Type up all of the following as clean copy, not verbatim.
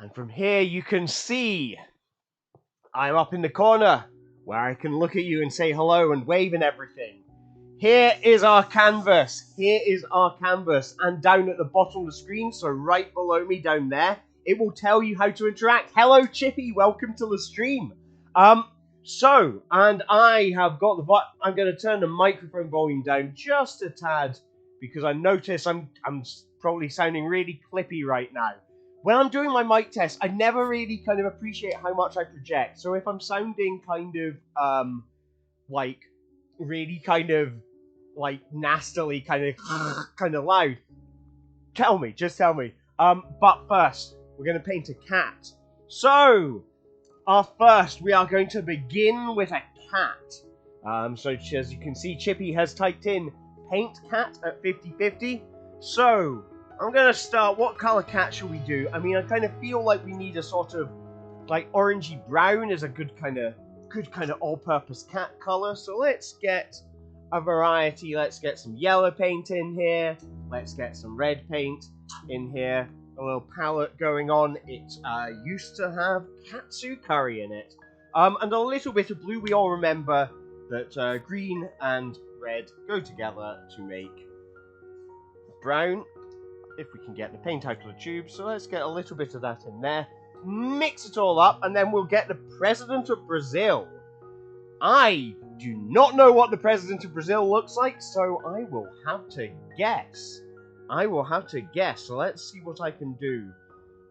And from here you can see I'm up in the corner where I can look at you and say hello and wave and everything. Here is our canvas. Here is our canvas. And down at the bottom of the screen, so right below me down there, it will tell you how to interact. Hello, Chippy. Welcome to the stream. And I have got I'm going to turn the microphone volume down just a tad because I notice I'm probably sounding really clippy right now. When I'm doing my mic test, I never really kind of appreciate how much I project. So if I'm sounding kind of like really kind of like nastily kind of loud, just tell me. But first, we're going to paint a cat. So, we are going to begin with a cat. So as you can see, Chippy has typed in paint cat at 50/50. So, I'm going to start. What color cat should we do? I mean, I kind of feel like we need a sort of like orangey brown is a good kind of all-purpose cat color. So let's get a variety. Let's get some yellow paint in here. Let's get some red paint in here. A little palette going on. It used to have katsu curry in it. And a little bit of blue. We all remember that green and red go together to make brown. If we can get the paint out of the tube. So let's get a little bit of that in there. Mix it all up, and then we'll get the President of Brazil. I do not know what the President of Brazil looks like, so I will have to guess. So let's see what I can do.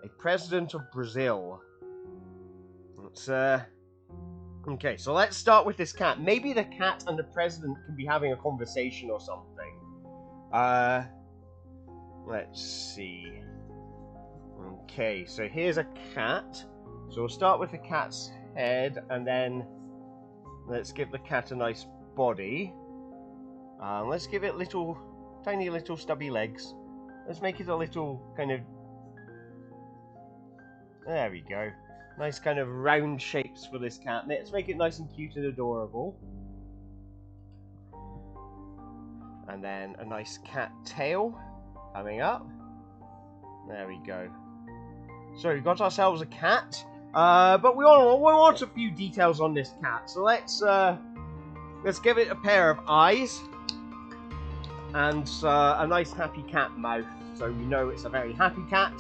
A President of Brazil. Okay, so let's start with this cat. Maybe the cat and the president can be having a conversation or something. Let's see. Okay, so here's a cat. So we'll start with the cat's head, and then let's give the cat a nice body. Let's give it tiny little stubby legs. Let's make it a little kind of... There we go. Nice kind of round shapes for this cat. Let's make it nice and cute and adorable. And then a nice cat tail coming up. There we go. So we've got ourselves a cat. But we want a few details on this cat. So let's give it a pair of eyes and a nice happy cat mouth. So we know it's a very happy cat.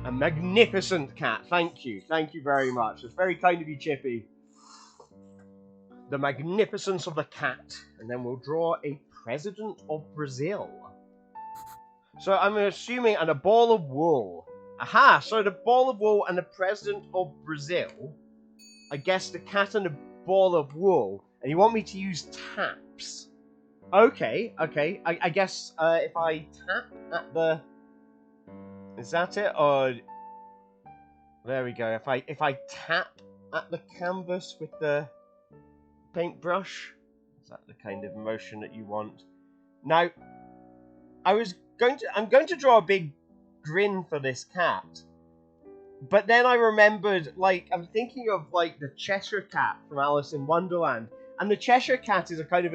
A magnificent cat. Thank you very much. It's very kind of you, Chippy. The magnificence of the cat. And then we'll draw a President of Brazil. So I'm assuming, and a ball of wool. Aha, so the ball of wool and the President of Brazil. I guess the cat and the ball of wool. And you want me to use taps. Okay. I guess if I tap at the... Is that it? Or... There we go. If I tap at the canvas with the paintbrush. Is that the kind of motion that you want? Now, I'm going to draw a big grin for this cat. But then I remembered, I'm thinking of, the Cheshire Cat from Alice in Wonderland. And the Cheshire Cat is a kind of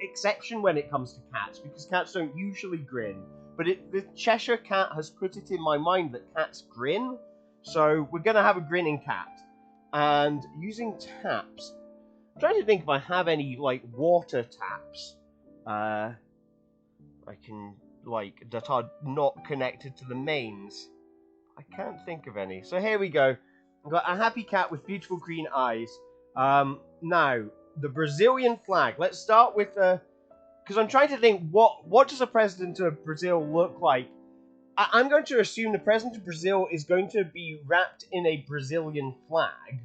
exception when it comes to cats, because cats don't usually grin. But the Cheshire Cat has put it in my mind that cats grin. So we're going to have a grinning cat. And using taps. I'm trying to think if I have any, water taps. I can... that are not connected to the mains. I can't think of any. So here we go. I've got a happy cat with beautiful green eyes. Now, the Brazilian flag. Let's start with because I'm trying to think, what does a president of Brazil look like? I'm going to assume the president of Brazil is going to be wrapped in a Brazilian flag.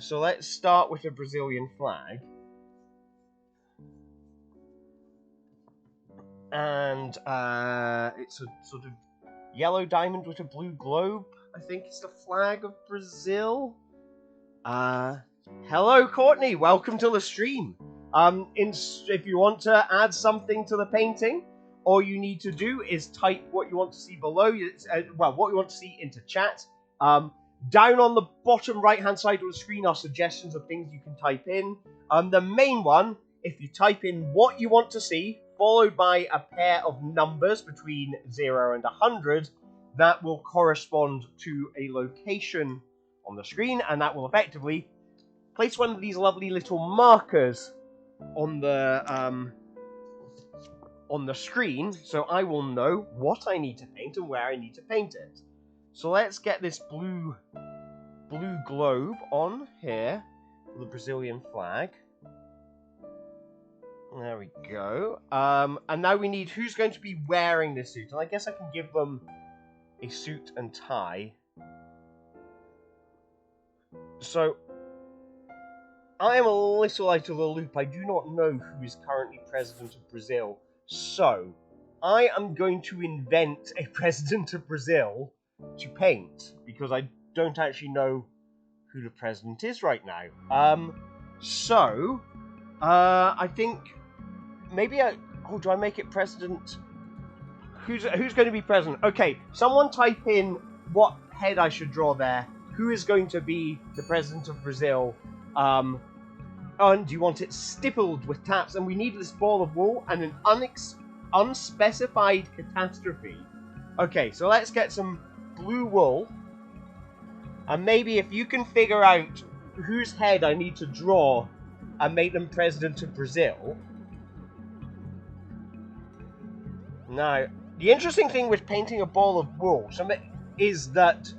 So let's start with a Brazilian flag. And it's a sort of yellow diamond with a blue globe. I think it's the flag of Brazil. Hello, Courtney. Welcome to the stream. If you want to add something to the painting, all you need to do is type what you want to see below. What you want to see into chat. Down on the bottom right-hand side of the screen are suggestions of things you can type in. The main one, if you type in what you want to see, followed by a pair of numbers between 0 and 100, that will correspond to a location on the screen, and that will effectively place one of these lovely little markers on the screen, so I will know what I need to paint and where I need to paint it. So let's get this blue globe on here for the Brazilian flag. There we go. And now we need who's going to be wearing this suit. And I guess I can give them a suit and tie. So, I am a little out of the loop. I do not know who is currently president of Brazil. So, I am going to invent a president of Brazil to paint, because I don't actually know who the president is right now. I think maybe do I make it president? Who's going to be president? Okay, someone type in what head I should draw there. Who is going to be the president of Brazil? And you want it stippled with taps, and we need this ball of wool and an unspecified catastrophe. Okay, so let's get some blue wool, and maybe if you can figure out whose head I need to draw and make them president of Brazil. Now, the interesting thing with painting a ball of wool is that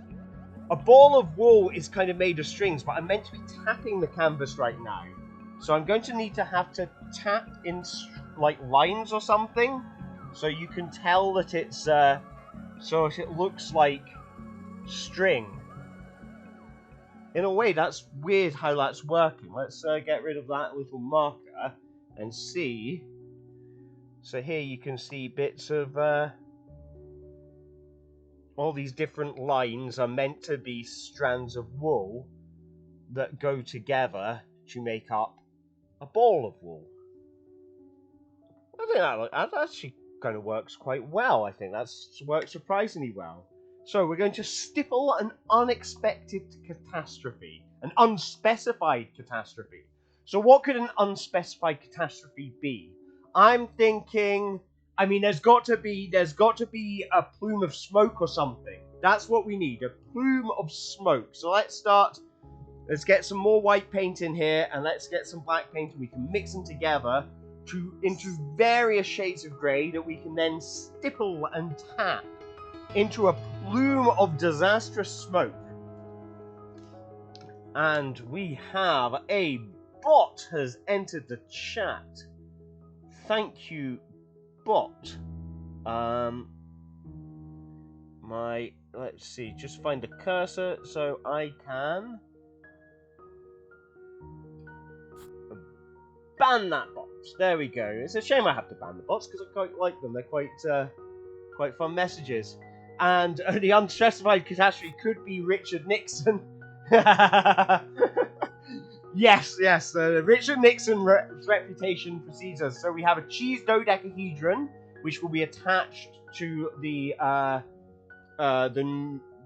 a ball of wool is kind of made of strings, but I'm meant to be tapping the canvas right now. So I'm going to need to have to tap in like lines or something, so you can tell that it's so it looks like string. In a way, that's weird how that's working. Let's get rid of that little marker and see. So here you can see bits of all these different lines are meant to be strands of wool that go together to make up a ball of wool. I think that actually kind of works quite well. I think that's worked surprisingly well. So we're going to stipple an unexpected catastrophe, an unspecified catastrophe. So what could an unspecified catastrophe be? I'm thinking, I mean, there's got to be a plume of smoke or something. That's what we need, a plume of smoke. So let's get some more white paint in here, and let's get some black paint, and we can mix them together into various shades of grey that we can then stipple and tap into a plume of disastrous smoke. And we have a bot has entered the chat. Thank you, bot. Let's see, just find the cursor so I can ban that bot. There we go. It's a shame I have to ban the bots because I quite like them. They're quite fun messages. And the unspecified catastrophe could be Richard Nixon. Yes. Richard Nixon's reputation precedes us. So we have a cheese dodecahedron, which will be attached to the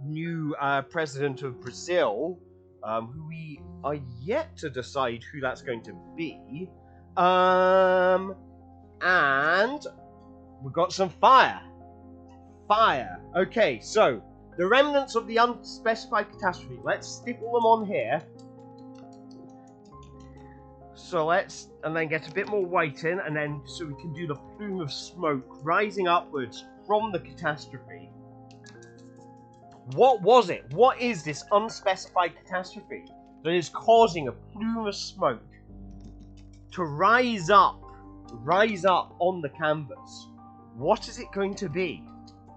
new president of Brazil, who we are yet to decide who that's going to be. And we've got some fire. Okay, so the remnants of the unspecified catastrophe. Let's stipple them on here. So and then get a bit more white in, and then so we can do the plume of smoke rising upwards from the catastrophe. What was it? What is this unspecified catastrophe that is causing a plume of smoke to rise up on the canvas? What is it going to be?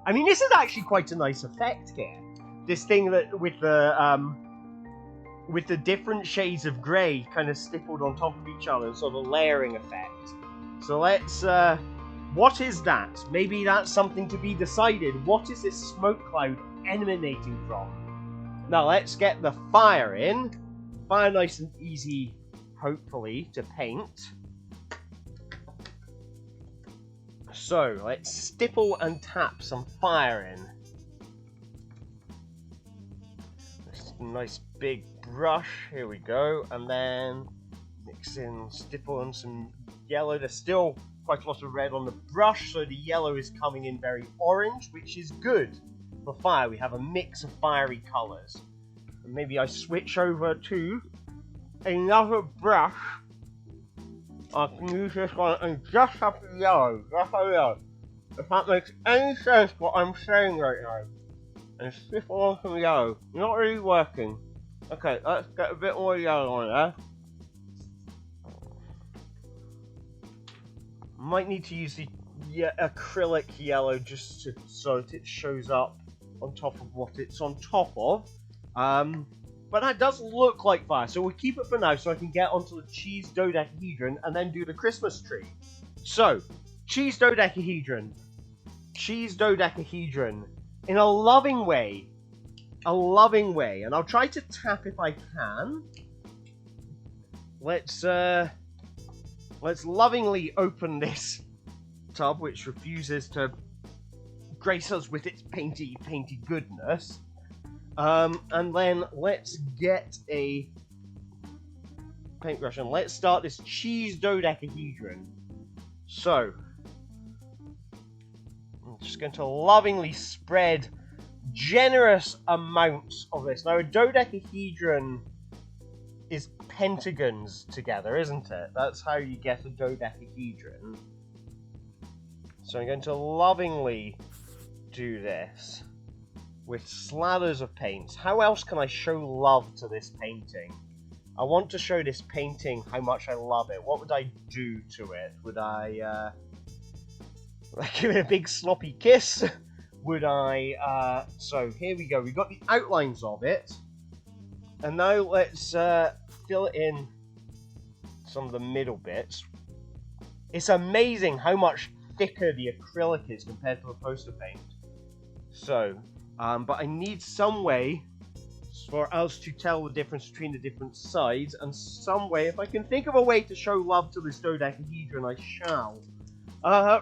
I mean, this is actually quite a nice effect here. This thing that with the different shades of grey kind of stippled on top of each other, sort of layering effect. So let's, what is that? Maybe that's something to be decided. What is this smoke cloud emanating from? Now let's get the fire in. Fire nice and easy, hopefully, to paint. So let's stipple and tap some fire in. Nice big brush, here we go, and then mix in stipple and some yellow. There's still quite a lot of red on the brush, so the yellow is coming in very orange, which is good the fire, we have a mix of fiery colours. And maybe I switch over to another brush. I can use this one and just have the yellow. Just have the yellow. If that makes any sense what I'm saying right now. And sprinkle on some yellow. Not really working. Okay, let's get a bit more yellow on there. Might need to use the acrylic yellow just so that it shows up on top of what it's on top of. But that does look like fire, so we'll keep it for now so I can get onto the cheese dodecahedron and then do the Christmas tree. So, cheese dodecahedron. Cheese dodecahedron. In a loving way. A loving way. And I'll try to tap if I can. Let's lovingly open this tub, which refuses to grace us with its painty goodness. And then let's get a paintbrush and let's start this cheese dodecahedron. So, I'm just going to lovingly spread generous amounts of this. Now, a dodecahedron is pentagons together, isn't it? That's how you get a dodecahedron. So I'm going to lovingly do this with slathers of paint. How else can I show love to this painting? I want to show this painting how much I love it. What would I do to it? Would I give it a big sloppy kiss? Would I, so here we go. We've got the outlines of it. And now let's fill in some of the middle bits. It's amazing how much thicker the acrylic is compared to the poster paint. So, but I need some way for us to tell the difference between the different sides, and some way, if I can think of a way to show love to this dodecahedron, I shall.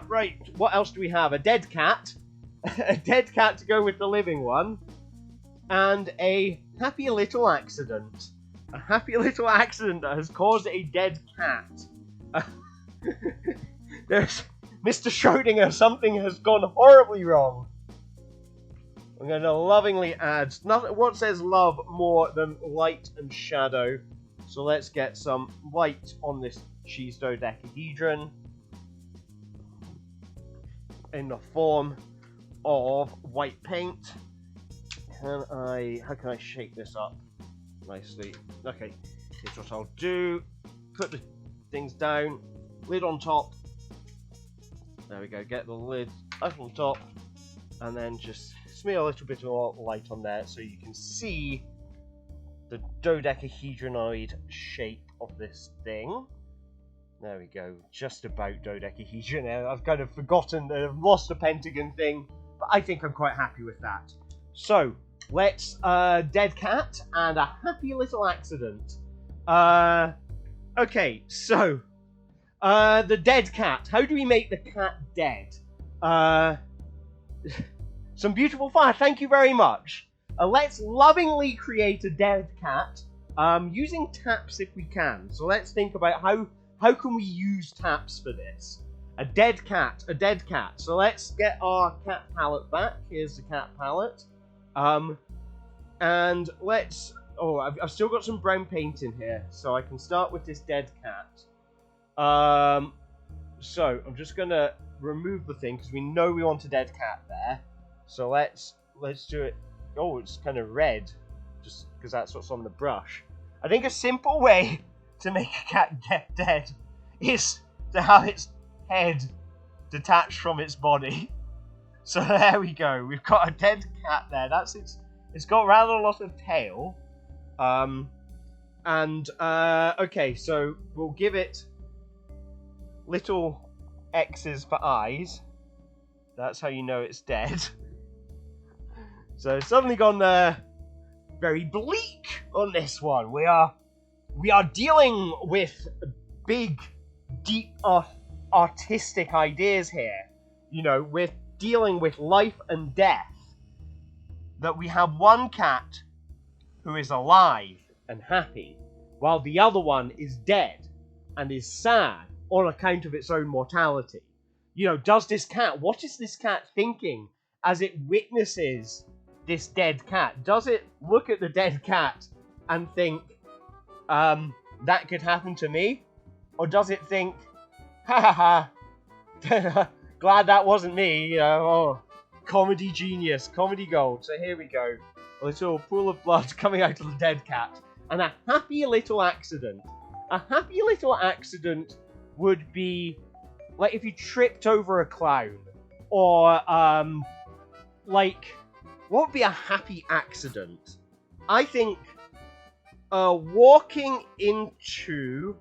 Right, what else do we have? A dead cat. A dead cat to go with the living one. And a happy little accident. A happy little accident that has caused a dead cat. There's Mr. Schrodinger, something has gone horribly wrong. I'm going to lovingly add nothing. What says love more than light and shadow? So let's get some light on this cheese dodecahedron in the form of white paint. How can I shake this up nicely? Okay, here's what I'll do. Put the things down, lid on top. There we go, get the lid up on top, and then just smear a little bit of light on there so you can see the dodecahedronoid shape of this thing. There we go, just about dodecahedron. I've kind of forgotten, I've lost the pentagon thing, but I think I'm quite happy with that. So, let's, dead cat and a happy little accident. Okay, so, the dead cat. How do we make the cat dead? Some beautiful fire, thank you very much. Let's lovingly create a dead cat, using taps if we can. So let's think about how can we use taps for this? A dead cat. So let's get our cat palette back. Here's the cat palette. And let's... Oh, I've still got some brown paint in here, so I can start with this dead cat. So I'm just gonna remove the thing because we know we want a dead cat there. So let's do it. Oh, it's kind of red, just because that's what's on the brush. I think a simple way to make a cat get dead is to have its head detached from its body. So there we go. We've got a dead cat there. That's it's got rather a lot of tail. Okay, so we'll give it little X's for eyes. That's how you know it's dead. So it's suddenly gone very bleak on this one. We are dealing with big, deep, artistic ideas here. You know, we're dealing with life and death. That we have one cat who is alive and happy, while the other one is dead and is sad on account of its own mortality. You know, what is this cat thinking as it witnesses this dead cat? Does it look at the dead cat and think, that could happen to me? Or does it think, ha ha ha, glad that wasn't me, you know, oh, comedy genius, comedy gold. So here we go. A little pool of blood coming out of the dead cat. And a happy little accident. A happy little accident would be like if you tripped over a clown. Or, like, what would be a happy accident? I think, walking into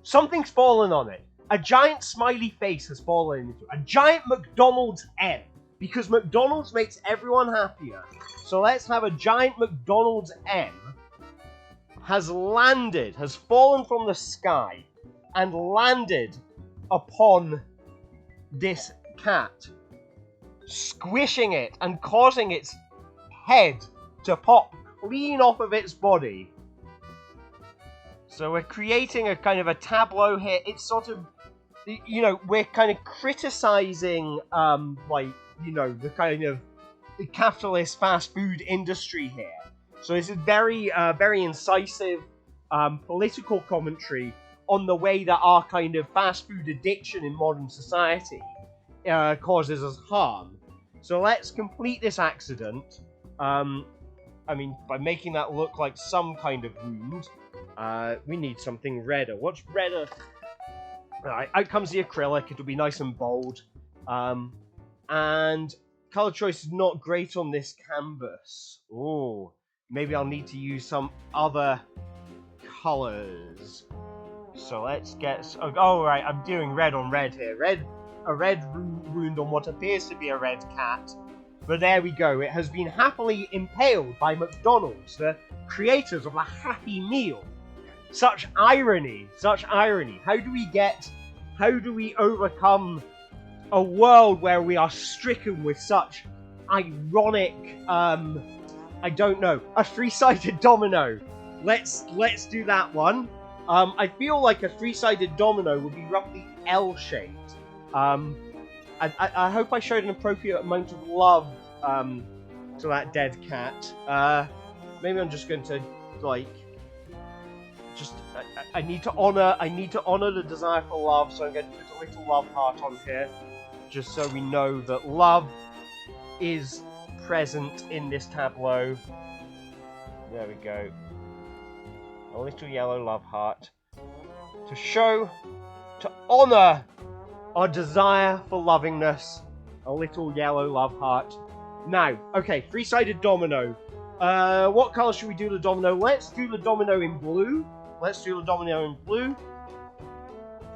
something's fallen on it. A giant smiley face has fallen into it. A giant McDonald's M. Because McDonald's makes everyone happier. So let's have a giant McDonald's M has fallen from the sky and landed upon this cat, squishing it and causing its head to pop clean off of its body. So we're creating a kind of a tableau here. It's sort of, you know, we're kind of criticizing, like, you know, the kind of capitalist fast food industry here. So this is very, very incisive political commentary on the way that our kind of fast food addiction in modern society causes us harm. So let's complete this accident. I mean, by making that look like some kind of wound. We need something redder. What's redder? Alright, out comes the acrylic. It'll be nice and bold. And color choice is not great on this canvas. Oh, maybe I'll need to use some other colors. So let's get... Oh, right, I'm doing red on red here. A red wound on what appears to be a red cat. But there we go. It has been happily impaled by McDonald's, the creators of the Happy Meal. Such irony. Such irony. How do we overcome a world where we are stricken with such ironic, I don't know, a three-sided domino. Let's do that one. I feel like a three-sided domino would be roughly L-shaped. I hope I showed an appropriate amount of love to that dead cat. Maybe I'm just going to, like, I need to honor the desire for love, so I'm going to put a little love heart on here, just so we know that love is present in this tableau. There we go. A little yellow love heart to honor our desire for lovingness. A little yellow love heart. Now, okay, three-sided domino. What color should we do the domino? Let's do the domino in blue.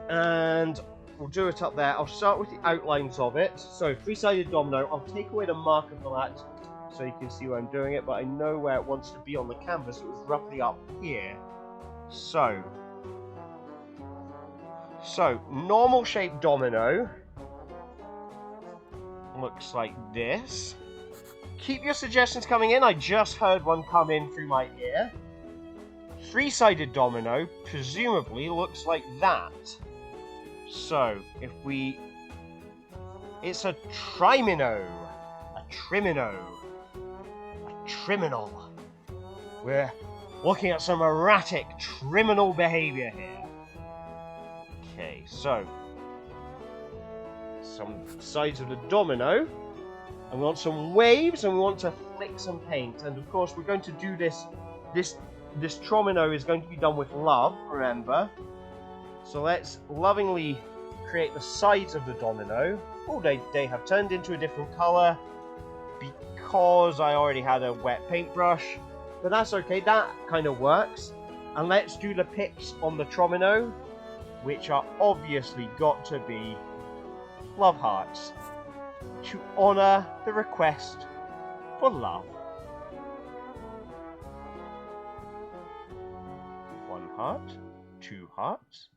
And we'll do it up there. I'll start with the outlines of it. So, three-sided domino. I'll take away the marker for that so you can see where I'm doing it, but I know where it wants to be on the canvas. It was roughly up here. So, normal shaped domino looks like this. Keep your suggestions coming in. I just heard one come in through my ear. Three-sided domino presumably looks like that. So, if we... It's a trimino. A triminal. We're looking at some erratic triminal behavior here. Okay, so... some sides of the domino. And we want some waves, and we want to flick some paint. And of course, we're going to do this tromino is going to be done with love, remember. So let's lovingly create the sides of the domino. Oh, they have turned into a different color because I already had a wet paintbrush. But that's okay, that kind of works. And let's do the pips on the tromino, which are obviously got to be love hearts, to honor the request for love. One heart, two hearts,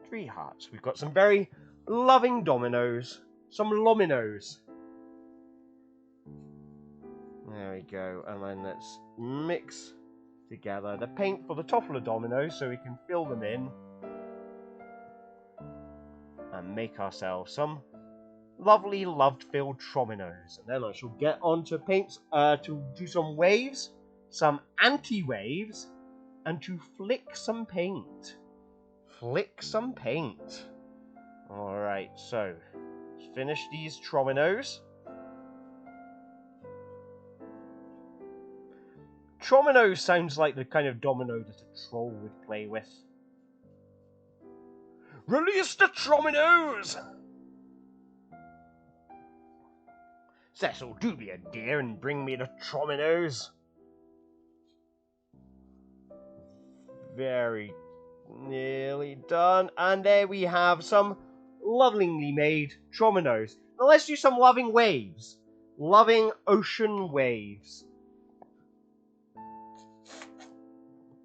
three hearts. We've got some very loving dominoes, some luminos. There we go, and then let's mix together the paint for the top of the dominoes so we can fill them in and make ourselves some lovely love-filled Trominos. And then I shall get on to paints, to do some waves, some anti-waves, and to flick some paint. Flick some paint. Alright, so, finish these Trominos. Tromino sounds like the kind of domino that a troll would play with. Release the Trominos! Cecil, do be a dear and bring me the Trominos. Very nearly done. And there we have some lovingly made Trominos. Now let's do some loving waves. Loving ocean waves.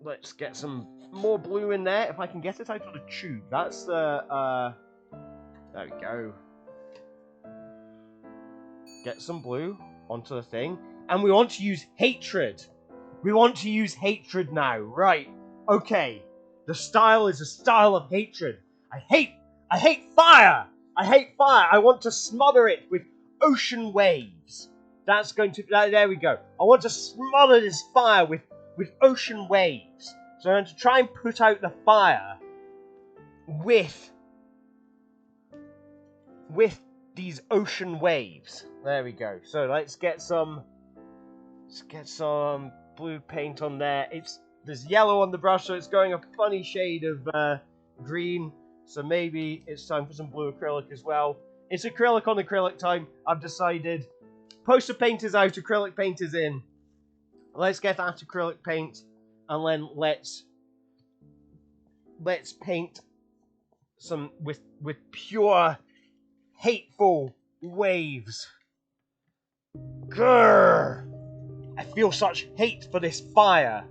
Let's get some more blue in there, if I can get it out of the tube. That's the, there we go. Get some blue onto the thing. And we want to use hatred. We want to use hatred now. Right. Okay. The style is a style of hatred. I hate fire! I hate fire! I want to smother it with ocean waves. That's going to, there we go. I want to smother this fire with ocean waves. So I'm going to try and put out the fire with these ocean waves. There we go. So let's get some blue paint on there. There's yellow on the brush, so it's going a funny shade of green. So maybe it's time for some blue acrylic as well. It's acrylic on acrylic time, I've decided. Poster paint is out, acrylic paint is in. Let's get that acrylic paint, and then let's paint some with pure hateful waves. Grrr! I feel such hate for this fire.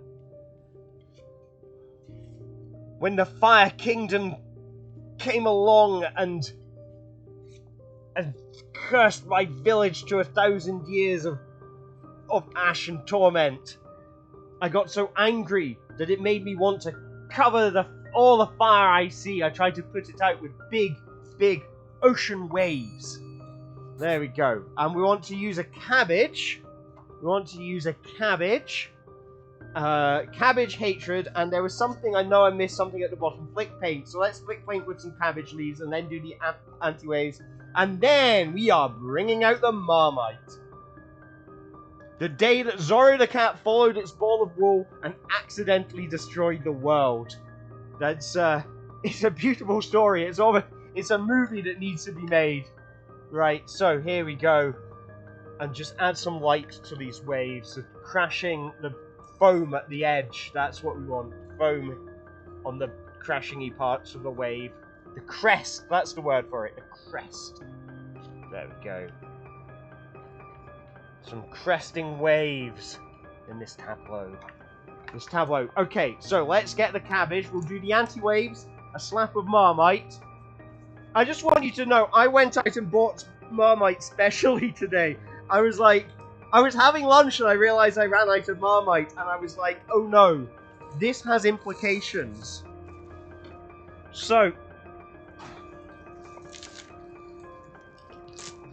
When the Fire Kingdom came along and cursed my village to 1,000 years of ash and torment, I got so angry that it made me want to cover all the fire I see. I tried to put it out with big ocean waves. There we go. And we want to use a cabbage. Cabbage hatred, and there was something, I know I missed something at the bottom. Flick paint. So let's flick paint with some cabbage leaves and then do the anti-waves. And then we are bringing out the Marmite. The day that Zorro the cat followed its ball of wool and accidentally destroyed the world. That's it's a beautiful story. It's a movie that needs to be made. Right, so here we go. And just add some light to these waves. So crashing the foam at the edge. That's what we want. Foam on the crashing-y parts of the wave. The crest. That's the word for it. The crest. There we go. Some cresting waves in this tableau. Okay, so let's get the cabbage. We'll do the anti-waves. A slap of Marmite. I just want you to know, I went out and bought Marmite specially today. I was having lunch and I realized I ran out of Marmite. And I was like, oh no, this has implications. So,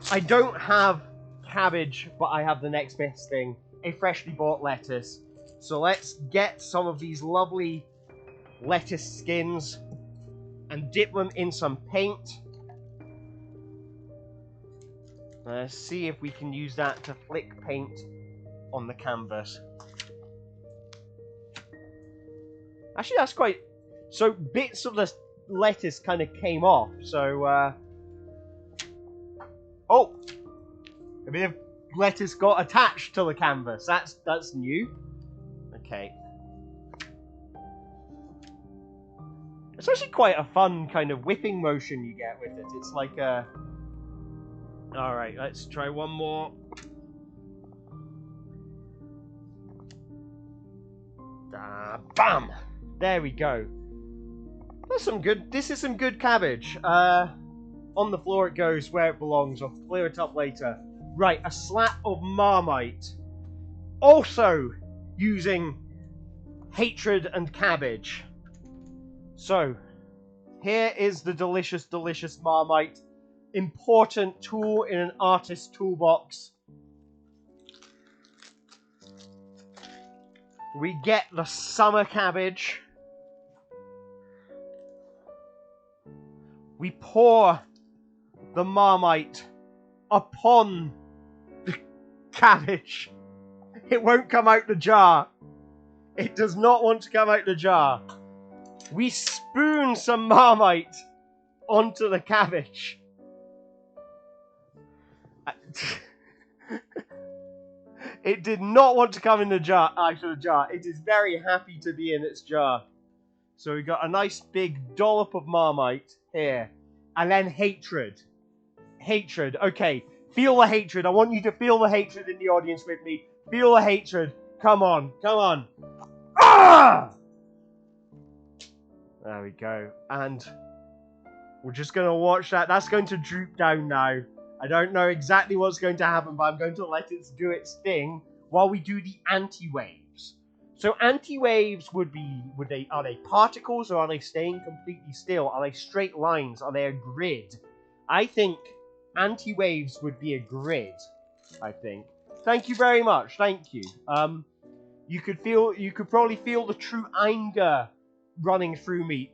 I don't have cabbage, but I have the next best thing, a freshly bought lettuce. So let's get some of these lovely lettuce skins and dip them in some paint. Let's see if we can use that to flick paint on the canvas. Actually, that's quite... So bits of the lettuce kind of came off, so... Oh! A bit of lettuce got attached to the canvas. That's new. Okay. It's actually quite a fun kind of whipping motion you get with it. It's like a... Alright, let's try one more. Bam! There we go. That's some good... This is some good cabbage. On the floor it goes where it belongs. I'll clear it up later. Right, a slap of Marmite. Also using hatred and cabbage. So, here is the delicious, delicious Marmite. important tool in an artist's toolbox. We get the summer cabbage. We pour the Marmite upon the cabbage. It won't come out the jar. It does not want to come out the jar. We spoon some Marmite onto the cabbage. It did not want to come in the jar, out of the jar. It is very happy to be in its jar. So we got a nice big dollop of Marmite here. And then hatred. Hatred. Okay, feel the hatred. I want you to feel the hatred in the audience with me. Feel the hatred. Come on, come on. Ah! There we go. And we're just going to watch that. That's going to droop down now. I don't know exactly what's going to happen, but I'm going to let it do its thing while we do the anti-waves. So anti-waves are they particles, or are they staying completely still? Are they straight lines? Are they a grid? I think anti-waves would be a grid, I think. Thank you very much. Thank you. You could probably feel the true anger running through me.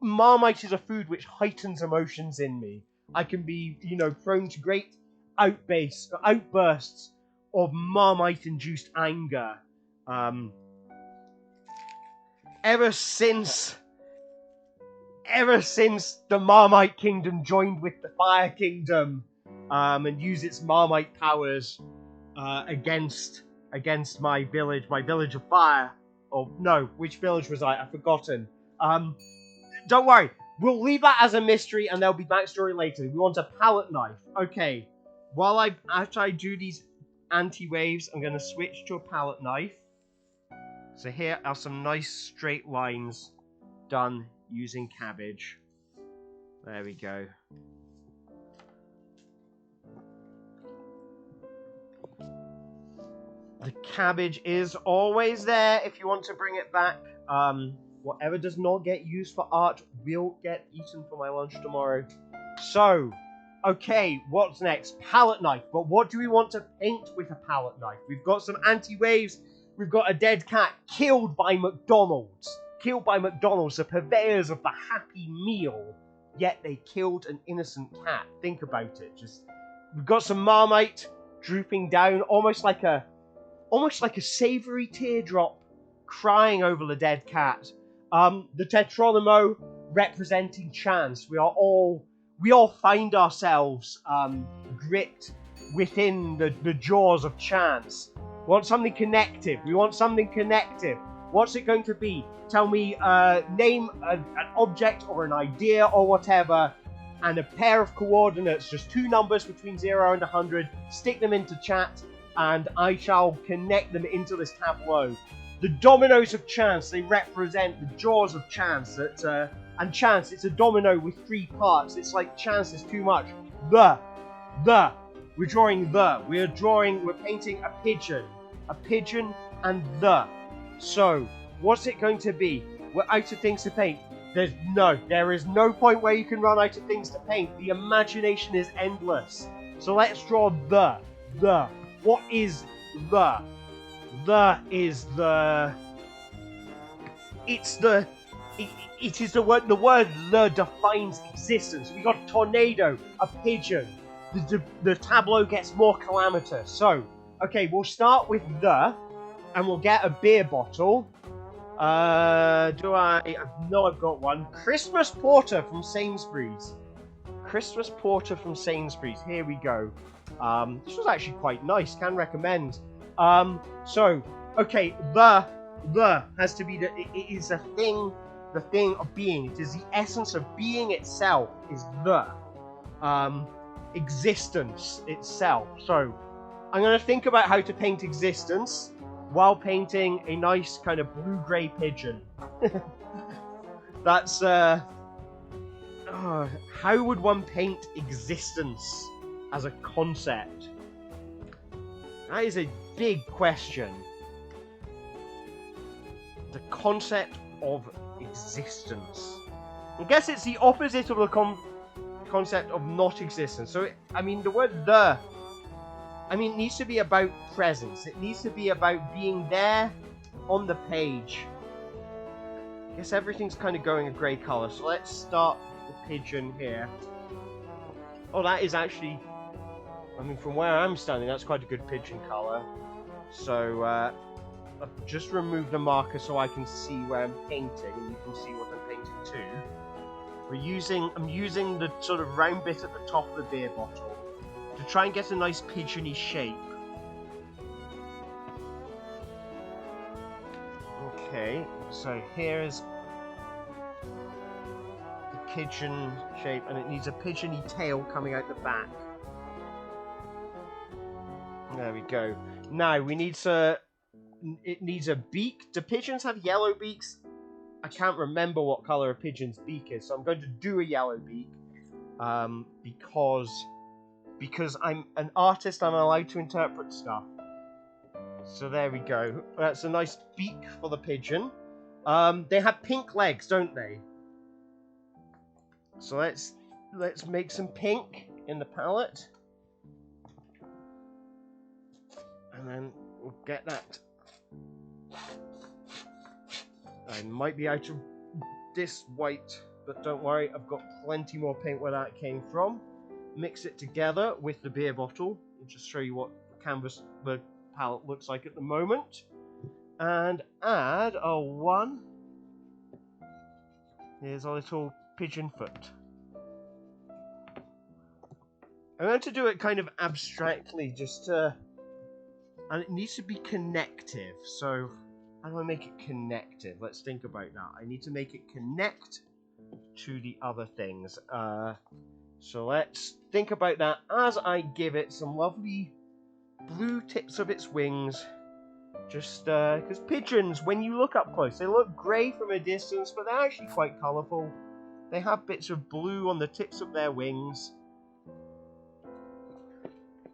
Marmite is a food which heightens emotions in me. I can be, prone to great outbursts of Marmite-induced anger. Ever since the Marmite Kingdom joined with the Fire Kingdom, and used its Marmite powers against my village of fire. Or no, which village was I? I've forgotten. Don't worry. We'll leave that as a mystery, and there'll be backstory later. We want a palette knife. Okay. After I do these anti-waves, I'm going to switch to a palette knife. So here are some nice straight lines done using cabbage. There we go. The cabbage is always there if you want to bring it back. Whatever does not get used for art will get eaten for my lunch tomorrow. So, okay, what's next? Palette knife. But what do we want to paint with a palette knife? We've got some anti-waves. We've got a dead cat killed by McDonald's. Killed by McDonald's, the purveyors of the Happy Meal. Yet they killed an innocent cat. Think about it. We've got some Marmite drooping down, almost like a savoury teardrop crying over the dead cat. The Tetronimo representing chance. We all find ourselves gripped within the jaws of chance. We want something connective. What's it going to be? Tell me, name an object or an idea or whatever, and a pair of coordinates, just two numbers between 0 and 100, stick them into chat, and I shall connect them into this tableau. The dominoes of chance, they represent the jaws of chance. And chance, it's a domino with 3 parts. It's like chance is too much. We're drawing we're painting a pigeon and the. So, what's it going to be? We're out of things to paint. There is no point where you can run out of things to paint. The imagination is endless. So let's draw the. What is the? It is the word. The word "the" defines existence. We got a tornado, a pigeon. The tableau gets more calamitous. So, okay, we'll start with the, and we'll get a beer bottle. I know I've got one. Christmas Porter from Sainsbury's. Here we go. This was actually quite nice. Can recommend. So, okay, the has to be it is the thing of being. It is the essence of being itself, is the existence itself. So, I'm going to think about how to paint existence while painting a nice kind of blue-grey pigeon. That's, how would one paint existence as a concept? That is a big question. The concept of existence. I guess it's the opposite of the concept of not existence. So, I mean, the word the, I mean, it needs to be about presence. It needs to be about being there on the page. I guess everything's kind of going a grey colour, so let's start the pigeon here. Oh, that is actually, I mean, from where I'm standing, that's quite a good pigeon colour. So, I've just removed the marker so I can see where I'm painting, and you can see what I'm painting too. I'm using the sort of round bit at the top of the beer bottle to try and get a nice pigeony shape. Okay, so here's the pigeon shape, and it needs a pigeony tail coming out the back. There we go. Now we need it needs a beak. Do pigeons have yellow beaks? I can't remember what color a pigeon's beak is, so I'm going to do a yellow beak because I'm an artist. I'm allowed to interpret stuff. So there we go. That's a nice beak for the pigeon. They have pink legs, don't they? So let's make some pink in the palette, and then we'll get that. I might be out of this white, but don't worry, I've got plenty more paint where that came from. Mix it together with the beer bottle. I'll just show you what the palette looks like at the moment. And add a 1. Here's a little pigeon foot. I'm going to do it kind of abstractly, and it needs to be connective, so how do I make it connective? Let's think about that. I need to make it connect to the other things. So let's think about that as I give it some lovely blue tips of its wings. Just because pigeons, when you look up close, they look grey from a distance, but they're actually quite colourful. They have bits of blue on the tips of their wings.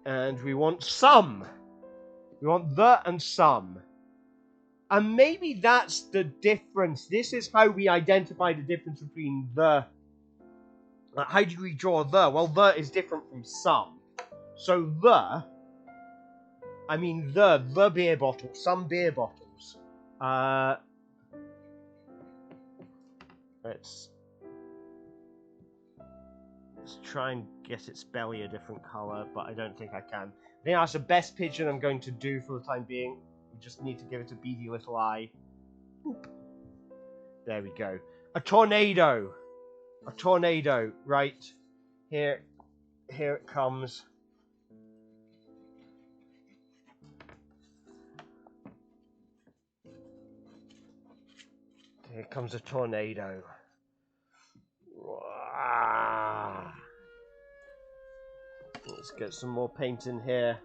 And we want some. We want the and some. And maybe that's the difference. This is how we identify the difference between the. How do we draw the? Well, the is different from some. So the beer bottle, some beer bottles. Let's try and get its belly a different colour, but I don't think I can. I think that's the best pigeon I'm going to do for the time being. We just need to give it a beady little eye. Boop. There we go. A tornado. A tornado. Right. Here it comes. Here comes a tornado. Let's get some more paint in here.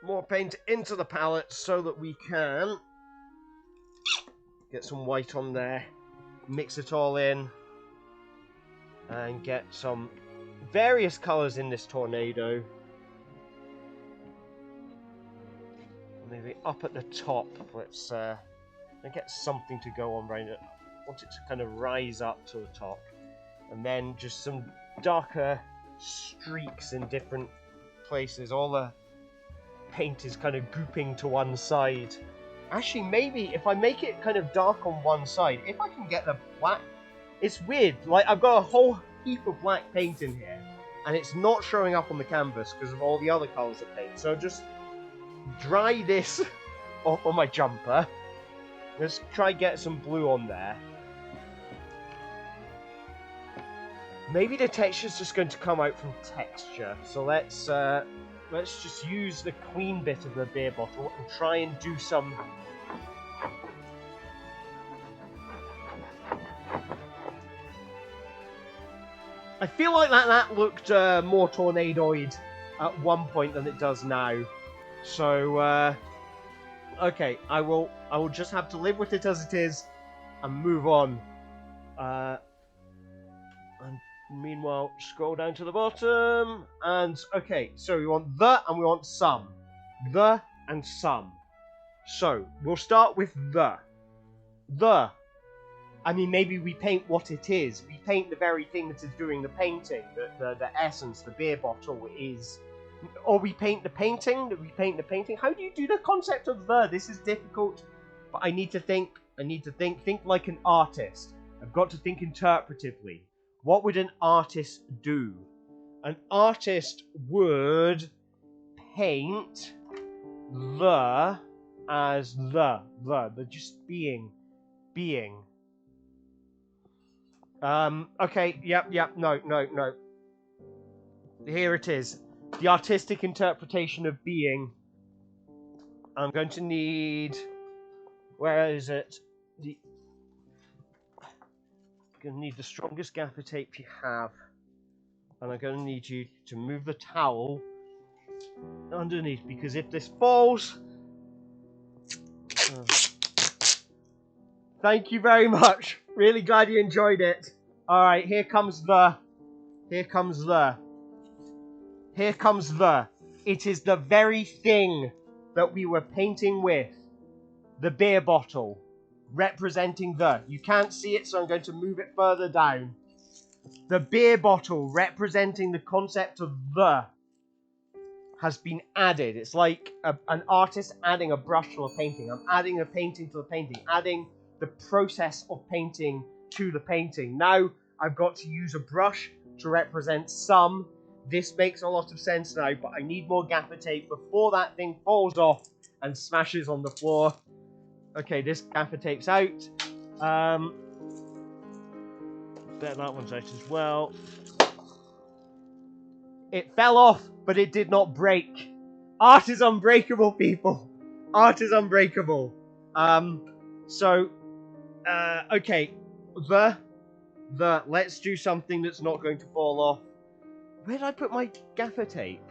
More paint into the palette so that we can get some white on there, mix it all in, and get some various colours in this tornado. Maybe up at the top, let's get something to go on right. I want it to kind of rise up to the top, and then just some darker streaks in different places. All the paint is kind of gooping to one side. Actually, maybe if I make it kind of dark on one side, if I can get the black, it's weird. Like, I've got a whole heap of black paint in here, and it's not showing up on the canvas because of all the other colours of paint. So just dry this off on my jumper. Let's try get some blue on there. Maybe the texture's just going to come out from texture. So let's just use the clean bit of the beer bottle and try and do some. I feel like that looked more tornadoid at one point than it does now. So okay, I will just have to live with it as it is and move on. And meanwhile, scroll down to the bottom, and okay, so we want the and we want some. The and some. So, we'll start with the. The. I mean, maybe we paint what it is. We paint the very thing that is doing the painting. The essence, the beer bottle is... Or we paint the painting? We paint the painting? How do you do the concept of the? This is difficult. But I need to think. Think like an artist. I've got to think interpretively. What would an artist do? An artist would paint the as the just being. Okay, yep, no. Here it is. The artistic interpretation of being. I'm going to need... Where is it? I'm going to need the strongest gaffer tape you have. And I'm going to need you to move the towel underneath, because if this falls... Thank you very much. Really glad you enjoyed it. Alright, here comes the... It is the very thing that we were painting with. The beer bottle. Representing the... You can't see it, so I'm going to move it further down. The beer bottle representing the concept of the has been added. It's like an artist adding a brush to a painting. I'm adding a painting to the painting. Adding the process of painting to the painting. Now I've got to use a brush to represent some. This makes a lot of sense now, but I need more gaffer tape before that thing falls off and smashes on the floor. Okay, this gaffer tape's out. Bet that one's out as well. It fell off, but it did not break. Art is unbreakable, people. Art is unbreakable. Okay. Let's do something that's not going to fall off. Where did I put my gaffer tape?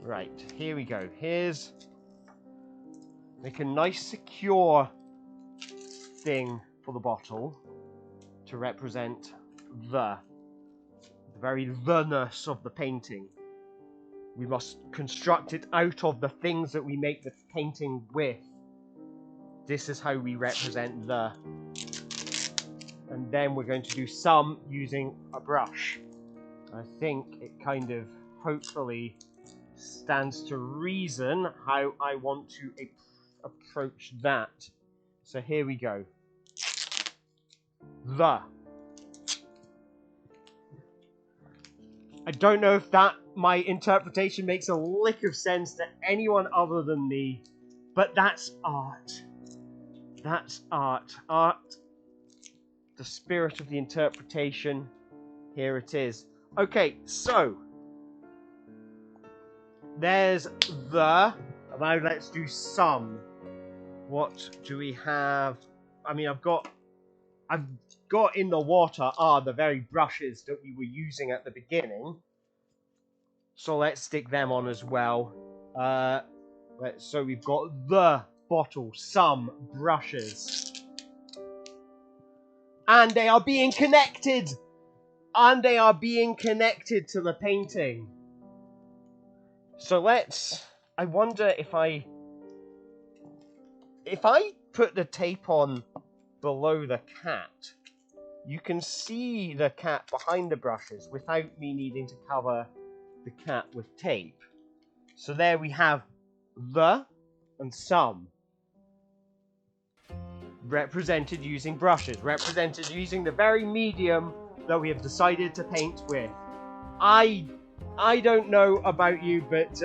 Right, here we go. Here's... Make a nice secure thing for the bottle to represent the very the-ness of the painting. We must construct it out of the things that we make the painting with. This is how we represent the. And then we're going to do some using a brush. I think it kind of hopefully stands to reason how I want to approach that. So here we go. The. I don't know if my interpretation makes a lick of sense to anyone other than me, but that's art. That's art. Art. The spirit of the interpretation. Here it is. Okay, so there's the. Now let's do some. What do we have? I mean, I've got in the water are the very brushes that we were using at the beginning. So let's stick them on as well. So we've got the bottle, some brushes. And they are being connected! And they are being connected to the painting. So I wonder if I put the tape on below the cat, you can see the cat behind the brushes without me needing to cover the cat with tape. So there we have the and some. Represented using brushes. Represented using the very medium that we have decided to paint with. I don't know about you, but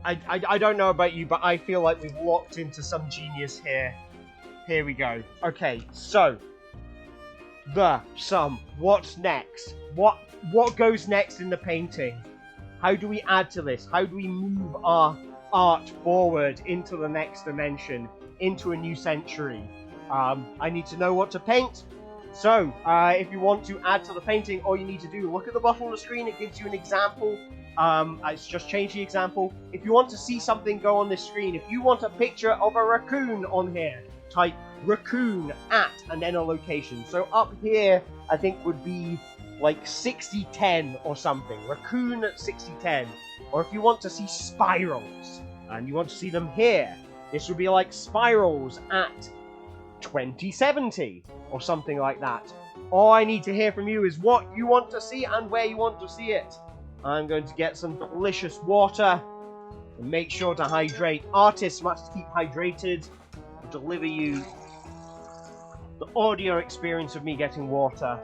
I don't know about you, but I feel like we've locked into some genius here. Here we go. Okay, so some. What's next? What goes next in the painting? How do we add to this? How do we move our art forward into the next dimension, into a new century? I need to know what to paint. So, if you want to add to the painting, all you need to do, look at the bottom of the screen. It gives you an example. It's just changed the example. If you want to see something go on this screen, if you want a picture of a raccoon on here, type raccoon at and then a location. So up here, I think would be like 6010 or something. Raccoon at 6010. Or if you want to see spirals, and you want to see them here, this would be like spirals at 2070, or something like that. All I need to hear from you is what you want to see and where you want to see it. I'm going to get some delicious water, and make sure to hydrate. Artists must keep hydrated to deliver you the audio experience of me getting water.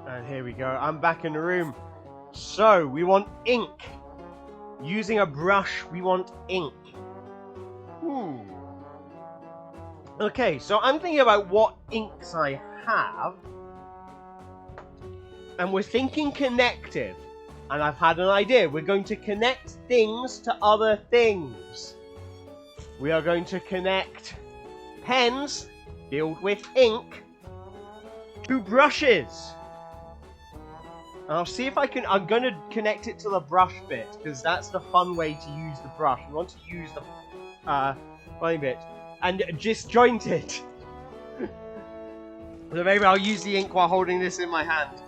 And here we go, I'm back in the room. So, we want ink. Using a brush, we want ink. Okay, so I'm thinking about what inks I have. And we're thinking connective. And I've had an idea. We're going to connect things to other things. We are going to connect pens filled with ink to brushes. And I'll see if I can. I'm going to connect it to the brush bit, because that's the fun way to use the brush. We want to use the funny bit. And disjoint it. So maybe I'll use the ink while holding this in my hand.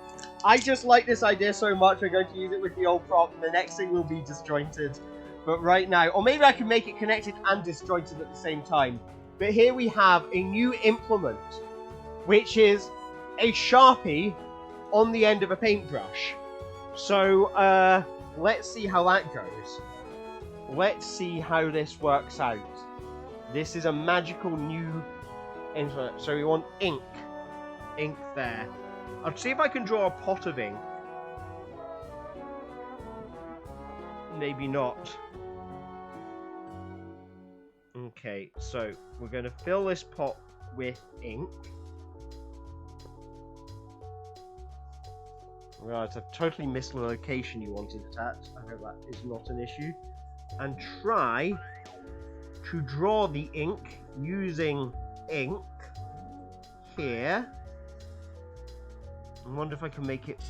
I just like this idea so much, I'm going to use it with the old prop. The next thing will be disjointed. But right now, or maybe I can make it connected and disjointed at the same time. But here we have a new implement, which is a Sharpie on the end of a paintbrush. So, let's see how that goes. Let's see how this works out. This is a magical new implement. So we want ink. Ink there. I'll see if I can draw a pot of ink. Maybe not. Okay, so we're going to fill this pot with ink. Right, I've totally missed the location you wanted it at. I hope that is not an issue. And try to draw the ink using ink here. I wonder if I can make it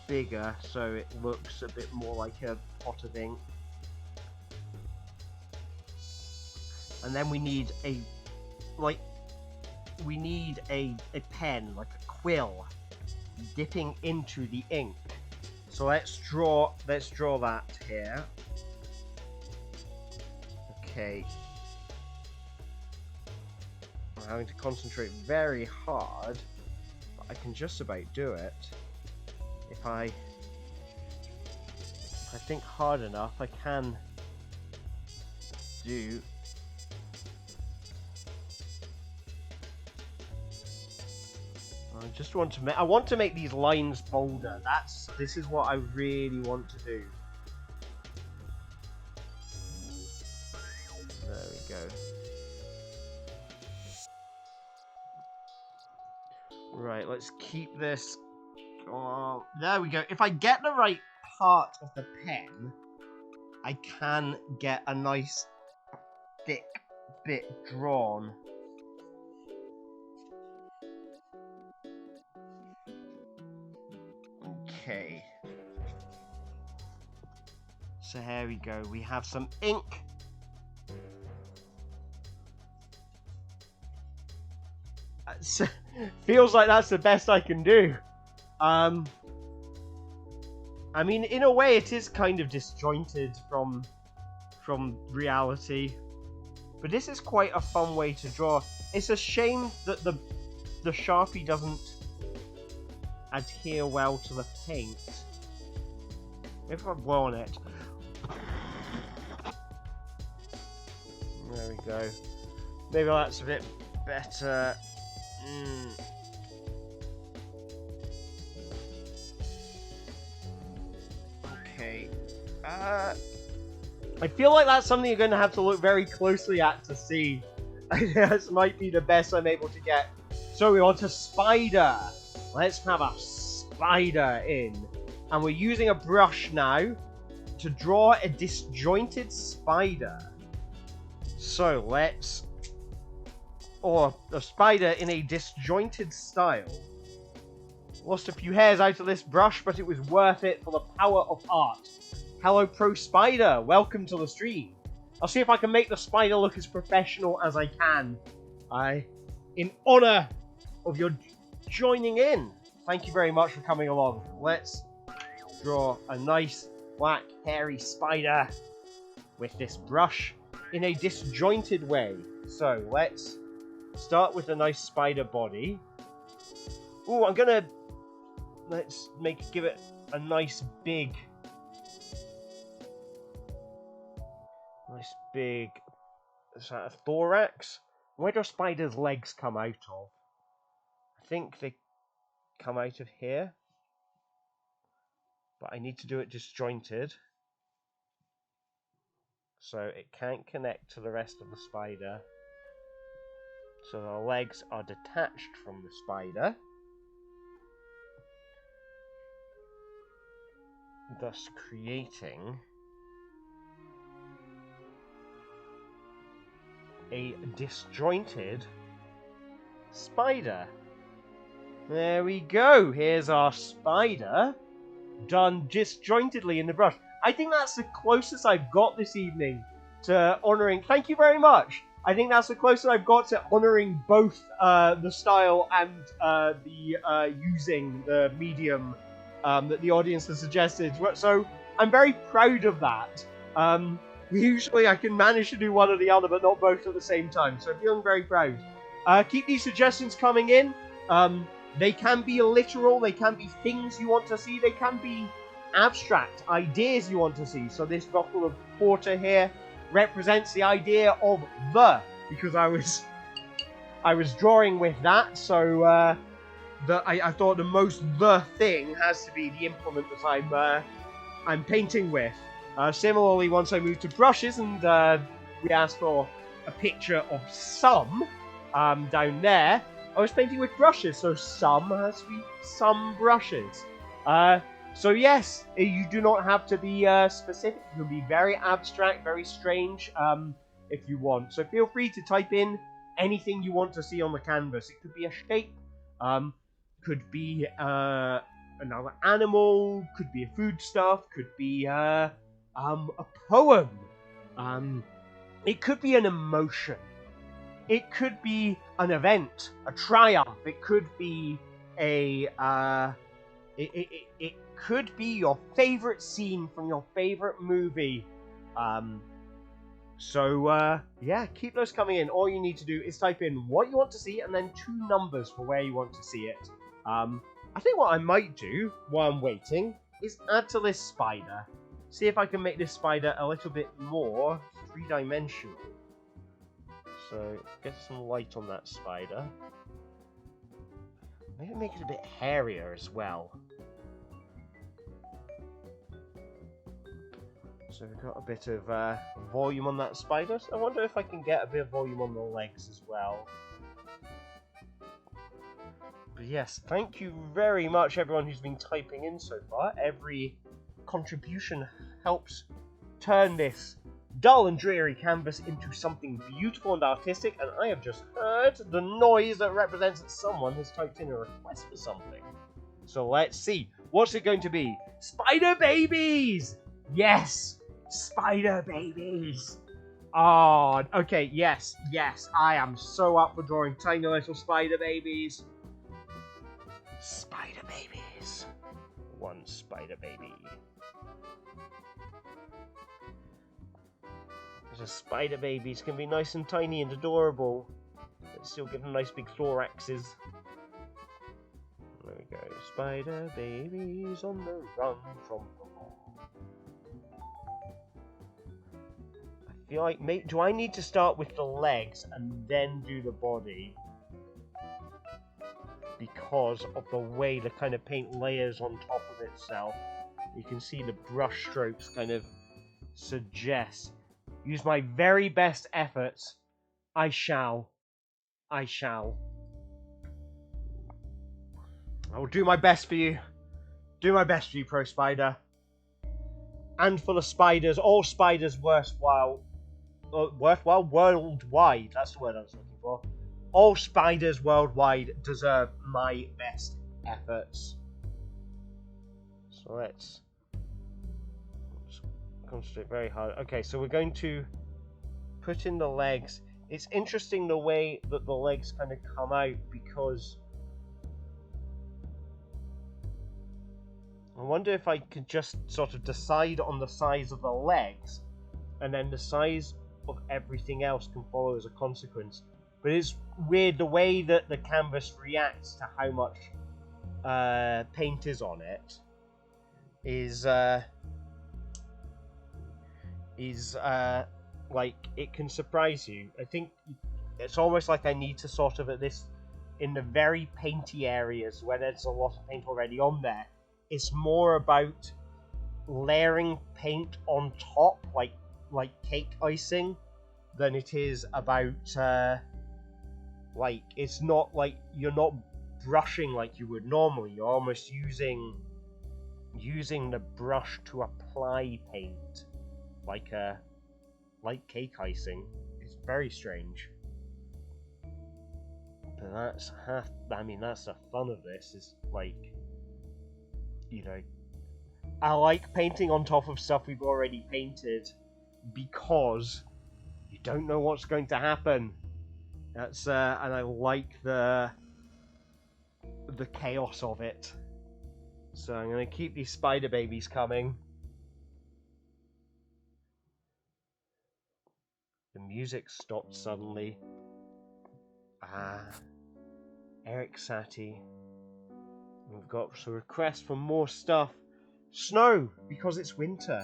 bigger so it looks a bit more like a pot of ink. And then we need a pen, like a quill, dipping into the ink. So let's draw that here. Okay. I'm having to concentrate very hard, but I can just about do it. If I think hard enough, I can do. I want to make these lines bolder. This is what I really want to do. There we go. Right, let's keep this. Oh, there we go. If I get the right part of the pen, I can get a nice thick bit drawn. Okay. So here we go. We have some ink. Feels like that's the best I can do. I mean, in a way, it is kind of disjointed from reality, but this is quite a fun way to draw. It's a shame that the Sharpie doesn't adhere well to the paint. If I blow on it, there we go. Maybe that's a bit better. Okay. I feel like that's something you're going to have to look very closely at to see. This might be the best I'm able to get. So we want a spider. Let's have a spider in. And we're using a brush now to draw a disjointed spider. So let's... Or a spider in a disjointed style. Lost a few hairs out of this brush, but it was worth it for the power of art. Hello, Pro Spider. Welcome to the stream. I'll see if I can make the spider look as professional as I can. In honor of your joining in. thank you very much for coming along. Let's draw a nice black hairy spider with this brush in a disjointed way. So let's start with a nice spider body. Ooh, let's give it a nice big is that a thorax? Where do spiders' legs come out of? I think they come out of here, but I need to do it disjointed so it can't connect to the rest of the spider. So the legs are detached from the spider, thus creating a disjointed spider. There we go. Here's our spider done disjointedly in the brush. I think that's the closest I've got this evening to honouring... Thank you very much. I think that's the closest I've got to honouring both the style and using the medium that the audience has suggested. So I'm very proud of that. Usually I can manage to do one or the other, but not both at the same time. So I'm feeling very proud. Keep these suggestions coming in. They can be literal, they can be things you want to see, they can be abstract ideas you want to see. So this bottle of porter here represents the idea of the, because I was drawing with that, so I thought the most the thing has to be the implement that I'm painting with. Similarly, once I moved to brushes and we asked for a picture of some down there, I was painting with brushes, so some has to be some brushes. So yes, you do not have to be specific. You can be very abstract, very strange if you want. So feel free to type in anything you want to see on the canvas. It could be a shape, could be another animal, could be a foodstuff, could be a poem. It could be an emotion. It could be an event, a triumph. It could be it could be your favorite scene from your favorite movie. Yeah, keep those coming in. All you need to do is type in what you want to see and then 2 numbers for where you want to see it. I think what I might do while I'm waiting is add to this spider. See if I can make this spider a little bit more 3-dimensional. So, get some light on that spider. Maybe make it a bit hairier as well. So we've got a bit of volume on that spider. So I wonder if I can get a bit of volume on the legs as well. But yes, thank you very much everyone who's been typing in so far. Every contribution helps turn this dull and dreary canvas into something beautiful and artistic, and I have just heard the noise that represents that someone has typed in a request for something. So let's see. What's it going to be? Spider babies! Yes! Spider babies! Oh, okay, yes. I am so up for drawing tiny little spider babies. Spider babies. One spider baby. The spider babies can be nice and tiny and adorable, but still give them nice big thoraxes. There we go. Spider babies on the run from the law. I feel like, do I need to start with the legs and then do the body? Because of the way the kind of paint layers on top of itself. You can see the brush strokes kind of suggest. Use my very best efforts. I shall. I will do my best for you. Do my best for you, Pro Spider. And for the spiders, all spiders worthwhile, worldwide. That's the word I was looking for. All spiders worldwide deserve my best efforts. So let's concentrate very hard. Okay, so we're going to put in the legs. It's interesting the way that the legs kind of come out, because I wonder if I could just sort of decide on the size of the legs, and then the size of everything else can follow as a consequence. But it's weird the way that the canvas reacts to how much paint is on it is like, it can surprise you. I think it's almost like I need to sort of, at this, in the very painty areas where there's a lot of paint already on there, it's more about layering paint on top, like cake icing, than it is about like, it's not like you're not brushing like you would normally. You're almost using the brush to apply paint, like cake icing. It's very strange. But that's half. I mean, that's the fun of this. Is like, you know, I like painting on top of stuff we've already painted because you don't know what's going to happen. That's and I like the chaos of it. So I'm gonna keep these spider babies coming. The music stopped suddenly. Eric Satie. We've got some requests for more stuff. Snow, because it's winter.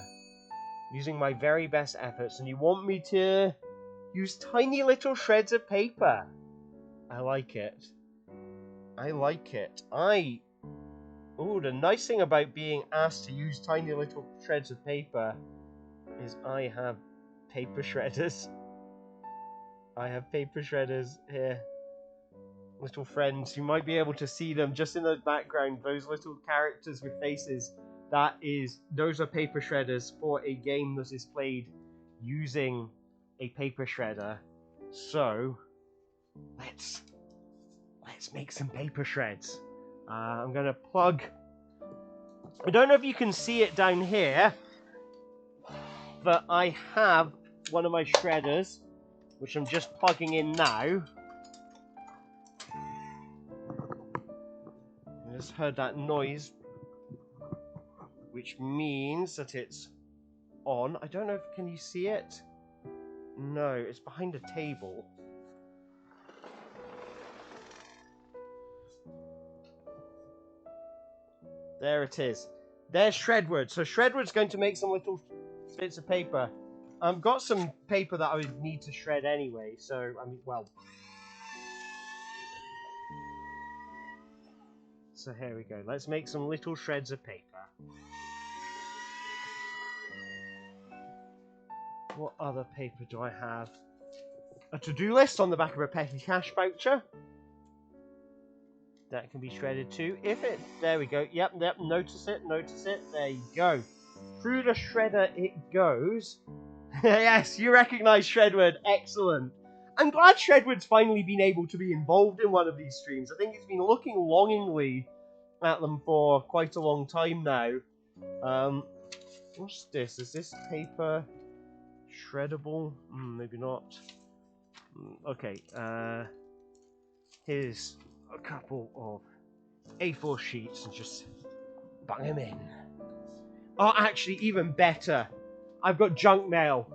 Using my very best efforts, and you want me to use tiny little shreds of paper. I like it. I like it. Oh, the nice thing about being asked to use tiny little shreds of paper is I have paper shredders. I have paper shredders here. Little friends, you might be able to see them just in the background, those little characters with faces. Those are paper shredders for a game that is played using a paper shredder. So let's make some paper shreds. I'm gonna plug. I don't know if you can see it down here, but I have one of my shredders, which I'm just plugging in now. I just heard that noise, which means that it's on. I don't know if, can you see it? No, it's behind a table. There it is. There's Shredwood. So Shredwood's going to make some little bits of paper. I've got some paper that I would need to shred anyway, so, I mean, well. So here we go. Let's make some little shreds of paper. What other paper do I have? A to-do list on the back of a petty cash voucher. That can be shredded too. There we go. Yep, notice it. There you go. Through the shredder it goes. Yes, you recognise Shredwood. Excellent. I'm glad Shredwood's finally been able to be involved in one of these streams. I think he's been looking longingly at them for quite a long time now. What's this? Is this paper shreddable? Maybe not. Okay, here's a couple of A4 sheets and just bang them in. Oh, actually, even better. I've got junk mail.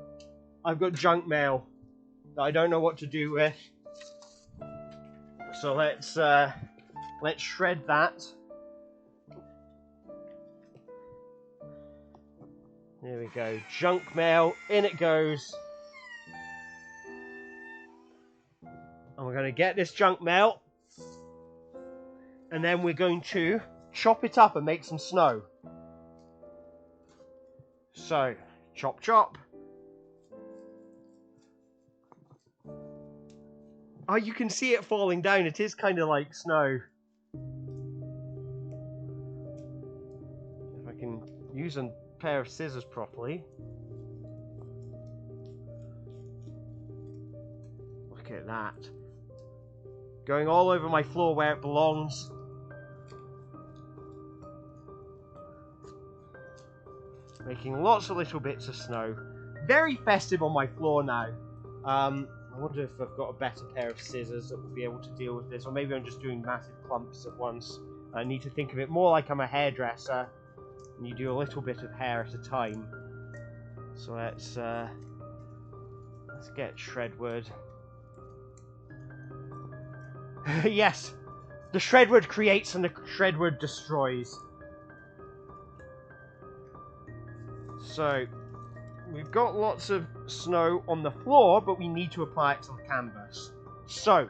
That I don't know what to do with. So let's shred that. There we go. Junk mail. In it goes. And we're going to get this junk mail. And then we're going to chop it up and make some snow. So, chop chop. Oh, you can see it falling down. It is kind of like snow. If I can use a pair of scissors properly. Look at that. Going all over my floor where it belongs. Making lots of little bits of snow. Very festive on my floor now. I wonder if I've got a better pair of scissors that will be able to deal with this. Or maybe I'm just doing massive clumps at once. I need to think of it more like I'm a hairdresser. And you do a little bit of hair at a time. So let's get Shredwood. Yes, the Shredwood creates and the Shredwood destroys. So we've got lots of snow on the floor, but we need to apply it to the canvas. So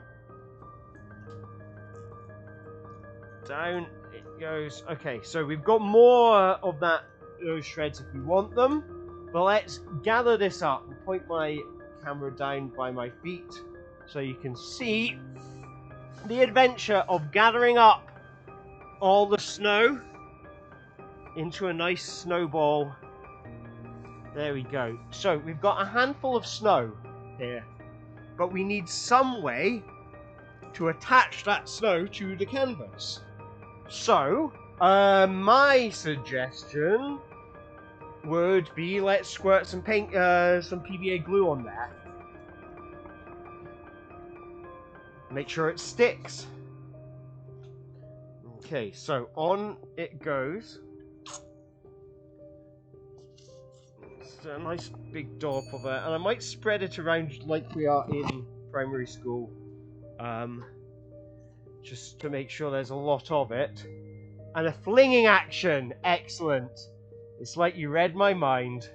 down it goes. Okay, so we've got more of those shreds if we want them. But let's gather this up. I'll point my camera down by my feet so you can see the adventure of gathering up all the snow into a nice snowball. There we go. So we've got a handful of snow here, but we need some way to attach that snow to the canvas. So my suggestion would be, let's squirt some paint, some PVA glue on there. Make sure it sticks. Okay, so on it goes. It's a nice big dollop of it, and I might spread it around like we are in primary school, just to make sure there's a lot of it. And a flinging action, excellent. It's like you read my mind.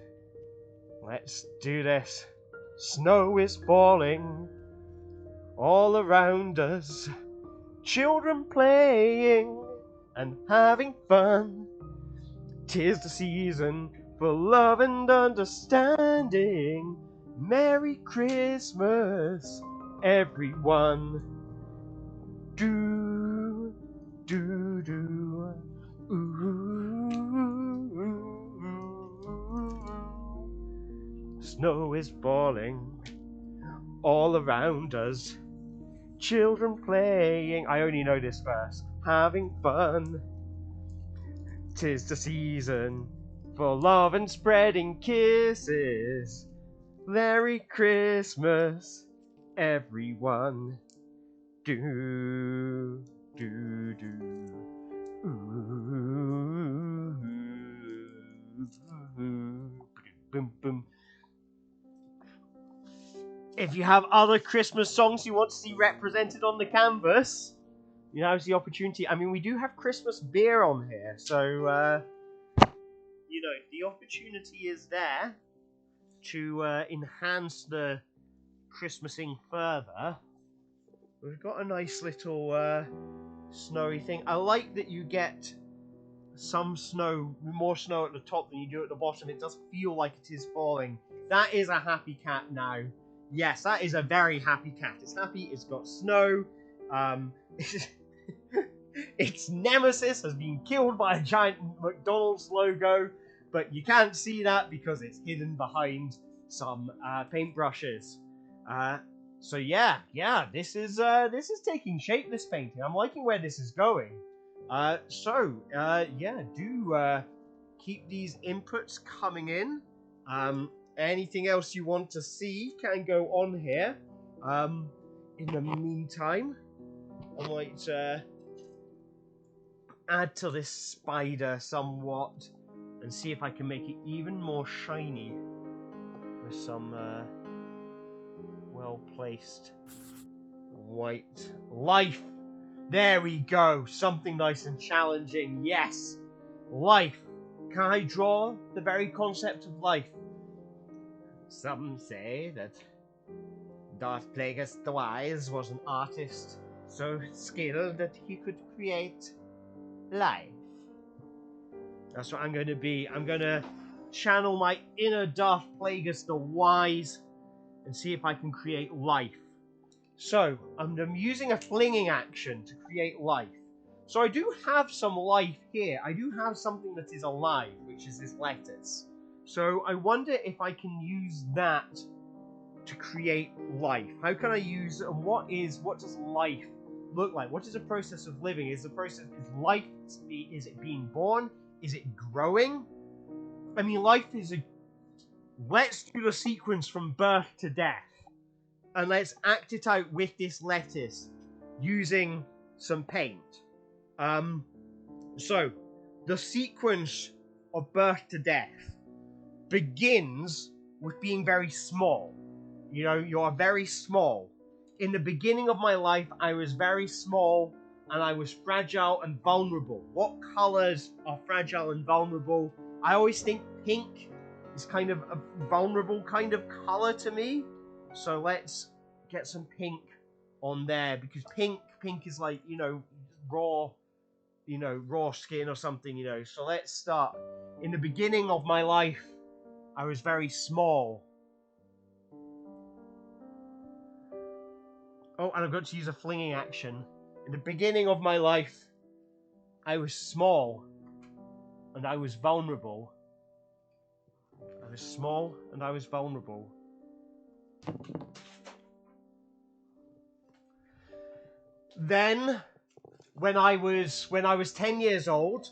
Let's do this. Snow is falling all around us. Children playing and having fun. 'Tis the season for love and understanding. Merry Christmas, everyone. Do, do, do. Ooh. Snow is falling all around us. Children playing. I only know this verse. Having fun. 'Tis the season for love and spreading kisses. Merry Christmas, everyone. Do, do, do. Ooh. Boom, boom. If you have other Christmas songs you want to see represented on the canvas, now's the opportunity. I mean, we do have Christmas beer on here, so, the opportunity is there to enhance the Christmasing further. We've got a nice little snowy thing. I like that you get some snow, more snow at the top than you do at the bottom. It does feel like it is falling. That is a happy cat now. Yes, that is a very happy cat. It's happy, it's got snow. Its nemesis has been killed by a giant McDonald's logo, but you can't see that because it's hidden behind some paintbrushes. So yeah, this is taking shape, this painting. I'm liking where this is going. Do keep these inputs coming in. Anything else you want to see can go on here. In the meantime, I might add to this spider somewhat and see if I can make it even more shiny with some well-placed white life. There we go. Something nice and challenging. Yes. Life. Can I draw the very concept of life? Some say that Darth Plagueis the Wise was an artist so skilled that he could create life. That's what I'm going to be. I'm going to channel my inner Darth Plagueis the Wise and see if I can create life. So, I'm using a flinging action to create life. So I do have some life here. I do have something that is alive, which is this lettuce. So I wonder if I can use that to create life. How can I use, and what does life look like? What is the process of living? Is life, is it being born? Is it growing? I mean, life is let's do the sequence from birth to death. And let's act it out with this lettuce using some paint. So the sequence of birth to death begins with being very small. You know, you are very small. In the beginning of my life, I was very small and I was fragile and vulnerable. What colors are fragile and vulnerable? I always think pink is kind of a vulnerable kind of color to me. So let's get some pink on there, because pink is like, you know, raw skin or something, you know. So let's start. In the beginning of my life, I was very small. Oh, and I've got to use a flinging action. In the beginning of my life, I was small and I was vulnerable. I was small and I was vulnerable. Then, when I was 10 years old,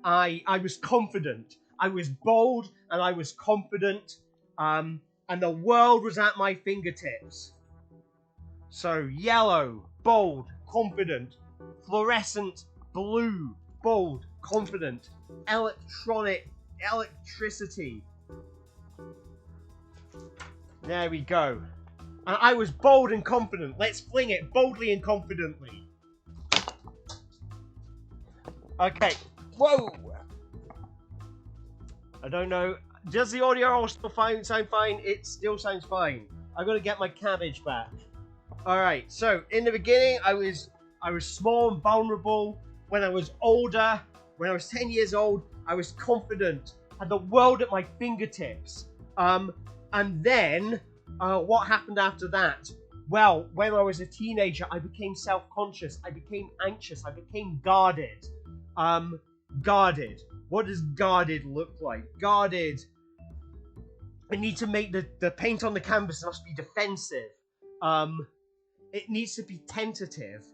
I was confident. I was bold and I was confident, and the world was at my fingertips. So yellow, bold, confident, fluorescent, blue, bold, confident, electricity. There we go. And I was bold and confident. Let's fling it boldly and confidently. Okay. Whoa! I don't know. Does the audio all still sound fine? It still sounds fine. I'm gonna get my cabbage back. Alright, so in the beginning I was small and vulnerable. When I was older, when I was 10 years old, I was confident, had the world at my fingertips. And then what happened after that? Well, when I was a teenager, I became self-conscious, I became anxious, I became guarded. Guarded. What does guarded look like? Guarded. I need to make the paint on the canvas must be defensive. It needs to be tentative.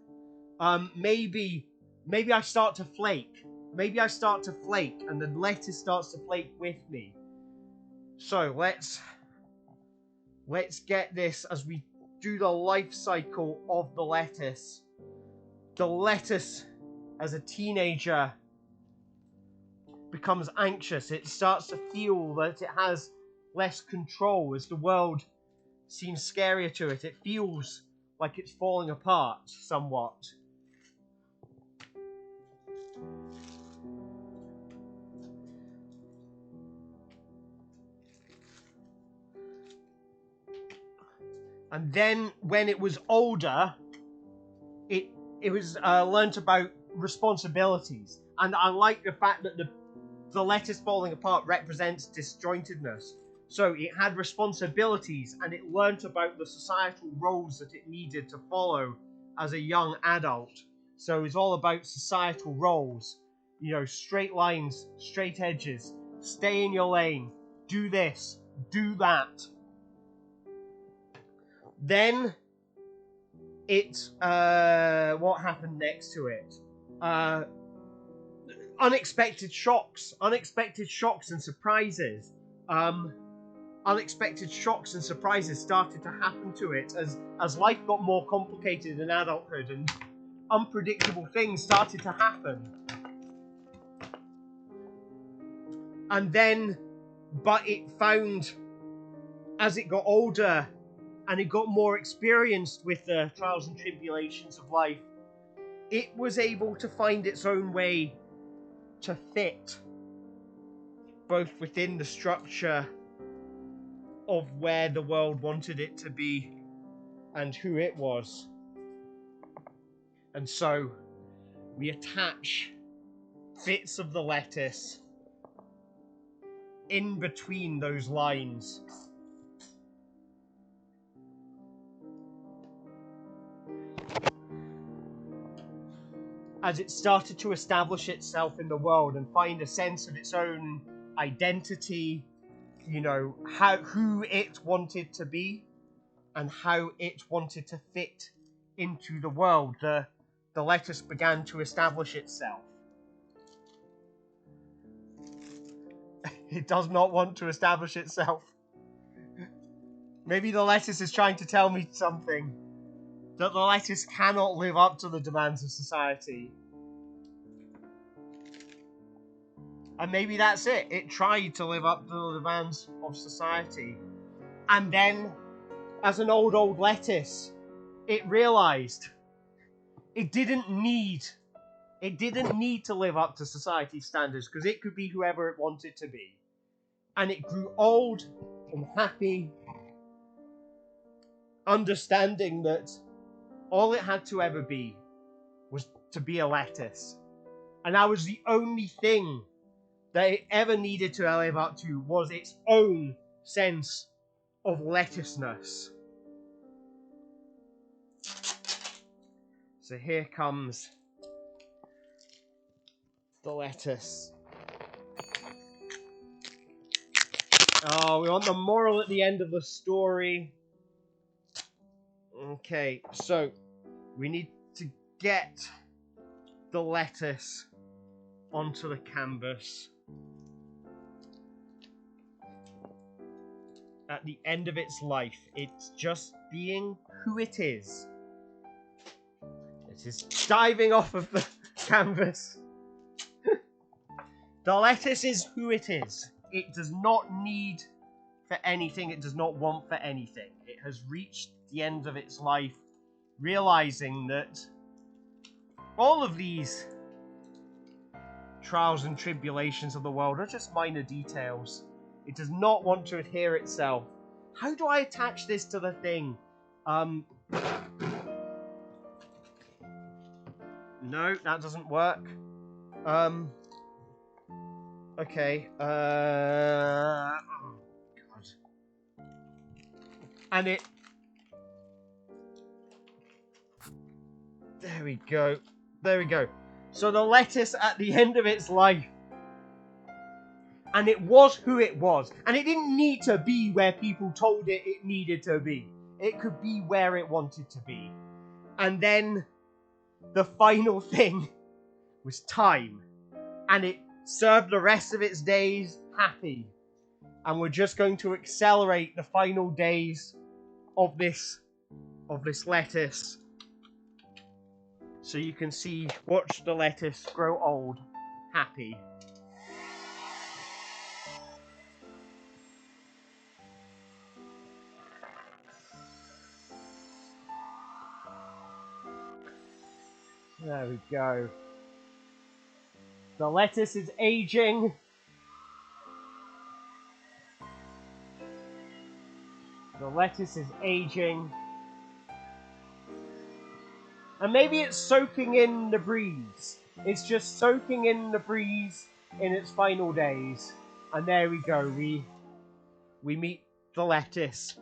Maybe I start to flake. Maybe I start to flake and the lettuce starts to flake with me. So let's get this as we do the life cycle of the lettuce. The lettuce as a teenager becomes anxious. It starts to feel that it has less control as the world seems scarier to it. It feels like it's falling apart somewhat. And then when it was older, it was learnt about responsibilities. And I like the fact that the lettuce falling apart represents disjointedness. So it had responsibilities and it learnt about the societal roles that it needed to follow as a young adult. So it's all about societal roles. You know, straight lines, straight edges, stay in your lane, do this, do that. Then what happened next to it? Unexpected shocks and surprises. Unexpected shocks and surprises started to happen to it as life got more complicated in adulthood and unpredictable things started to happen. And then, but it found, as it got older and it got more experienced with the trials and tribulations of life, it was able to find its own way to fit both within the structure of where the world wanted it to be and who it was. And so we attach bits of the lettuce in between those lines. As it started to establish itself in the world and find a sense of its own identity, you know, who it wanted to be and how it wanted to fit into the world, the lettuce began to establish itself. It does not want to establish itself. Maybe the lettuce is trying to tell me something. That the lettuce cannot live up to the demands of society. And maybe that's it. It tried to live up to the demands of society. And then, as an old lettuce, it realised it didn't need to live up to society's standards because it could be whoever it wanted to be. And it grew old and happy, understanding that all it had to ever be was to be a lettuce. And that was the only thing that it ever needed to live up to, was its own sense of lettuceness. So here comes the lettuce. Oh, we want the moral at the end of the story. Okay, so we need to get the lettuce onto the canvas. At the end of its life, it's just being who it is. It is diving off of the canvas. The lettuce is who it is. It does not need for anything. It does not want for anything. It has reached the end of its life, realizing that all of these trials and tribulations of the world are just minor details. It does not want to adhere itself. How do I attach this to the thing? No, that doesn't work. Okay. Oh, God. And it... There we go. There we go. So the lettuce at the end of its life. And it was who it was. And it didn't need to be where people told it it needed to be. It could be where it wanted to be. And then the final thing was time. And it served the rest of its days happy. And we're just going to accelerate the final days of this lettuce. So you can see, watch the lettuce grow old, happy. There we go. The lettuce is aging. The lettuce is aging. And maybe it's soaking in the breeze. It's just soaking in the breeze in its final days. And there we go. We meet the lettuce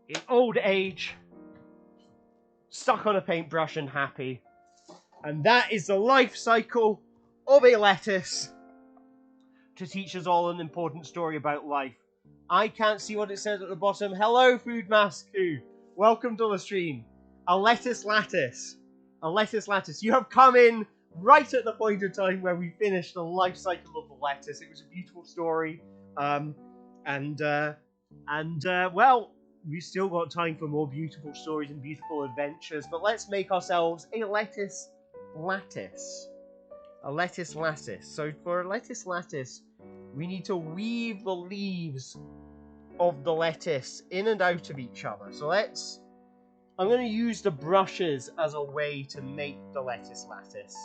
in old age, stuck on a paintbrush and happy. And that is the life cycle of a lettuce to teach us all an important story about life. I can't see what it says at the bottom. Hello, Food Mask 2. Welcome to the stream. A lettuce lattice. A lettuce lattice. You have come in right at the point of time where we finished the life cycle of the lettuce. It was a beautiful story. Well, we've still got time for more beautiful stories and beautiful adventures, but let's make ourselves a lettuce lattice. A lettuce lattice. So for a lettuce lattice, we need to weave the leaves of the lettuce in and out of each other. So I'm going to use the brushes as a way to make the lettuce lattice.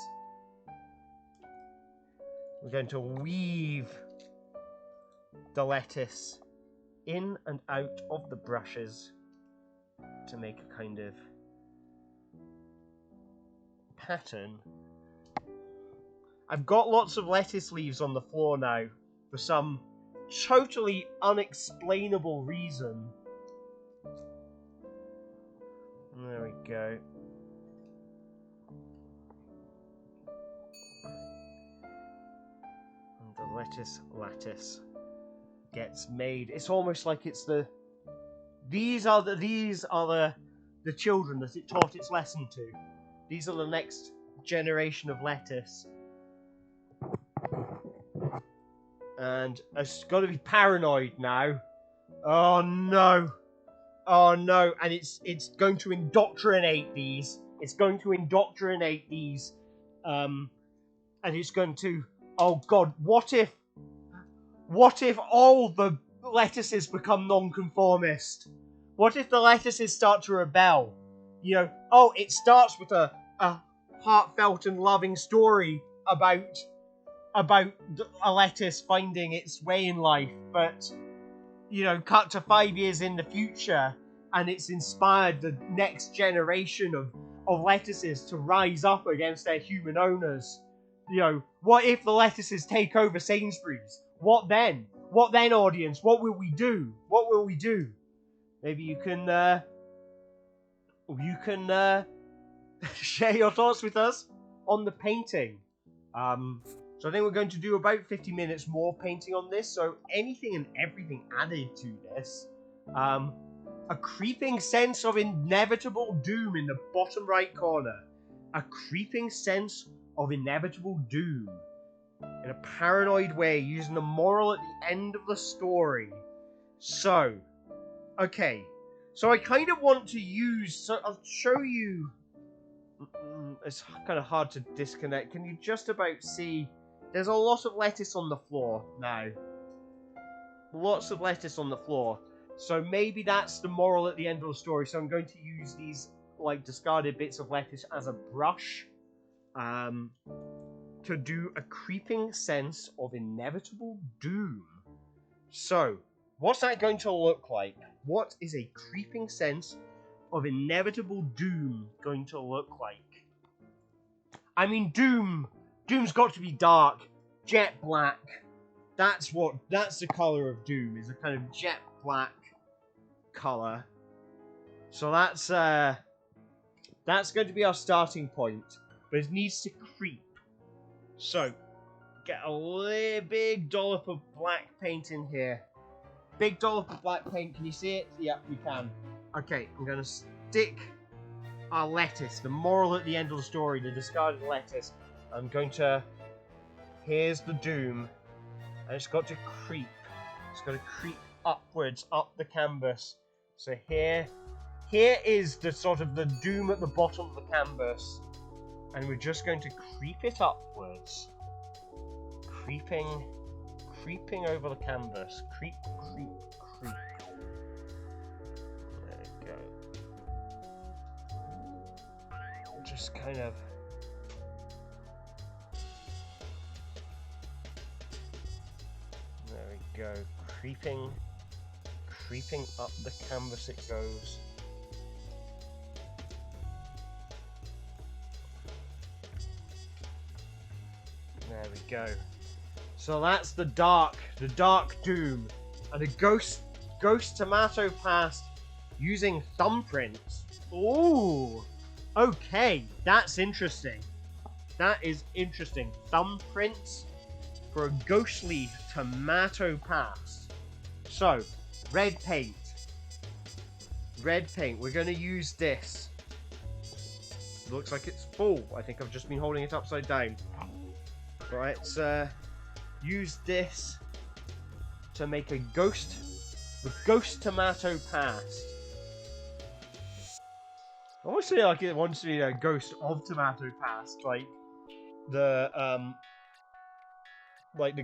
We're going to weave the lettuce in and out of the brushes to make a kind of pattern. I've got lots of lettuce leaves on the floor now for some totally unexplainable reason. There we go. And the lettuce lattice gets made. It's almost like it's these are the children that it taught its lesson to. These are the next generation of lettuce. And it's got to be paranoid now. Oh no. Oh no, and it's going to indoctrinate these. It's going to indoctrinate these. And it's going to Oh god, what if all the lettuces become non-conformist? What if the lettuces start to rebel? You know, oh, it starts with a heartfelt and loving story about a lettuce finding its way in life, but, you know, cut to 5 years in the future, and it's inspired the next generation of lettuces to rise up against their human owners. You know, what if the lettuces take over Sainsbury's? What then? What then, audience? What will we do? What will we do? Maybe you can share your thoughts with us on the painting. So I think we're going to do about 50 minutes more painting on this. So anything and everything added to this. A creeping sense of inevitable doom in the bottom right corner. A creeping sense of inevitable doom. In a paranoid way, using the moral at the end of the story. So, okay. So I kind of want to use... So I'll show you... It's kind of hard to disconnect. Can you just about see... There's a lot of lettuce on the floor now. Lots of lettuce on the floor. So maybe that's the moral at the end of the story. So I'm going to use these like discarded bits of lettuce as a brush. To do a creeping sense of inevitable doom. So, what's that going to look like? What is a creeping sense of inevitable doom going to look like? I mean, doom. Doom's got to be dark, jet black. That's the color of doom, is a kind of jet black color. So that's going to be our starting point, but it needs to creep. So, get a big dollop of black paint in here. Big dollop of black paint. Can you see it? Yeah, we can. Okay, I'm going to stick our lettuce, the moral at the end of the story, the discarded lettuce. I'm going to... Here's the doom. And it's got to creep. It's got to creep upwards, up the canvas. So here is the sort of the doom at the bottom of the canvas. And we're just going to creep it upwards. Creeping over the canvas. Creep, creep, creep. There we go. Just kind of... There we go. Creeping up the canvas it goes. There we go. So that's the dark doom, and a ghost tomato past using thumbprints. Ooh, okay, that's interesting. That is interesting. Thumbprints for a ghostly tomato past. So, red paint. Red paint. We're going to use this. Looks like it's full. I think I've just been holding it upside down. Right, let's use this to make the ghost tomato past. I almost feel like it wants to be a ghost of tomato past, like the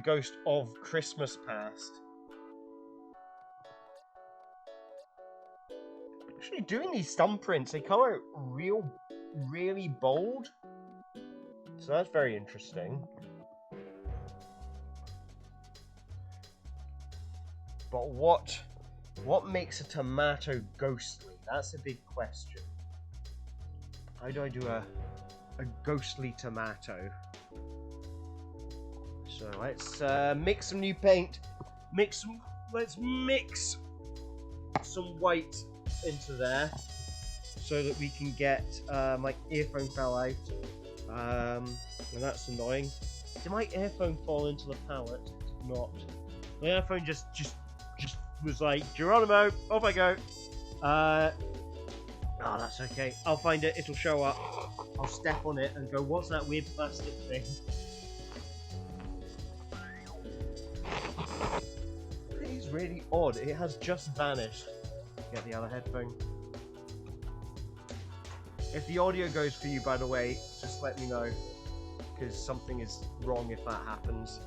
ghost of Christmas past. Actually, doing these thumbprints, they come out really bold. So that's very interesting. But what makes a tomato ghostly? That's a big question. How do I do a ghostly tomato? So let's mix some new paint. Let's mix some white into there so that we can get my earphone fell out. And that's annoying. Did my earphone fall into the palette? Not. My earphone just was like, Geronimo, off I go. Oh, that's okay. I'll find it. It'll show up. I'll step on it and go, what's that weird plastic thing? It is really odd. It has just vanished. Get the other headphone. If the audio goes for you, by the way, just let me know. because something is wrong if that happens.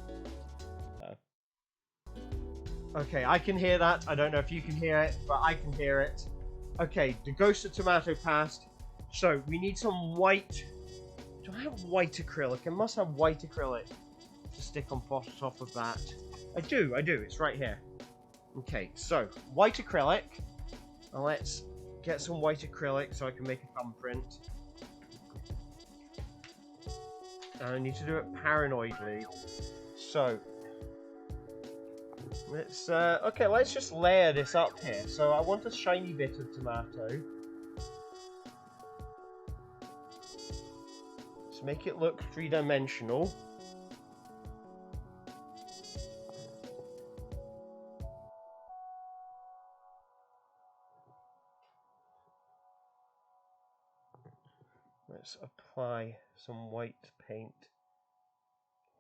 Okay, I can hear that. I don't know if you can hear it, but I can hear it. Okay, the ghost of tomato passed. So we need some white. Do I have white acrylic? I must have white acrylic to stick on top of that. I do. It's right here. Okay, so white acrylic. Now let's get some white acrylic so I can make a thumbprint. And I need to do it paranoidly. So let's just layer this up here. So I want a shiny bit of tomato. Let's make it look three-dimensional. Let's apply some white paint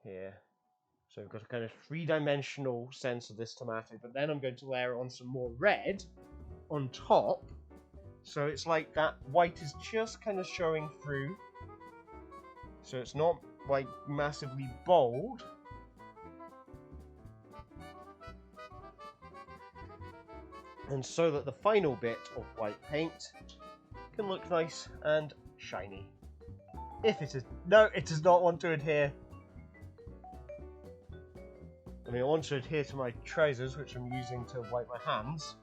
here. So we've got a kind of three-dimensional sense of this tomato, but then I'm going to layer on some more red on top. So it's like that white is just kind of showing through. So it's not like massively bold. And so that the final bit of white paint can look nice and shiny. If it is... No, it does not want to adhere. I mean, I want to adhere to my trousers, which I'm using to wipe my hands.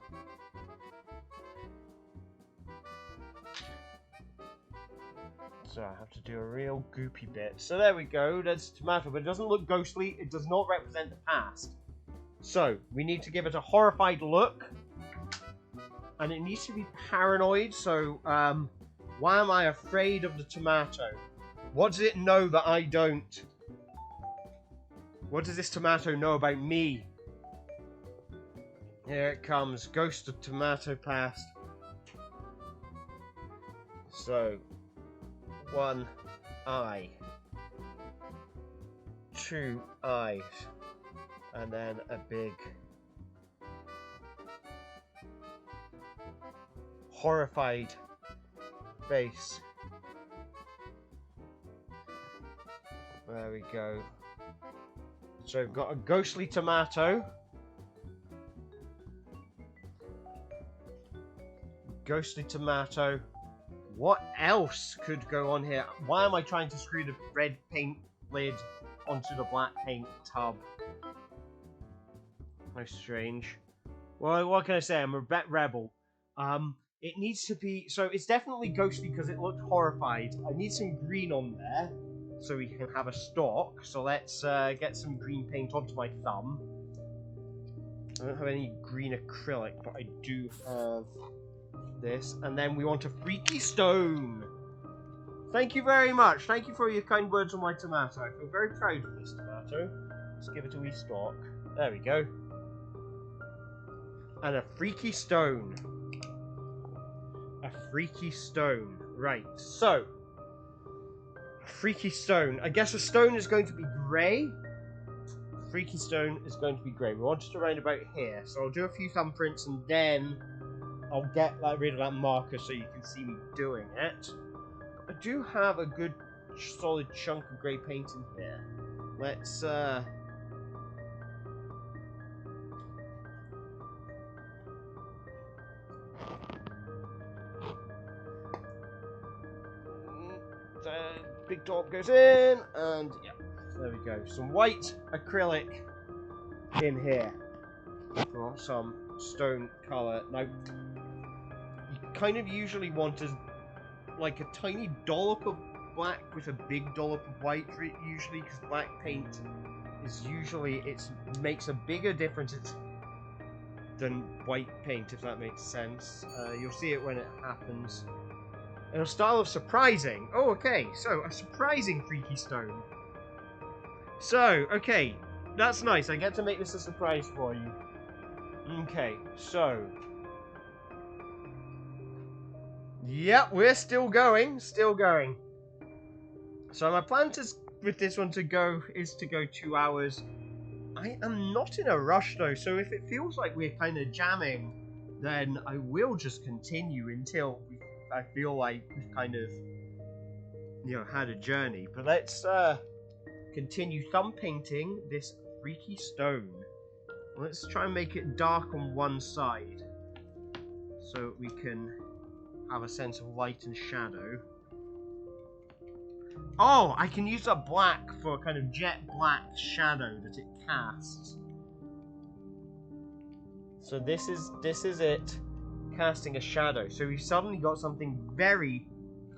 So I have to do a real goopy bit. So there we go, that's tomato, but it doesn't look ghostly, it does not represent the past. So, we need to give it a horrified look. And it needs to be paranoid, so, why am I afraid of the tomato? What does it know that I don't? What does this tomato know about me? Here it comes. Ghost of tomato past. So, 1 eye. 2 eyes. And then a big horrified face. There we go. So we've got a ghostly tomato. Ghostly tomato. What else could go on here? Why am I trying to screw the red paint lid onto the black paint tub? How strange. Well, what can I say? I'm a bit rebel. It needs to be... So it's definitely ghostly because it looked horrified. I need some green on there so we can have a stalk. So let's get some green paint onto my thumb. I don't have any green acrylic, but I do have this. And then we want a freaky stone. Thank you very much. Thank you for your kind words on my tomato. I feel very proud of this tomato. Let's give it a wee stalk. There we go. And a freaky stone. A freaky stone. Right, so... a freaky stone. I guess a stone is going to be grey. Freaky stone is going to be grey. We want it around about here. So I'll do a few thumbprints and then I'll get rid of that marker so you can see me doing it. I do have a good solid chunk of grey paint in here. Let's big dot goes in, and yeah, there we go. Some white acrylic in here for some stone colour. Now, you kind of usually want like a tiny dollop of black with a big dollop of white, usually, because black paint is usually, it makes a bigger difference than white paint, if that makes sense. You'll see it when it happens. In a style of surprising. Oh, okay. So, a surprising freaky stone. So, okay. That's nice. I get to make this a surprise for you. Okay, so... yep, we're still going. Still going. So, my plan with this one is to go 2 hours. I am not in a rush, though. So, if it feels like we're kind of jamming, then I will just continue until I feel like we've kind of, had a journey. But let's continue thumb painting this freaky stone. Let's try and make it dark on one side so we can have a sense of light and shadow. Oh, I can use that black for a kind of jet black shadow that it casts. So this is it casting a shadow. So we've suddenly got something very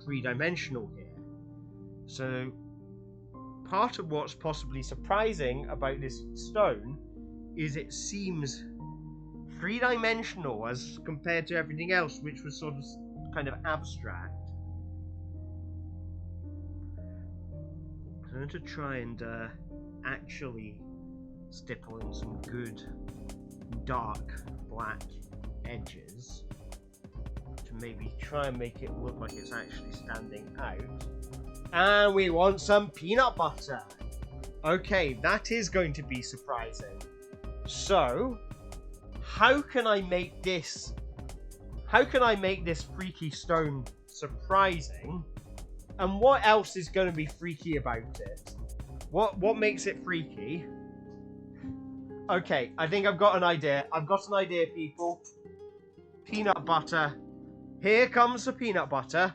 three-dimensional here. So part of what's possibly surprising about this stone is it seems three-dimensional as compared to everything else, which was sort of kind of abstract. I'm going to try and actually stipple in some good dark black edges to maybe try and make it look like it's actually standing out. And we want some peanut butter. Okay, that is going to be surprising. So, how can I make this freaky stone surprising? And what else is going to be freaky about it? What makes it freaky? Okay, I think I've got an idea. I've got an idea, people. Peanut butter. Here comes the peanut butter.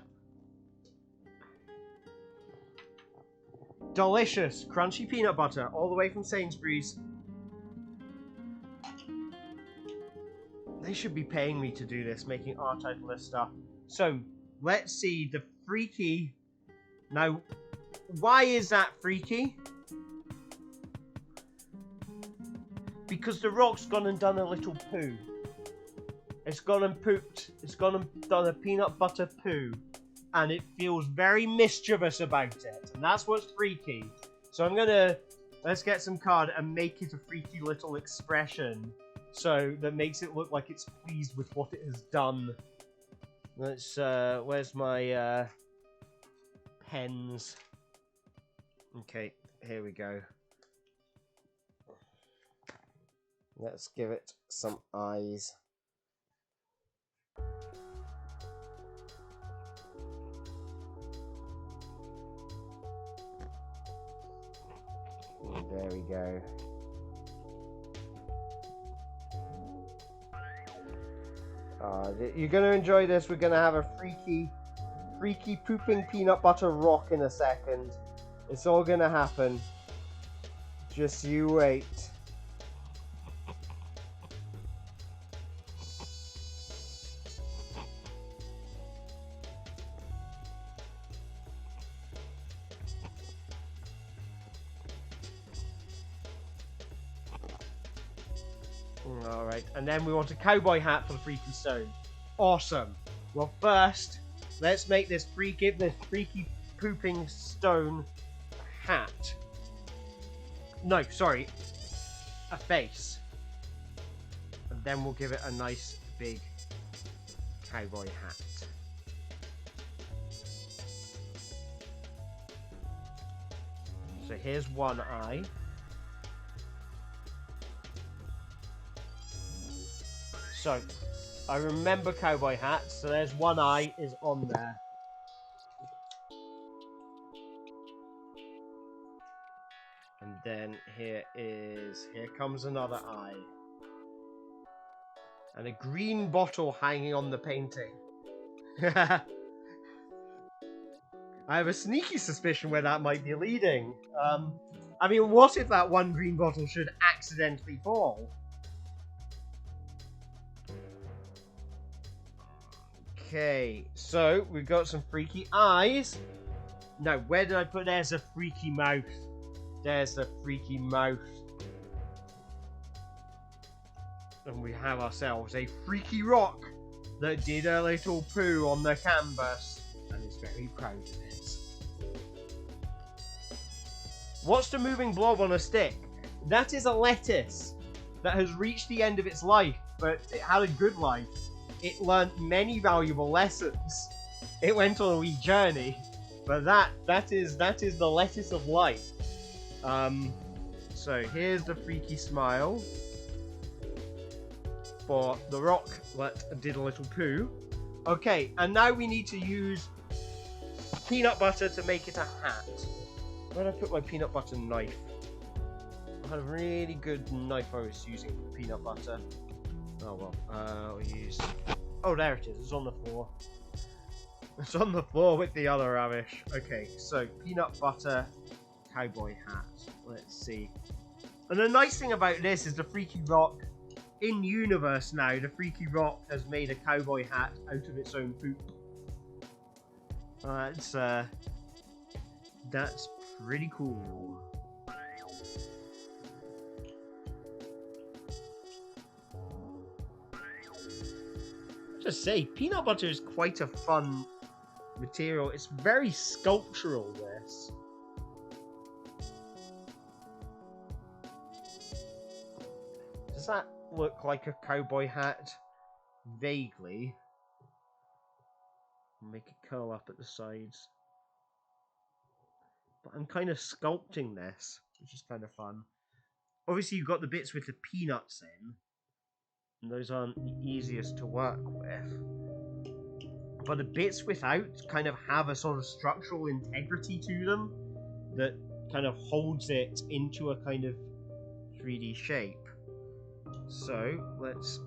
Delicious, crunchy peanut butter, all the way from Sainsbury's. They should be paying me to do this, making art out of this stuff. So, let's see the freaky... Now, why is that freaky? Because the rock's gone and done a little poo. It's gone and pooped. It's gone and done a peanut butter poo. And it feels very mischievous about it. And that's what's freaky. So I'm gonna... Let's get some card and make it a freaky little expression. So that makes it look like it's pleased with what it has done. Let's, where's my, pens? Okay, here we go. Let's give it some eyes. There we go. You're going to enjoy this. We're going to have a freaky pooping peanut butter rock in a second. It's all going to happen. Just you wait. Alright, and then we want a cowboy hat for the freaky stone. Awesome. Well, first, let's make this freaky pooping stone hat. No, sorry. A face. And then we'll give it a nice big cowboy hat. So here's one eye. So, I remember cowboy hats, so there's one eye is on there. And then here comes another eye. And a green bottle hanging on the painting. I have a sneaky suspicion where that might be leading. I mean, what if that one green bottle should accidentally fall? Okay, so we've got some freaky eyes. Now, where did I put? There's a freaky mouth. There's the freaky mouth. And we have ourselves a freaky rock that did a little poo on the canvas and is very proud of it. What's the moving blob on a stick? That is a lettuce that has reached the end of its life, but it had a good life. It learnt many valuable lessons. It went on a wee journey, but that is the lettuce of life. So here's the freaky smile for the rock that did a little poo. Okay, and now we need to use peanut butter to make it a hat. Where did I put my peanut butter knife? I had a really good knife I was using for peanut butter. Oh well, I'll use... Oh, there it is. It's on the floor. It's on the floor with the other rubbish. Okay, so peanut butter cowboy hat. Let's see. And the nice thing about this is the Freaky Rock, in universe now, the Freaky Rock has made a cowboy hat out of its own poop. That's pretty cool. Just say, peanut butter is quite a fun material. It's very sculptural, this. Does that look like a cowboy hat? Vaguely. Make it curl up at the sides. But I'm kind of sculpting this, which is kind of fun. Obviously, you've got the bits with the peanuts in. And those aren't the easiest to work with. But the bits without kind of have a sort of structural integrity to them that kind of holds it into a kind of 3D shape. So, let's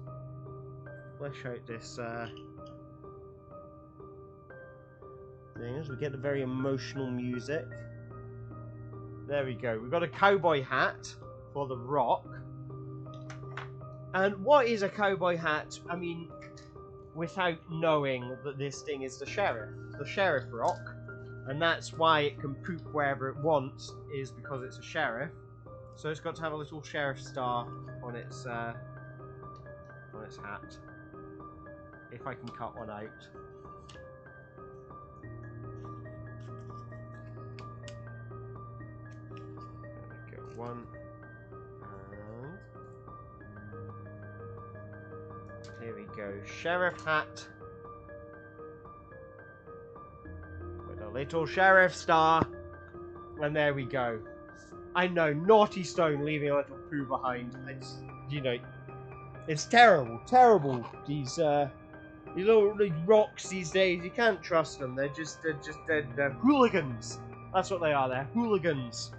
flesh out this thing as we get the very emotional music. There we go. We've got a cowboy hat for the Rock. And what is a cowboy hat? I mean, without knowing that this thing is the Sheriff Rock. And that's why it can poop wherever it wants, is because it's a sheriff. So it's got to have a little sheriff star on its hat. If I can cut one out. There we go, one. And here we go, sheriff hat. With a little sheriff star. And there we go. I know, naughty Stone leaving a little poo behind. It's, you know, it's terrible, terrible. These little rocks these days, you can't trust them. They're hooligans. That's what they are. They're hooligans.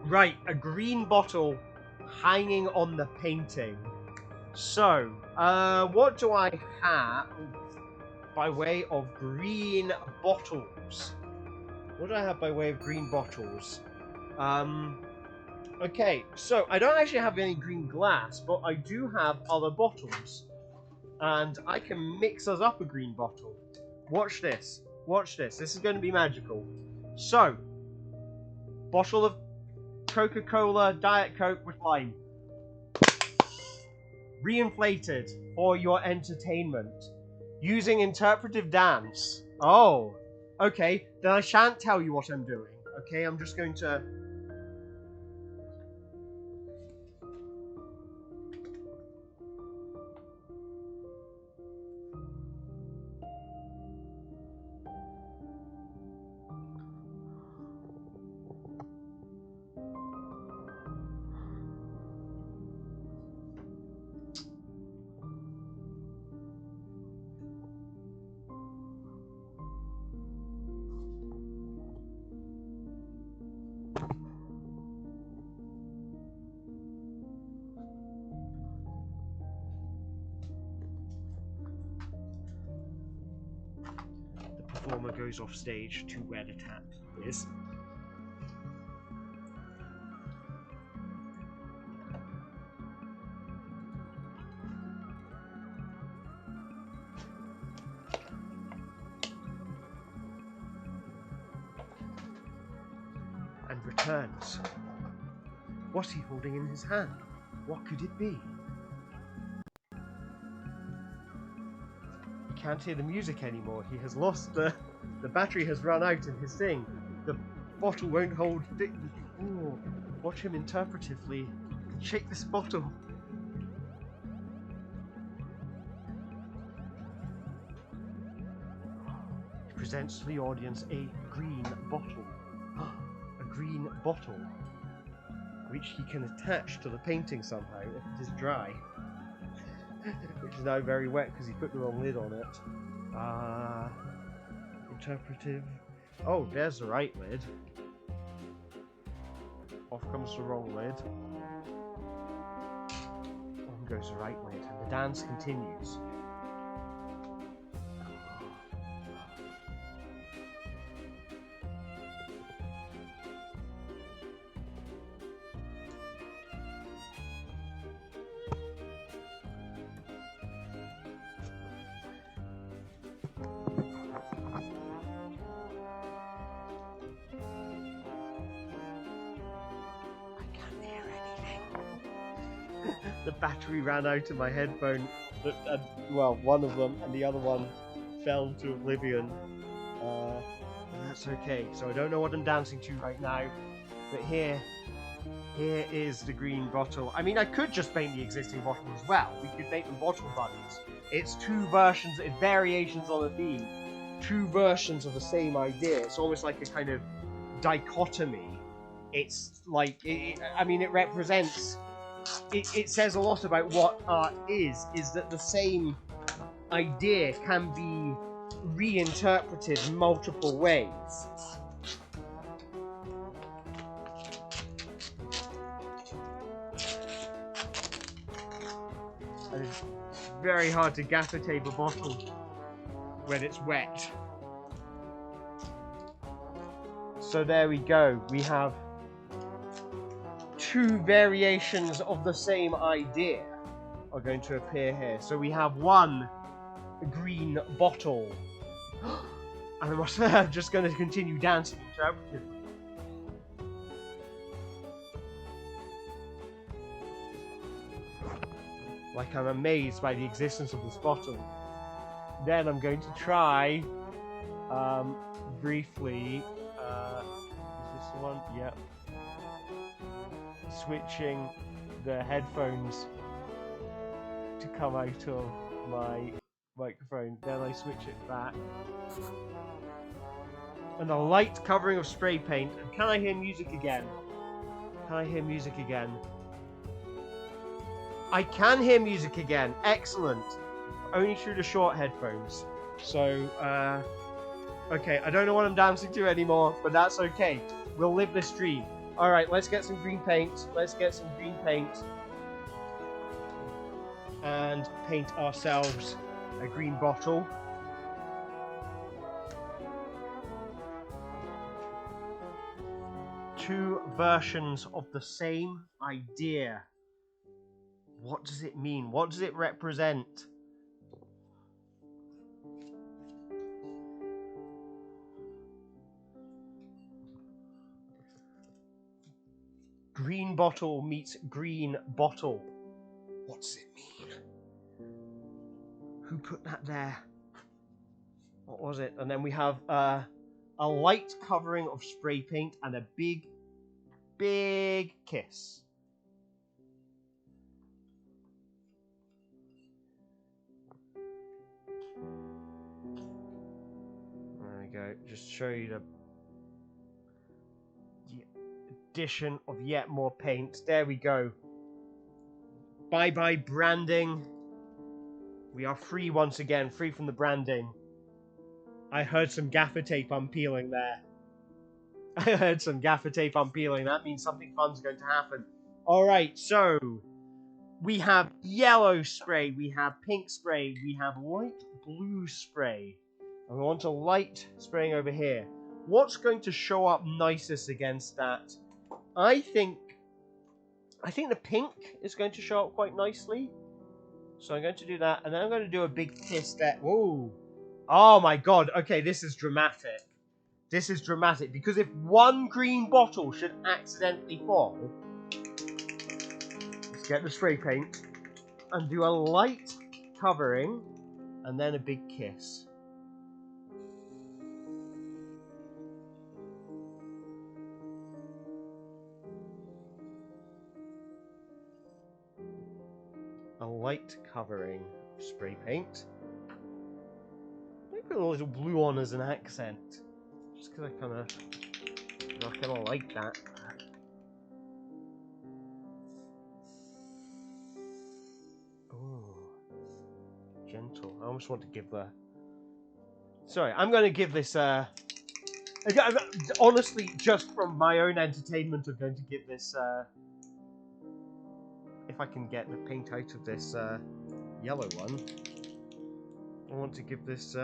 Right, a green bottle hanging on the painting. So, what do I have by way of green bottles? What do I have by way of green bottles? Okay, so I don't actually have any green glass, but I do have other bottles. And I can mix us up a green bottle. Watch this. Watch this. This is going to be magical. So, bottle of Coca-Cola Diet Coke with lime. Reinflated for your entertainment. Using interpretive dance. Oh. Okay, then I shan't tell you what I'm doing. Okay, I'm just going to... Performer goes off stage to where the tap is. And returns. What's he holding in his hand? What could it be? Can't hear the music anymore. He has lost the battery has run out in his thing. The bottle won't hold. Ooh, watch him interpretively shake this bottle. He presents to the audience a green bottle. A green bottle, which he can attach to the painting somehow if it is dry. Which is now very wet because he put the wrong lid on it. Interpretive Oh, there's the right lid. Off comes the wrong lid. On goes the right lid, and the dance continues. The battery ran out of my headphone. Well, one of them, and the other one fell to oblivion. That's okay. So I don't know what I'm dancing to right now, but here is the green bottle. I mean, I could just paint the existing bottle as well. We could make them bottle buddies. It's two versions, it's variations on a theme. Two versions of the same idea. It's almost like a kind of dichotomy. It's like, I mean, it represents... It says a lot about what art is that the same idea can be reinterpreted multiple ways. And it's very hard to gaffer tape a bottle when it's wet. So there we go. We have two variations of the same idea are going to appear here. So we have one green bottle. And I'm just going to continue dancing interpretively. Like I'm amazed by the existence of this bottle. Then I'm going to try briefly. Is this the one? Yep. Switching the headphones to come out of my microphone. Then I switch it back. And a light covering of spray paint. And can I hear music again? Can I hear music again? I can hear music again. Excellent. Only through the short headphones. So, okay, I don't know what I'm dancing to anymore, but that's okay. We'll live this dream. Alright, let's get some green paint. Let's get some green paint. And paint ourselves a green bottle. Two versions of the same idea. What does it mean? What does it represent? Green bottle meets green bottle. What does it mean? Who put that there? What was it? And then we have a light covering of spray paint and a big, big kiss. There we go. Just show you the addition of yet more paint. There we go. Bye bye branding. We are free once again, free from the branding. I heard some gaffer tape unpeeling there. I heard some gaffer tape unpeeling. That means something fun's going to happen. Alright, so we have yellow spray, we have pink spray, we have light blue spray. And we want a light spraying over here. What's going to show up nicest against that? I think the pink is going to show up quite nicely. So I'm going to do that, and then I'm going to do a big kiss there. Whoa. Oh my god. Okay, this is dramatic. This is dramatic, because if one green bottle should accidentally fall, let's get the spray paint and do a light covering and then a big kiss. A light covering of spray paint. Maybe put a little blue on as an accent, just because I kind of like that. Oh, gentle. I almost want to give the. Sorry, I'm going to give this Honestly, just from my own entertainment, I'm going to give this, if I can get the paint out of this yellow one, I want to give this,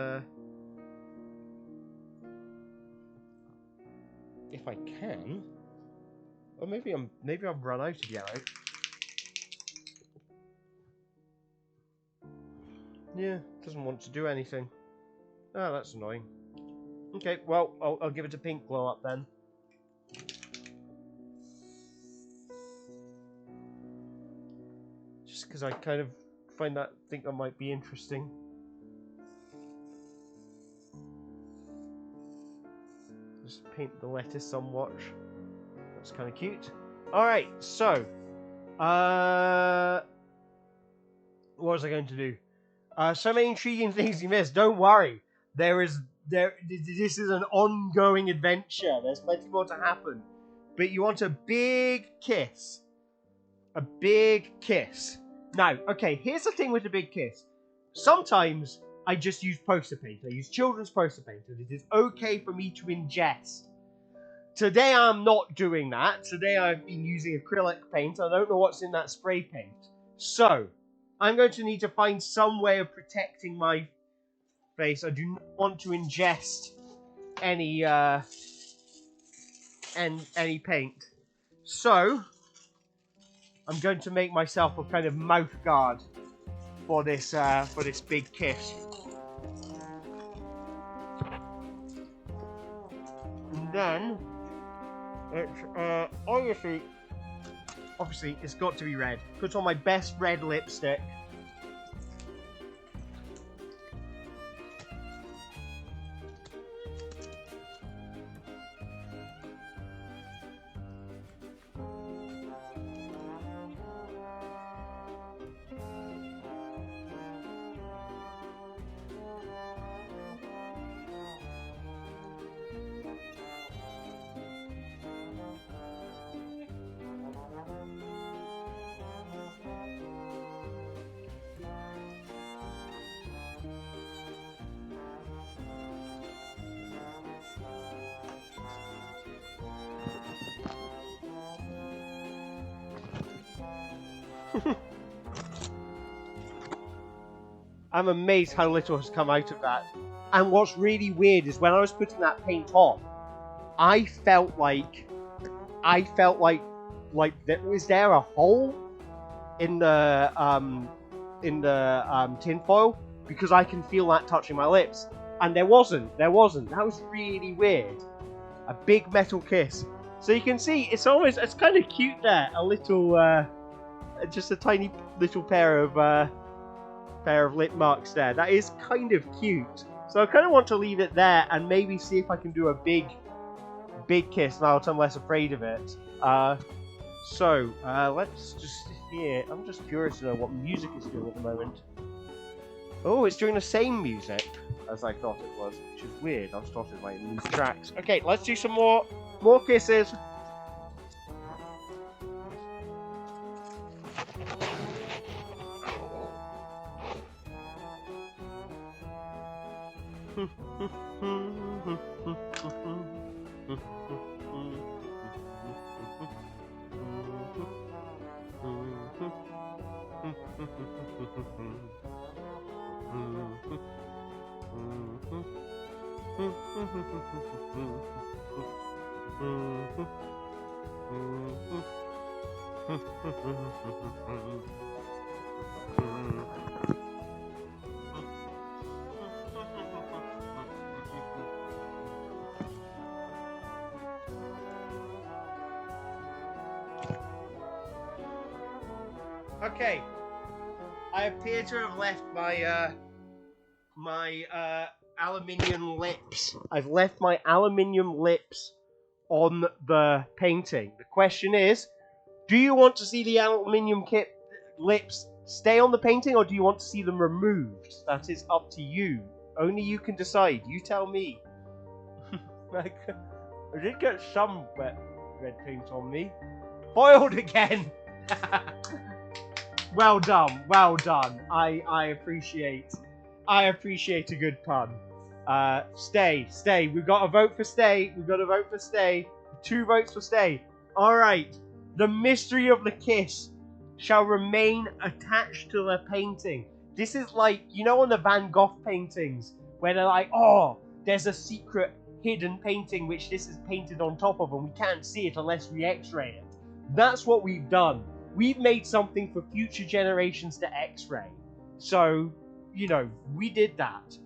if I can, or maybe I've run out of yellow. Yeah, doesn't want to do anything. Oh, that's annoying. Okay, well, I'll give it a pink glow up then. Just because I kind of think that might be interesting. Just paint the lettuce somewhat. That's kind of cute. Alright, so, what was I going to do? So many intriguing things you missed. Don't worry. This is an ongoing adventure. There's plenty more to happen. But you want a big kiss. A big kiss. Now, okay, here's the thing with a big kiss. Sometimes I just use poster paint. I use children's poster paint, and it is okay for me to ingest. Today I'm not doing that. Today I've been using acrylic paint. I don't know what's in that spray paint. So, I'm going to need to find some way of protecting my face. I do not want to ingest any paint. So, I'm going to make myself a kind of mouth guard for this big kiss. And then it's obviously it's got to be red. Put on my best red lipstick. I'm amazed how little has come out of that. And what's really weird is when I was putting that paint on, I felt like was there a hole in the tinfoil? Because I can feel that touching my lips. And there wasn't. That was really weird. A big metal kiss. So you can see, it's kind of cute there. A little, just a tiny little pair of lip marks there. That is kind of cute. So I kind of want to leave it there and maybe see if I can do a big kiss now that I'm less afraid of it. So let's just hear. I'm just curious to know what music is doing at the moment. Oh, it's doing the same music as I thought it was, which is weird. I was thought it might lose tracks. Okay, let's do some more kisses. Okay, I appear to have left my aluminium lips. I've left my aluminium lips on the painting. The question is, do you want to see the aluminium lips stay on the painting, or do you want to see them removed? That is up to you. Only you can decide. You tell me. I did get some red paint on me. Foiled again! Well done, well done. I appreciate a good pun. Stay. We've got to vote for stay. 2 votes for stay. Alright. The mystery of the kiss shall remain attached to the painting. This is like, you know, on the Van Gogh paintings, where they're like, oh, there's a secret hidden painting which this is painted on top of and we can't see it unless we x-ray it. That's what we've done. We've made something for future generations to x-ray. So, you know, we did that.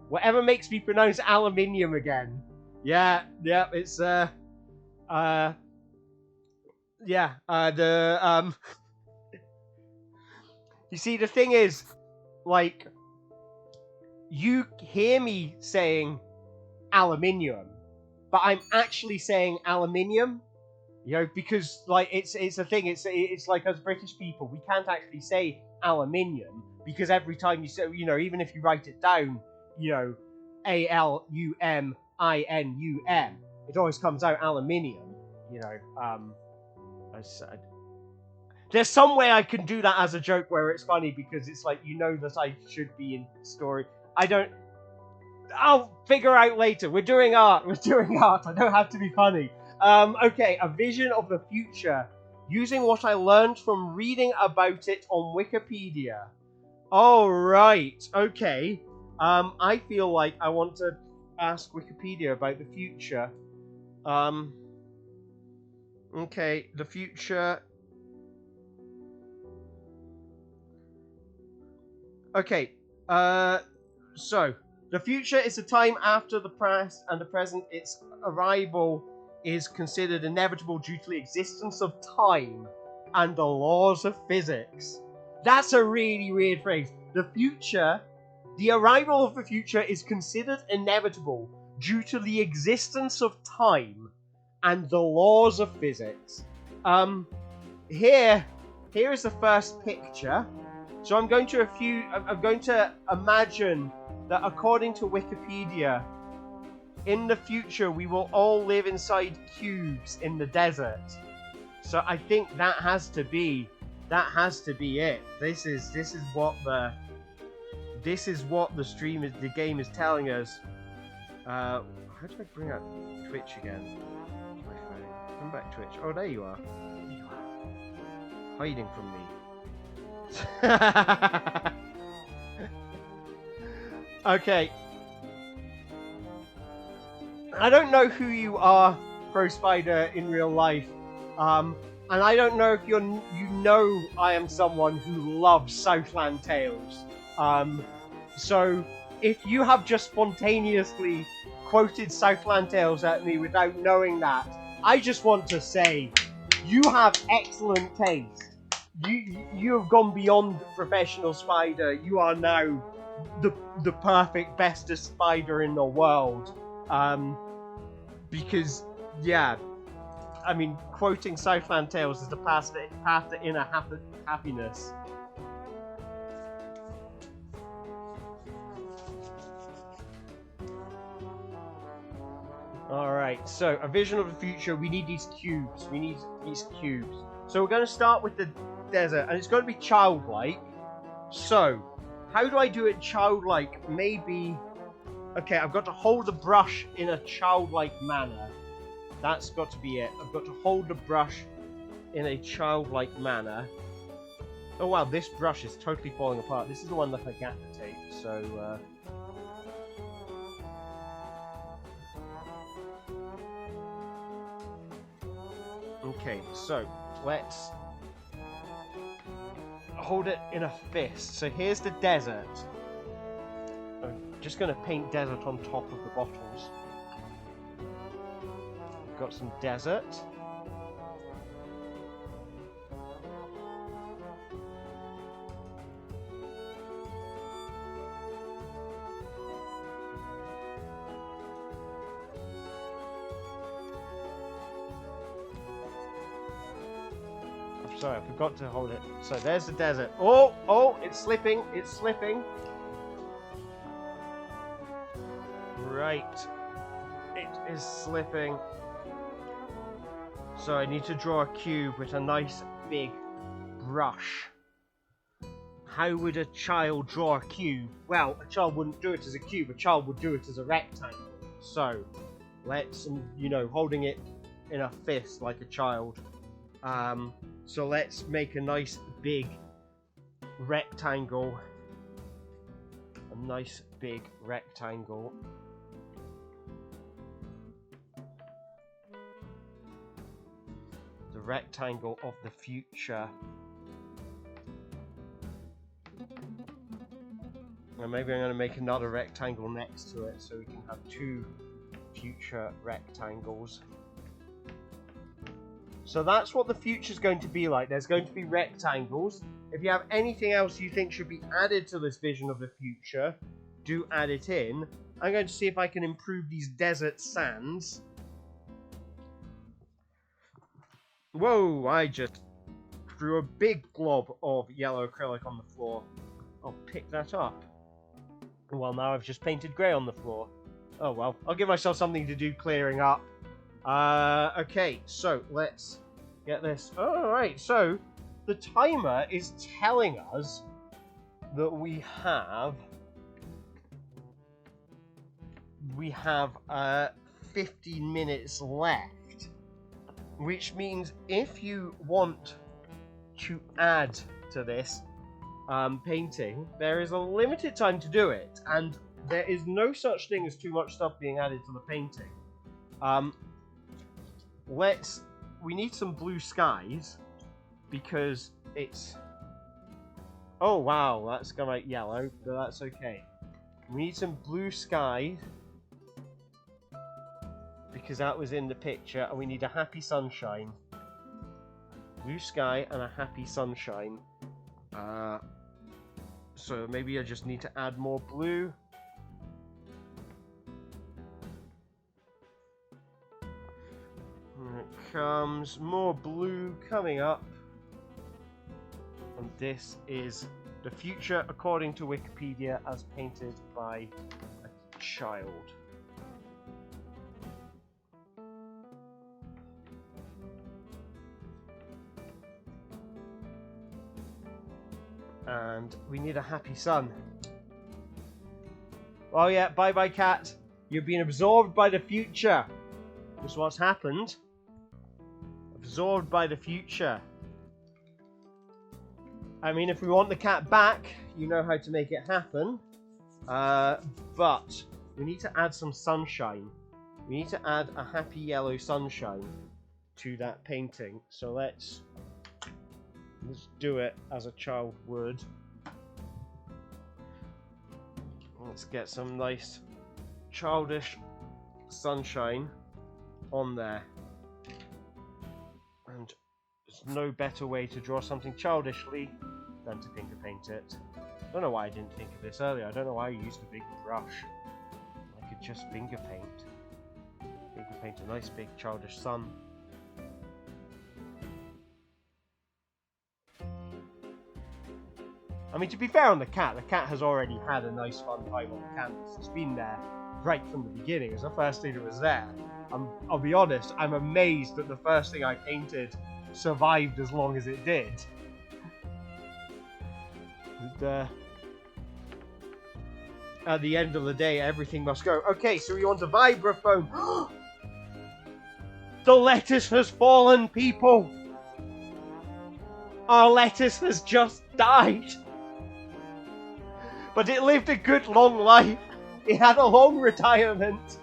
Whatever makes me pronounce aluminium again. Yeah, it's, you see, the thing is, like, you hear me saying aluminium, but I'm actually saying aluminium, you know, because, like, it's a thing, it's like, as British people, we can't actually say aluminium, because every time you say, you know, even if you write it down, you know, ALUMINUM, it always comes out aluminium, you know, there's some way I can do that as a joke where it's funny, because it's like, you know that I should be in story. I'll figure out later. We're doing art. I don't have to be funny. Okay, a vision of the future, using what I learned from reading about it on Wikipedia. Alright, okay. I feel like I want to ask Wikipedia about the future. Okay, the future. Okay, so, the future is a time after the past and the present. Its arrival is considered inevitable due to the existence of time and the laws of physics. That's a really weird phrase. The arrival of the future is considered inevitable due to the existence of time and the laws of physics. Here is the first picture. So I'm going to imagine that, according to Wikipedia, in the future we will all live inside cubes in the desert. So I think that has to be it. This is what the game is telling us. How do I bring up Twitch again? Come back, Twitch. Oh, there you are. Hiding from me. Okay. I don't know who you are, Pro Spider, in real life. And I don't know if you know I am someone who loves Southland Tales. So if you have just spontaneously quoted Southland Tales at me without knowing that, I just want to say, you have excellent taste. You have gone beyond professional spider. You are now the perfect bestest spider in the world. Because, yeah, I mean, quoting Southland Tales is the path to inner happiness. Alright, so, a vision of the future. We need these cubes. So we're going to start with the desert, and it's going to be childlike. So, how do I do it childlike? Maybe... Okay, I've got to hold the brush in a childlike manner. That's got to be it. I've got to hold the brush in a childlike manner. Oh wow, this brush is totally falling apart. This is the one that I got to take, so... Okay, so, let's hold it in a fist. So here's the desert. I'm just going to paint desert on top of the bottles. Got some desert. Sorry, I forgot to hold it. So there's the desert. Oh, it's slipping. Right. It is slipping. So I need to draw a cube with a nice big brush. how would a child draw a cube? Well, a child wouldn't do it as a cube, a child would do it as a rectangle. So, let's, holding it in a fist like a child. So let's make a nice big rectangle. A nice big rectangle. The rectangle of the future. And maybe I'm going to make another rectangle next to it so we can have two future rectangles. So that's what the future's going to be like. There's going to be rectangles. If you have anything else you think should be added to this vision of the future, do add it in. I'm going to see if I can improve these desert sands. Whoa, I just threw a big glob of yellow acrylic on the floor. I'll pick that up. Well, now I've just painted grey on the floor. Oh well, I'll give myself something to do clearing up. Okay, so let's get this. Alright, so the timer is telling us that we have 15 minutes left, which means if you want to add to this painting, there is a limited time to do it, and there is no such thing as too much stuff being added to the painting. We need some blue skies, because it's... Oh wow, that's gonna make yellow, but that's okay. We need some blue skies, because that was in the picture, and we need a happy sunshine. Blue sky and a happy sunshine. So maybe I just need to add more blue. Here it comes, more blue coming up. And this is the future according to Wikipedia as painted by a child. And we need a happy sun. Oh yeah, bye bye cat. You've been absorbed by the future. Just what's happened. Absorbed by the future. I mean, if we want the cat back, you know how to make it happen. But we need to add some sunshine. We need to add a happy yellow sunshine to that painting. So let's do it as a child would. Let's get some nice childish sunshine on there. And there's no better way to draw something childishly than to finger paint it. I don't know why I didn't think of this earlier. I don't know why I used a big brush. I could just finger paint. Finger paint a nice big childish sun. I mean, to be fair on the cat has already had a nice fun time on the canvas. It's been there right from the beginning. It was the first thing that was there. I'll be honest, I'm amazed that the first thing I painted survived as long as it did. And, at the end of the day, everything must go. Okay, so we want a vibraphone. The lettuce has fallen, people! Our lettuce has just died! But it lived a good long life. It had a long retirement.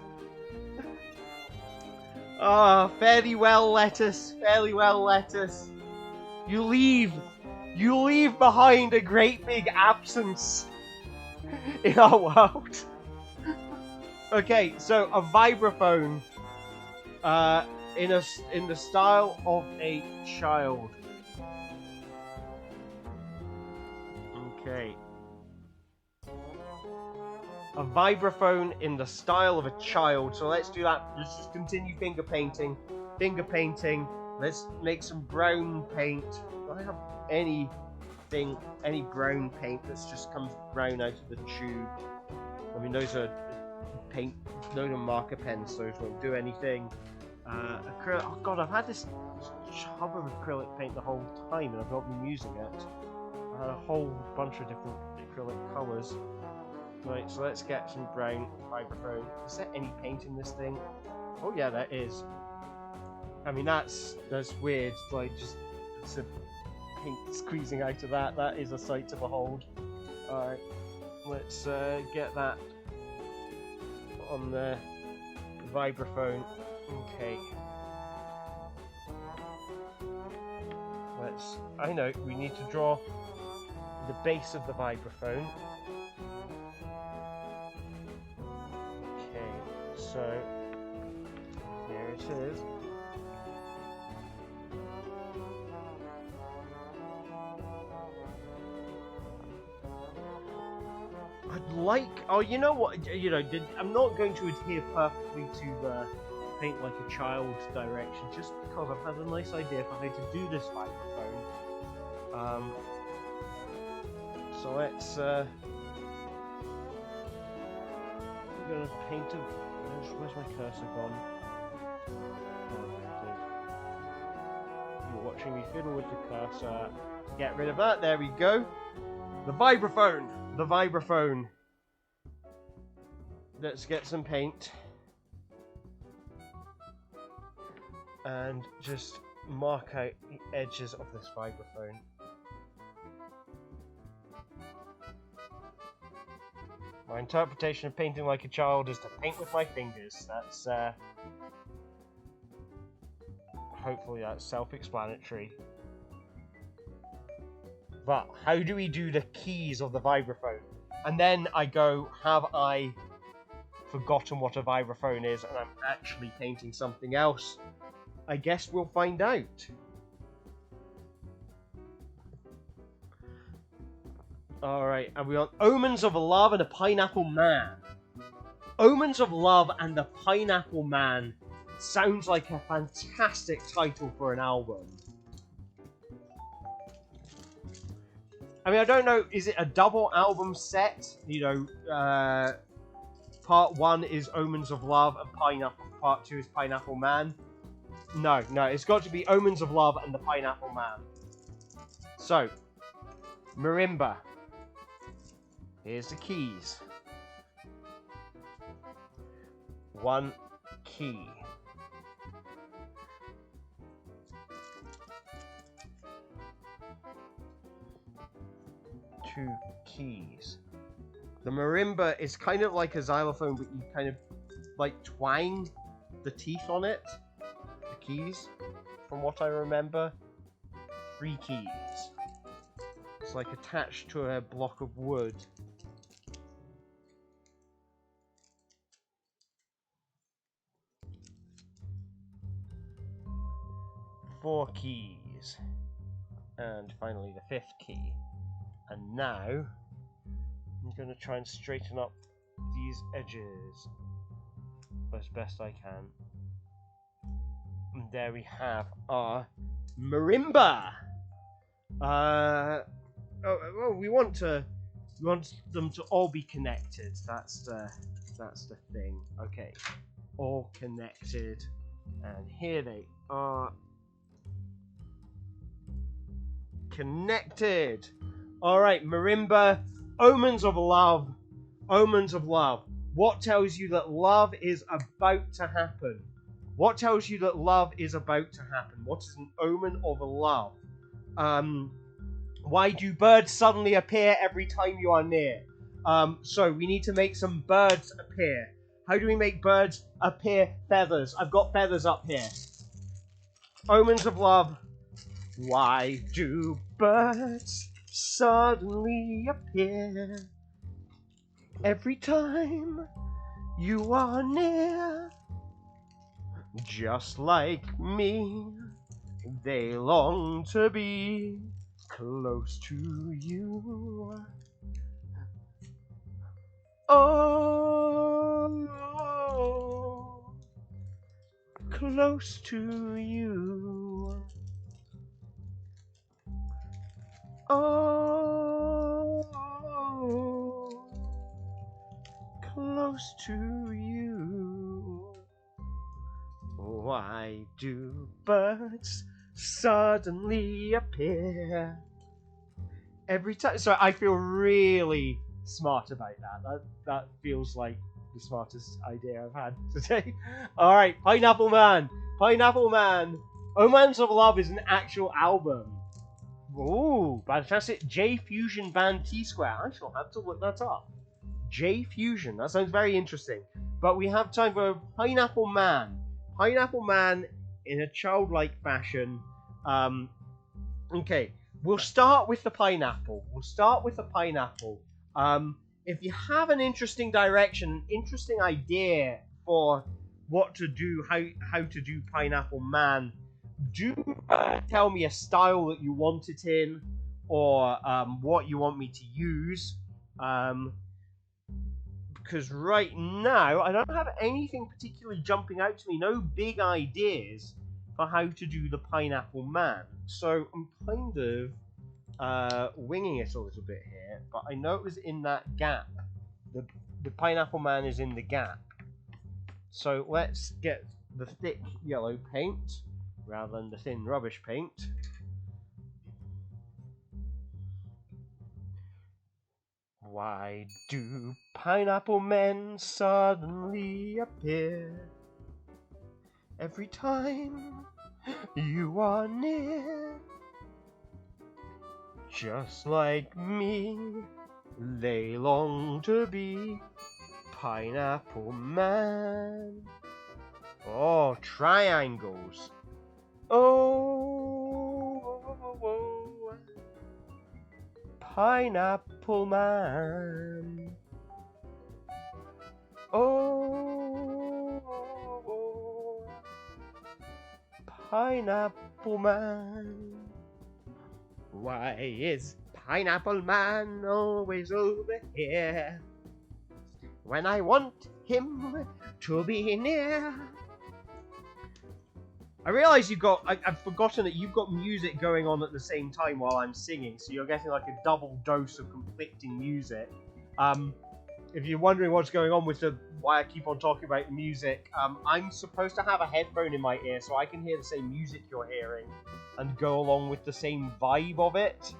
Ah, fairly well, lettuce. Fairly well, lettuce. You leave behind a great big absence in our world. Okay, so a vibraphone, in the style of a child. Okay. A vibraphone in the style of a child. So let's do that. Let's just continue finger painting. Finger painting. Let's make some brown paint. Do I have any brown paint that's just comes brown out of the tube? I mean, those are marker pens, those won't do anything. Acrylic. Oh god, I've had this tub of acrylic paint the whole time and I've not been using it. a whole bunch of different acrylic colours. Right, so let's get some brown vibraphone. Is there any paint in this thing? Oh yeah, there is. I mean, that's weird. Like, just some paint squeezing out of that. That is a sight to behold. Alright, let's get that on the vibraphone. Okay. I know, we need to draw the base of the vibraphone. Okay, so here it is. I'd like, oh, you know what, I'm not going to adhere perfectly to the paint like a child direction, just because I've had a nice idea for how to do this vibraphone. So let's I'm gonna paint a, where's my cursor gone? Oh, you're watching me fiddle with the cursor. Get rid of that, there we go. The vibraphone. Let's get some paint and just mark out the edges of this vibraphone. My interpretation of painting like a child is to paint with my fingers. That's hopefully that's self-explanatory. But how do we do the keys of the vibraphone? And then I go, have I forgotten what a vibraphone is and I'm actually painting something else? I guess we'll find out. Alright, and we want Omens of Love and a Pineapple Man. Omens of Love and the Pineapple Man sounds like a fantastic title for an album. I mean, I don't know, is it a double album set? Part 1 is Omens of Love and Pineapple, part 2 is Pineapple Man. No, it's got to be Omens of Love and the Pineapple Man. So, marimba. Here's the keys. 1 key. 2 keys. The marimba is kind of like a xylophone, but you kind of like twang the teeth on it. The keys, from what I remember. 3 keys. It's like attached to a block of wood. 4 keys. And finally the 5th key. And now I'm going to try and straighten up these edges as best I can. And there we have our marimba. We want them to all be connected. That's the thing. Okay, all connected, and here they are. Connected. All right, marimba. Omens of love. Omens of love. What tells you that love is about to happen? What tells you that love is about to happen? What is an omen of love? Why do birds suddenly appear every time you are near? So we need to make some birds appear. How do we make birds appear? Feathers. I've got feathers up here. Omens of love. Why do birds suddenly appear every time you are near? Just like me, they long to be close to you. Oh, close to you. Oh, close to you. Why do birds suddenly appear Every time, so I feel really smart about that. That feels like the smartest idea I've had today. All right, Pineapple Man, Pineapple Man. Omens of Love is an actual album. Ooh, fantastic! J Fusion Band T Square. I shall have to look that up. J Fusion. That sounds very interesting. But we have time for Pineapple Man. Pineapple Man in a childlike fashion. Okay. We'll start with the pineapple. If you have an interesting direction, interesting idea for what to do, how to do Pineapple Man, do tell me a style that you want it in, or what you want me to use. Because right now I don't have anything particularly jumping out to me. No big ideas for how to do the Pineapple Man. So I'm kind of winging it a little bit here, but I know it was in that gap. The Pineapple Man is in the gap. So let's get the thick yellow paint rather than the thin rubbish paint. Why do pineapple men suddenly appear every time you are near? Just like me, they long to be Pineapple Man. Oh, triangles. Oh, Pineapple Man. Oh, Pineapple Man. Why is Pineapple Man always over here when I want him to be near? I realise I've forgotten that you've got music going on at the same time while I'm singing, so you're getting like a double dose of conflicting music. If you're wondering what's going on with why I keep on talking about music, I'm supposed to have a headphone in my ear so I can hear the same music you're hearing and go along with the same vibe of it.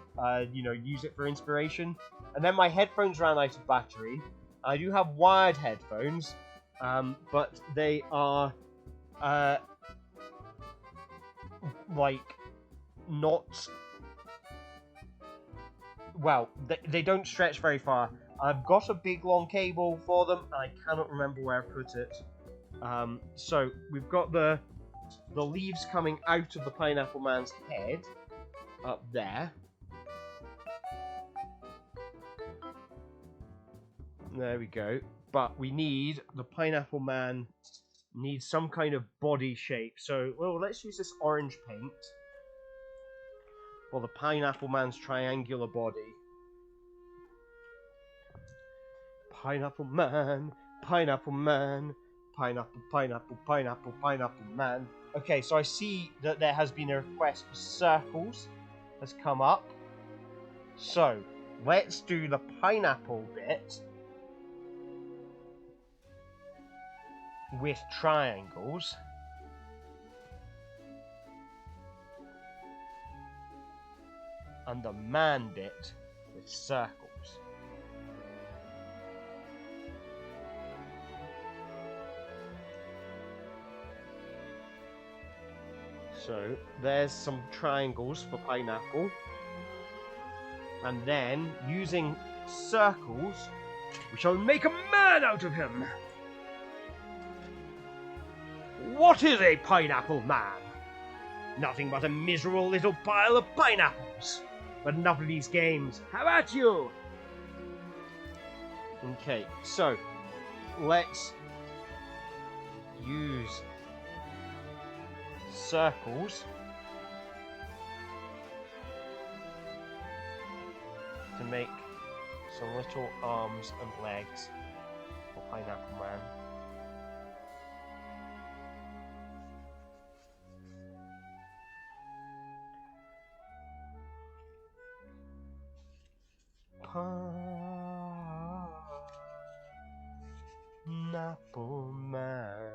Use it for inspiration. And then my headphones ran out of battery. I do have wired headphones, but they are not. Well, they don't stretch very far. I've got a big long cable for them, and I cannot remember where I put it. So we've got the leaves coming out of the Pineapple Man's head up there. There we go. But we need the Pineapple Man needs some kind of body shape. So, well, let's use this orange paint for the Pineapple Man's triangular body. Pineapple Man, Pineapple Man, Pineapple, Pineapple, Pineapple, Pineapple Man. Okay, so I see that there has been a request for circles has come up. So, let's do the pineapple bit with triangles. And the man bit with circles. So there's some triangles for pineapple. And then, using circles, we shall make a man out of him! What is a pineapple man? Nothing but a miserable little pile of pineapples. But enough of these games. How about you? Okay, so let's use circles to make some little arms and legs for Pineapple Man. Pineapple Man.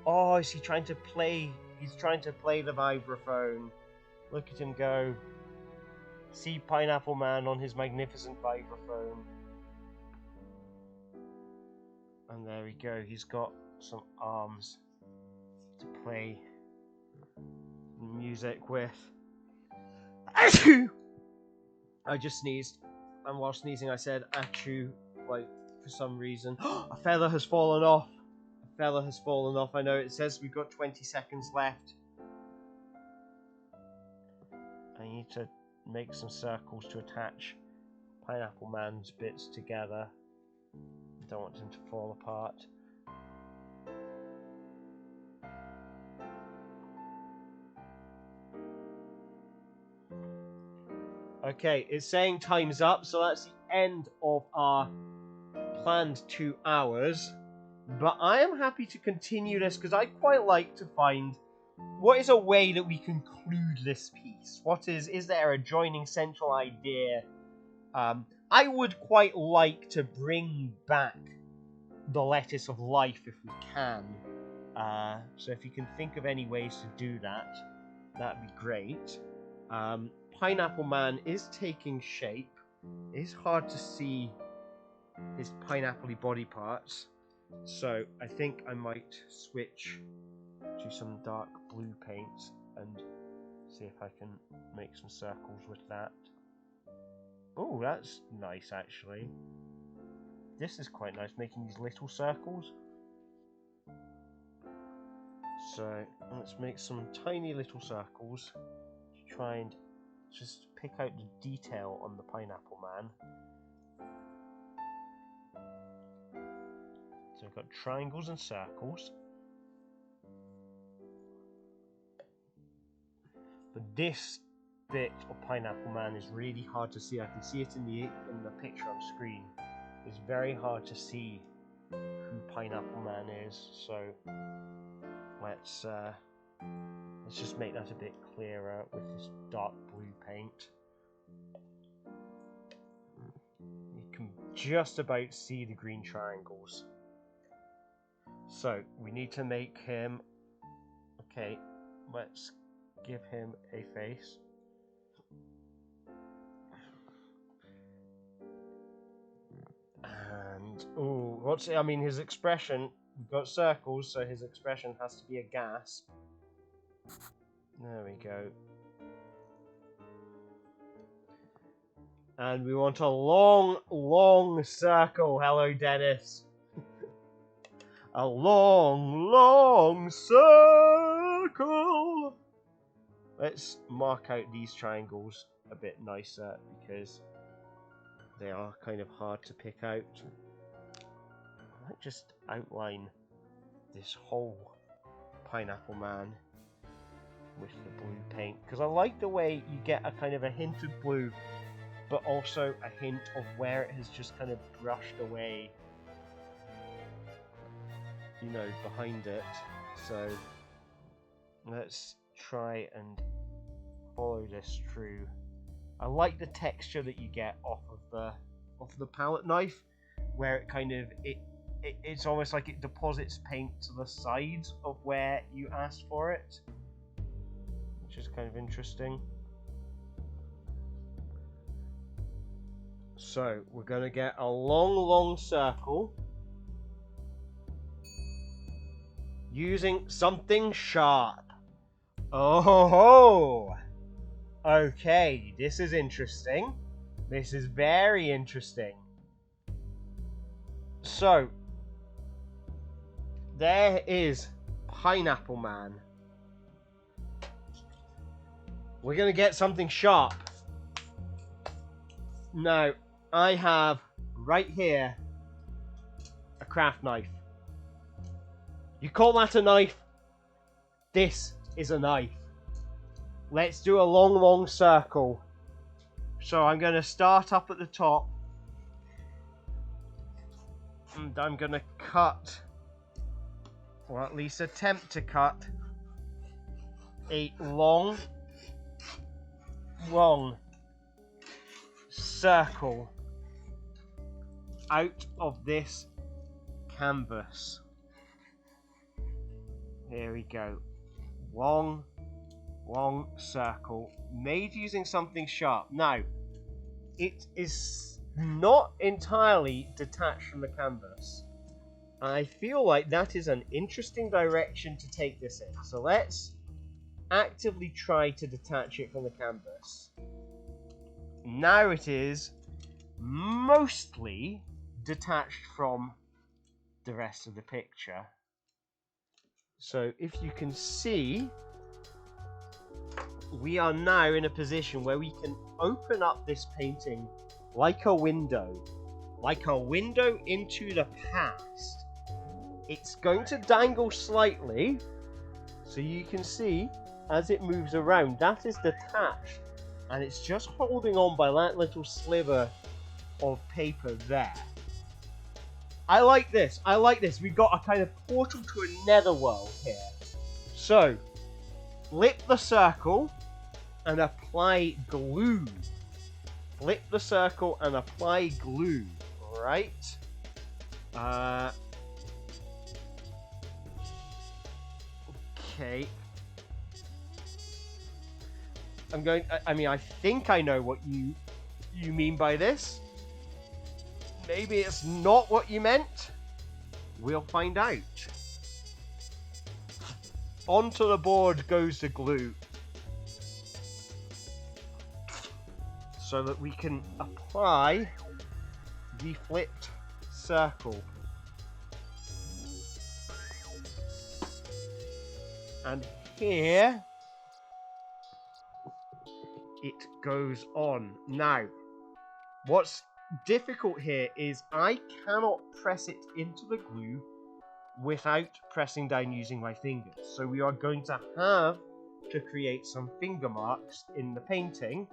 Oh, is he trying to play? He's trying to play the vibraphone. Look at him go. See Pineapple Man on his magnificent vibraphone. And there we go. He's got some arms to play music with. Achoo! I just sneezed. And while sneezing I said achoo, like, for some reason. A feather has fallen off. A feather has fallen off. I know it says we've got 20 seconds left. I need to make some circles to attach Pineapple Man's bits together. I don't want him to fall apart. Okay, it's saying time's up, so that's the end of our planned 2 hours. But I am happy to continue this because I quite like to find what is a way that we conclude this piece. Is there a joining central idea? I would quite like to bring back the lettuce of life if we can. So if you can think of any ways to do that, that'd be great. Pineapple Man is taking shape. It's hard to see his pineapple-y body parts. So I think I might switch to some dark blue paint and see if I can make some circles with that. Oh, that's nice actually. This is quite nice, making these little circles. So let's make some tiny little circles to try and just pick out the detail on the Pineapple Man. So we've got triangles and circles. But this bit of Pineapple Man is really hard to see. I can see it in the picture on screen. It's very hard to see who Pineapple Man is. So let's just make that a bit clearer with this dark blue paint. You can just about see the green triangles. So we need to make him. Okay, let's give him a face. And his expression, we've got circles, so his expression has to be a gasp. There we go. And we want a long, long circle. Hello, Dennis. A long, long circle. Let's mark out these triangles a bit nicer because they are kind of hard to pick out. I might just outline this whole Pineapple Man with the blue paint because I like the way you get a kind of a hint of blue but also a hint of where it has just kind of brushed away, you know, behind it. So let's try and follow this through. I like the texture that you get off of the palette knife, where it kind of it's almost like it deposits paint to the sides of where you asked for it, which is kind of interesting. So we're going to get a long, long circle using something sharp. Oh, okay, this is interesting. This is very interesting. So there is Pineapple Man. We're going to get something sharp. Now, I have right here a craft knife. You call that a knife? This is a knife. Let's do a long, long circle. So I'm going to start up at the top. And I'm going to cut, or at least attempt to cut, a long, long circle out of this canvas. Here we go. Long circle made using something sharp. Now, it is not entirely detached from the canvas. I feel like that is an interesting direction to take this in. So let's actively try to detach it from the canvas. Now it is mostly detached from the rest of the picture. So if you can see, we are now in a position where we can open up this painting like a window into the past. It's going to dangle slightly, so you can see as it moves around, that is detached, and it's just holding on by that little sliver of paper there. I like this. We've got a kind of portal to a netherworld here. So, flip the circle and apply glue. Flip the circle and apply glue. Right? Okay. I think I know what you mean by this. Maybe it's not what you meant. We'll find out. Onto the board goes the glue, so that we can apply the flipped circle. And here it goes on. Now, what's difficult here is I cannot press it into the glue without pressing down using my fingers. So we are going to have to create some finger marks in the painting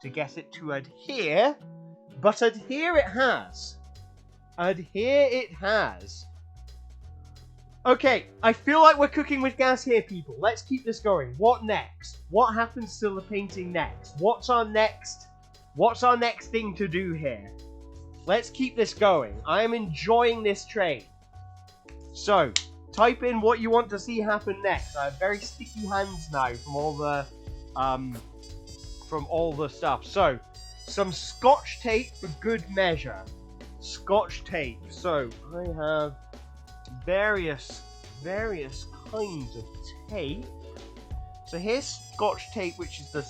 to get it to adhere. But adhere it has. Adhere it has. Okay, I feel like we're cooking with gas here, people. Let's keep this going. What next? What happens to the painting next? What's our next thing to do here? Let's keep this going. I am enjoying this train. So, type in what you want to see happen next. I have very sticky hands now from all the stuff. So, some Scotch tape for good measure. Scotch tape. So, I have various kinds of tape. So here's Scotch tape, which is the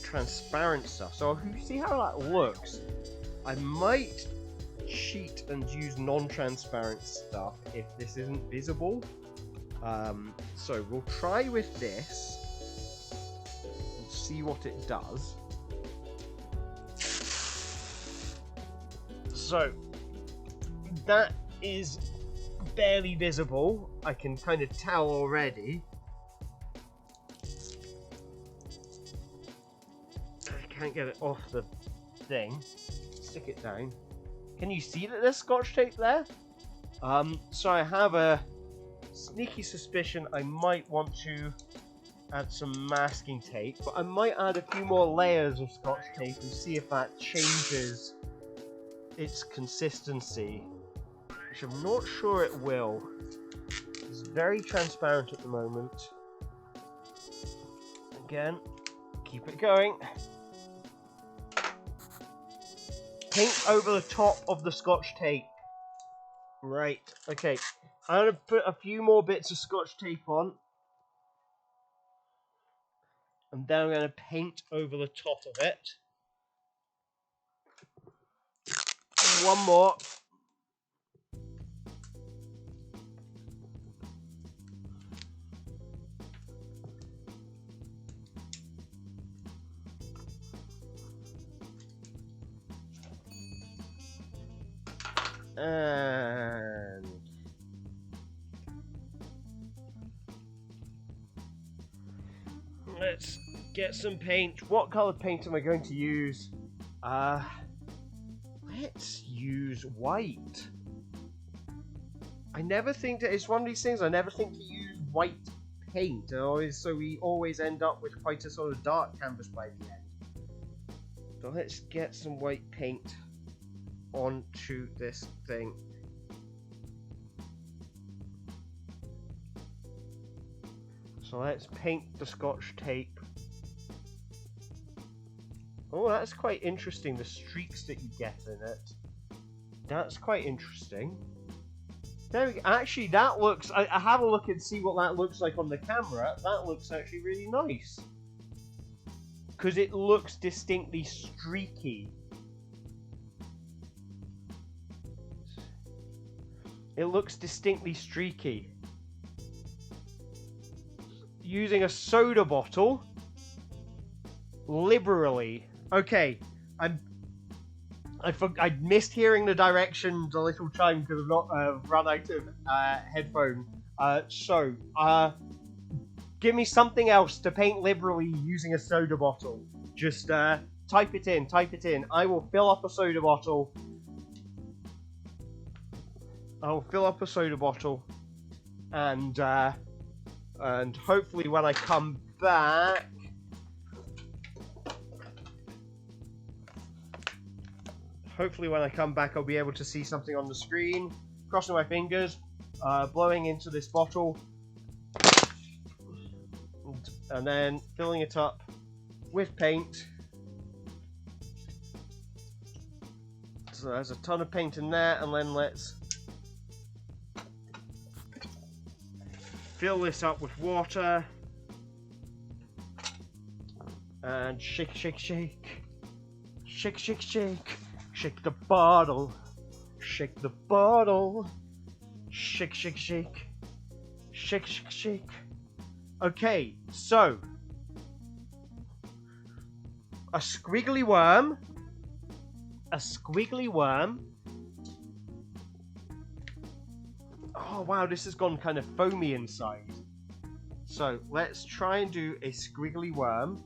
transparent stuff. So you see how that looks. I might cheat and use non-transparent stuff if this isn't visible. So we'll try with this and see what it does. So that is barely visible. I can kind of tell already. I can't get it off the thing. Stick it down. Can you see that there's Scotch tape there? So I have a sneaky suspicion I might want to add some masking tape, but I might add a few more layers of Scotch tape and see if that changes its consistency, which I'm not sure it will. It's very transparent at the moment. Again, keep it going. Paint over the top of the Scotch tape. Right, okay. I'm going to put a few more bits of Scotch tape on. And then I'm going to paint over the top of it. One more. And let's get some paint. What colour paint am I going to use? Let's use white. I never think that it's one of these things. I never think to use white paint. So we always end up with quite a sort of dark canvas by the end. So let's get some white paint onto this thing. So let's paint the Scotch tape. Oh, that's quite interesting, the streaks that you get in it. That's quite interesting. There we go. Actually, that looks... I have a look and see what that looks like on the camera. That looks actually really nice. Because it looks distinctly streaky. It looks distinctly streaky. Using a soda bottle liberally. Okay, I missed hearing the directions a little time because I've not run out of headphone. So give me something else to paint liberally using a soda bottle. Just type it in. I will fill up a soda bottle. I'll fill up a soda bottle, and hopefully when I come back, I'll be able to see something on the screen. Crossing my fingers, blowing into this bottle, and then filling it up with paint. So there's a ton of paint in there, and then let's fill this up with water and shake, shake, shake, shake, shake, shake, shake the bottle, shake the bottle, shake, shake, shake, shake, shake, shake. Okay, so a squiggly worm. Oh wow, this has gone kind of foamy inside. So let's try and do a squiggly worm.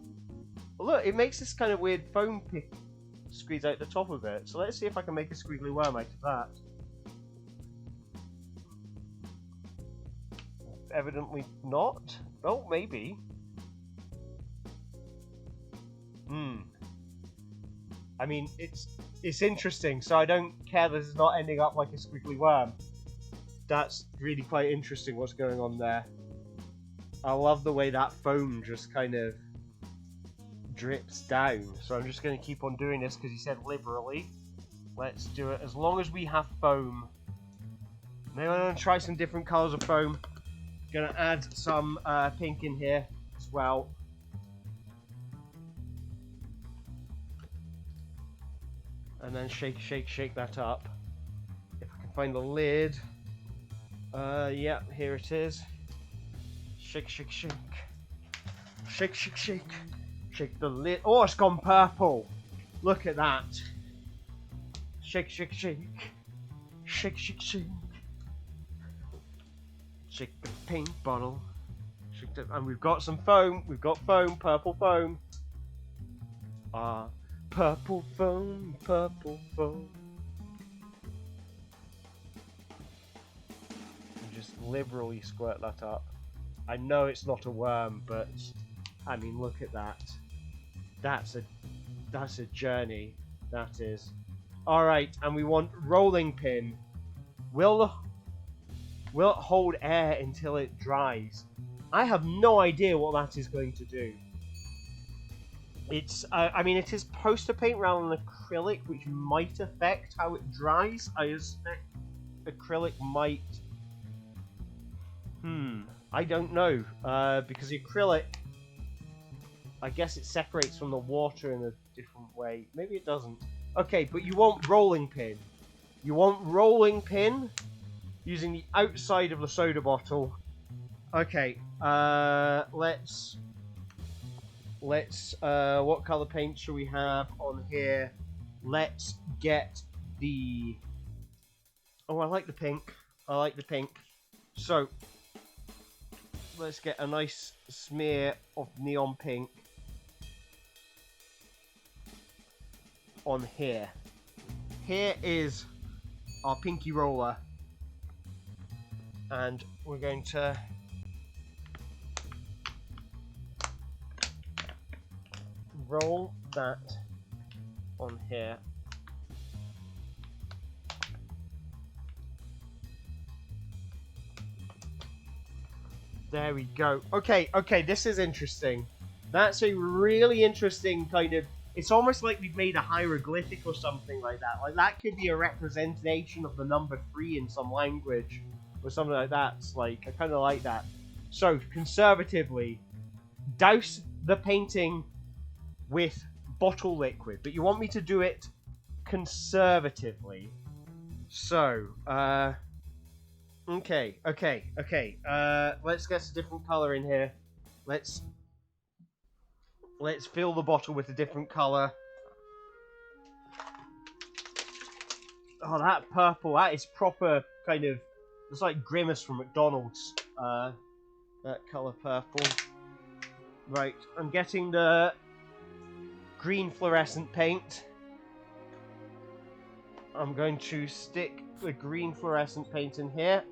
Look, it makes this kind of weird foam squeeze out the top of it. So let's see if I can make a squiggly worm out of that. Evidently not. Oh, maybe. I mean, it's interesting, so I don't care that it's not ending up like a squiggly worm. That's really quite interesting what's going on there. I love the way that foam just kind of drips down. So I'm just going to keep on doing this because he said liberally. Let's do it as long as we have foam. Maybe I'm going to try some different colours of foam. Going to add some pink in here as well. And then shake, shake, shake that up. If I can find the lid. Yeah, here it is. Shake, shake, shake. Shake, shake, shake. Shake the lid. Oh, it's gone purple. Look at that. Shake, shake, shake. Shake, shake, shake. Shake the paint bottle. Shake the, and we've got some foam. We've got foam, purple foam. Purple foam, purple foam. And just liberally squirt that up. I know it's not a worm, but I mean, look at that. That's a journey. That is. All right, and we want rolling pin. Will it hold air until it dries? I have no idea what that is going to do. It's, I mean, it is poster paint rather than acrylic, which might affect how it dries. I suspect acrylic might. I don't know, because the acrylic, I guess it separates from the water in a different way. Maybe it doesn't. Okay, but you want rolling pin. You want rolling pin using the outside of the soda bottle. Okay, let's what color paint should we have on here? Let's get the, oh, I like the pink. I like the pink. So let's get a nice smear of neon pink on here. Here is our pinky roller, and we're going to roll that on here. There we go. Okay, okay, this is interesting. That's a really interesting kind of... It's almost like we've made a hieroglyphic or something like that. Like, that could be a representation of the number 3 in some language. Or something like that. It's like, I kind of like that. So, conservatively, douse the painting with bottle liquid. But you want me to do it conservatively. So, okay. Let's get a different color in here. Let's fill the bottle with a different color. Oh, that purple, that is proper kind of... It's like Grimace from McDonald's. That color purple. Right, I'm getting the green fluorescent paint. I'm going to stick the green fluorescent paint in here.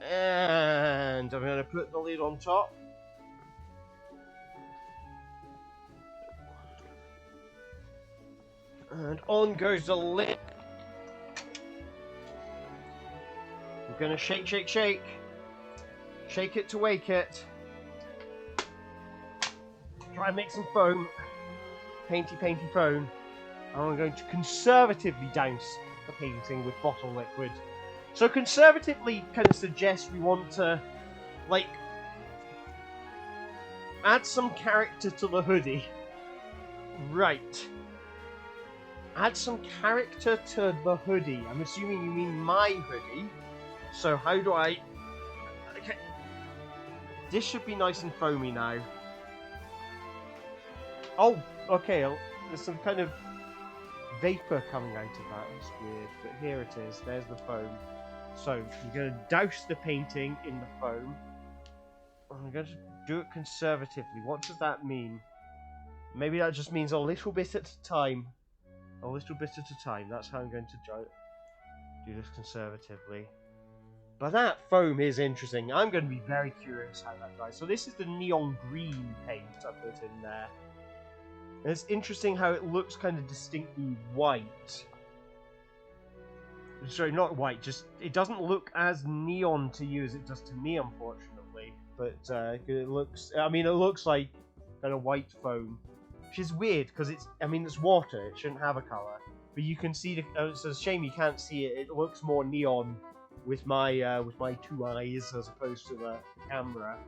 And I'm going to put the lid on top. And on goes the lid. I'm going to shake, shake, shake. Shake it to wake it. Try and make some foam. Painty, painty foam. And I'm going to conservatively douse the painting with bottle liquid. So conservatively kind of suggests we want to, like, add some character to the hoodie. Right. Add some character to the hoodie. I'm assuming you mean my hoodie. So how do I... Okay. This should be nice and foamy now. Oh, okay. There's some kind of vapor coming out of that. That's weird. But here it is. There's the foam. So, I'm going to douse the painting in the foam. I'm going to do it conservatively. What does that mean? Maybe that just means a little bit at a time. A little bit at a time. That's how I'm going to do this conservatively. But that foam is interesting. I'm going to be very curious how that dries. So this is the neon green paint I put in there. And it's interesting how it looks kind of distinctly white. Sorry, not white, just it doesn't look as neon to you as it does to me, unfortunately. But it looks, I mean, it looks like kind of white foam, which is weird because it's water. It shouldn't have a color, but you can see it's a shame you can't see it. It looks more neon with my 2 eyes as opposed to the camera.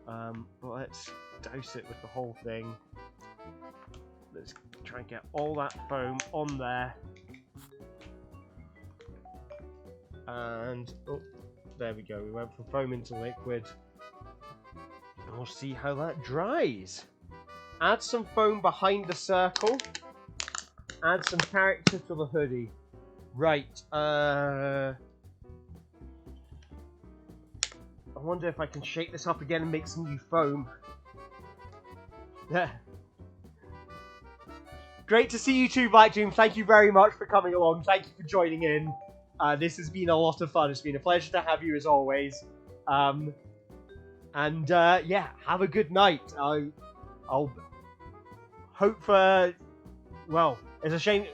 But let's douse it with the whole thing. Let's try and get all that foam on there. And, oh, there we go. We went from foam into liquid. And we'll see how that dries. Add some foam behind the circle. Add some character to the hoodie. Right, I wonder if I can shake this up again and make some new foam. There. Great to see you too, Black Doom. Thank you very much for coming along. Thank you for joining in. This has been a lot of fun. It's been a pleasure to have you as always. Yeah, have a good night. I'll hope for... Well, it's a shame...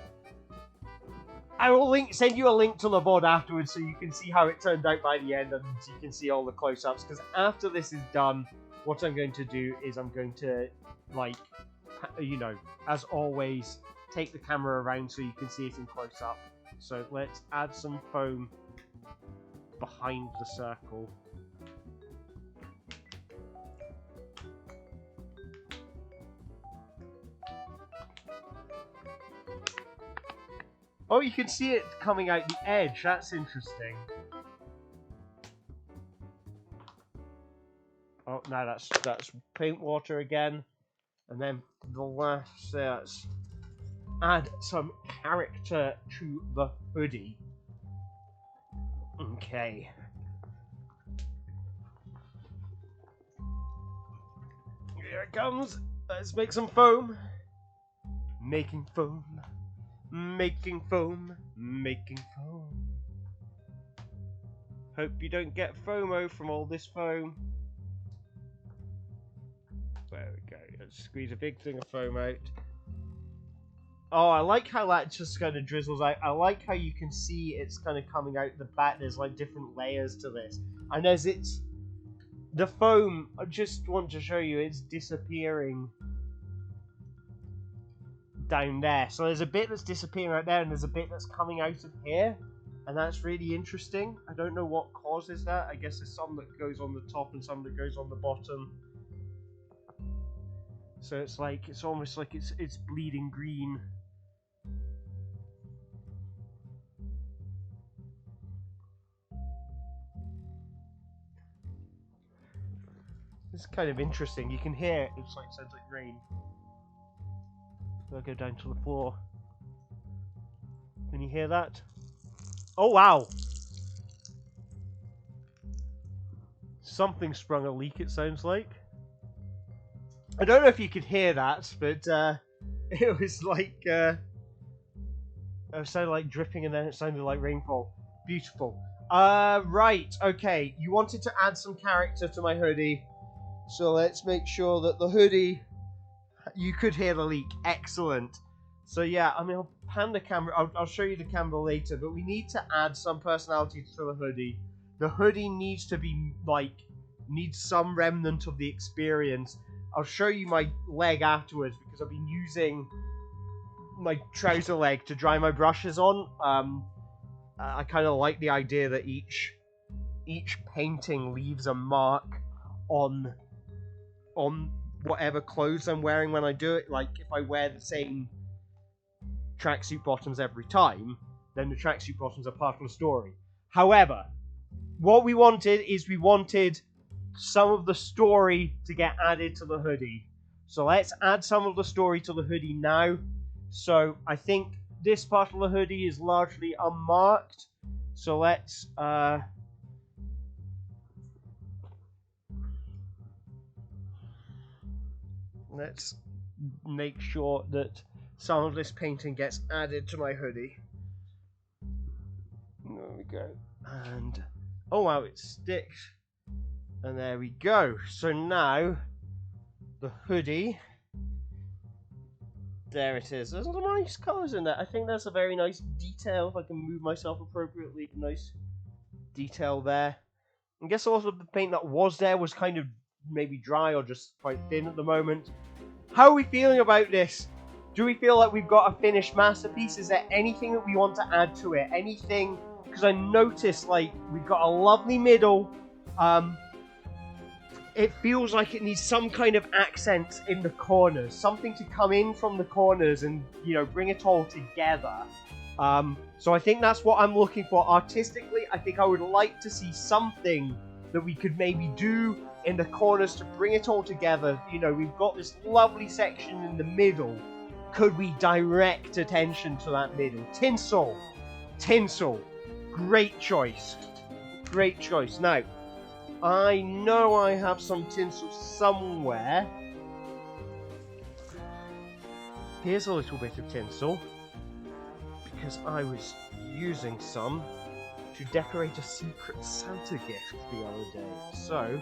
I will send you a link to the VOD afterwards so you can see how it turned out by the end and you can see all the close-ups. Because after this is done, what I'm going to do is I'm going to, like, you know, as always, take the camera around so you can see it in close-up. So let's add some foam behind the circle. Oh, you can see it coming out the edge. That's interesting. Oh, no, that's paint water again. And then the last, let's add some character to the hoodie. Okay. Here it comes. Let's make some foam. Making foam. Making foam. Making foam. Hope you don't get FOMO from all this foam. There we go. Let's squeeze a big thing of foam out. Oh, I like how that just kind of drizzles out. I like how you can see it's kind of coming out the back. There's like different layers to this. And as it's... The foam, I just want to show you, it's disappearing down there. So there's a bit that's disappearing out there, and there's a bit that's coming out of here. And that's really interesting. I don't know what causes that. I guess there's some that goes on the top and some that goes on the bottom. So it's like, it's almost like it's bleeding green. It's kind of interesting. You can hear it. It's like, it sounds like rain. I'll go down to the floor. Can you hear that? Oh wow! Something sprung a leak, it sounds like. I don't know if you could hear that, but it was like it sounded like dripping, and then it sounded like rainfall. Beautiful. Right. Okay. You wanted to add some character to my hoodie. So let's make sure that the hoodie, you could hear the leak. Excellent. So yeah, I mean, I'll pan the camera. I'll show you the camera later, but we need to add some personality to the hoodie. The hoodie needs to be like, needs some remnant of the experience. I'll show you my leg afterwards because I've been using my trouser leg to dry my brushes on. I kind of like the idea that each painting leaves a mark on whatever clothes I'm wearing when I do it. Like, if I wear the same tracksuit bottoms every time, then the tracksuit bottoms are part of the story. However, what we wanted is we wanted some of the story to get added to the hoodie. So let's add some of the story to the hoodie now. So I think this part of the hoodie is largely unmarked. So let's make sure that some of this painting gets added to my hoodie. There we go. And oh wow, it sticks. And there we go. So now the hoodie, there it is. There's some nice colours in there. I think that's a very nice detail. If I can move myself appropriately, nice detail there. I guess also the paint that was there was kind of maybe dry or just quite thin at the moment. How are we feeling about this? Do we feel like we've got a finished masterpiece? Is there anything that we want to add to it? Anything? Because I noticed, like, we've got a lovely middle. It feels like it needs some kind of accent in the corners. Something to come in from the corners and, you know, bring it all together. So I think that's what I'm looking for artistically. I think I would like to see something that we could maybe do in the corners to bring it all together. You know, we've got this lovely section in the middle. Could we direct attention to that middle? Tinsel. Tinsel. Great choice. Great choice. Now, I know I have some tinsel somewhere. Here's a little bit of tinsel, because I was using some to decorate a Secret Santa gift the other day. So,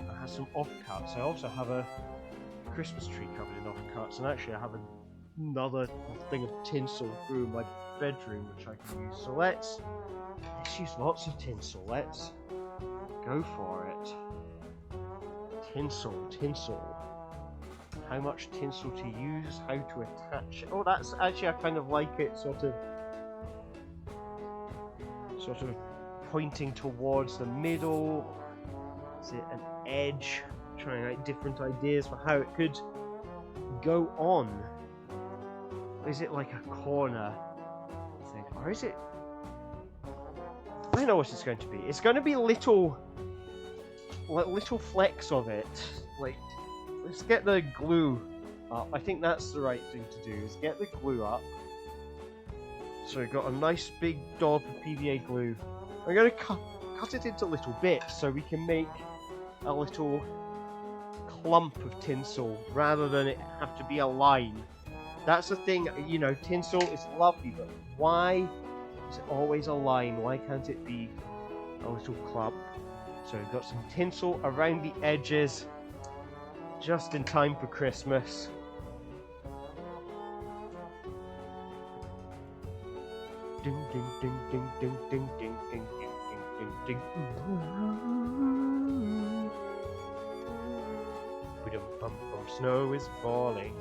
I have some offcuts. I also have a Christmas tree covered in offcuts, and actually I have another thing of tinsel through my bedroom which I can use. So let's use lots of tinsel. Let's go for it. Tinsel, tinsel. How much tinsel to use, how to attach it. Oh, that's actually, I kind of like it sort of pointing towards the middle. Is it an edge? Trying out different ideas for how it could go on. Is it like a corner thing? Or is it... I know what it's going to be. It's going to be little flecks of it. Like, let's get the glue up. I think that's the right thing to do, is get the glue up. So we've got a nice big dollop of PVA glue. We're going to cut it into little bits so we can make a little clump of tinsel rather than it have to be a line. That's the thing, you know, tinsel is lovely, but why is it always a line? Why can't it be a little clump? So we've got some tinsel around the edges, just in time for Christmas. ding, ding, ding, ding, ding, ding, ding, ding, ding, ding, ding. Snow is falling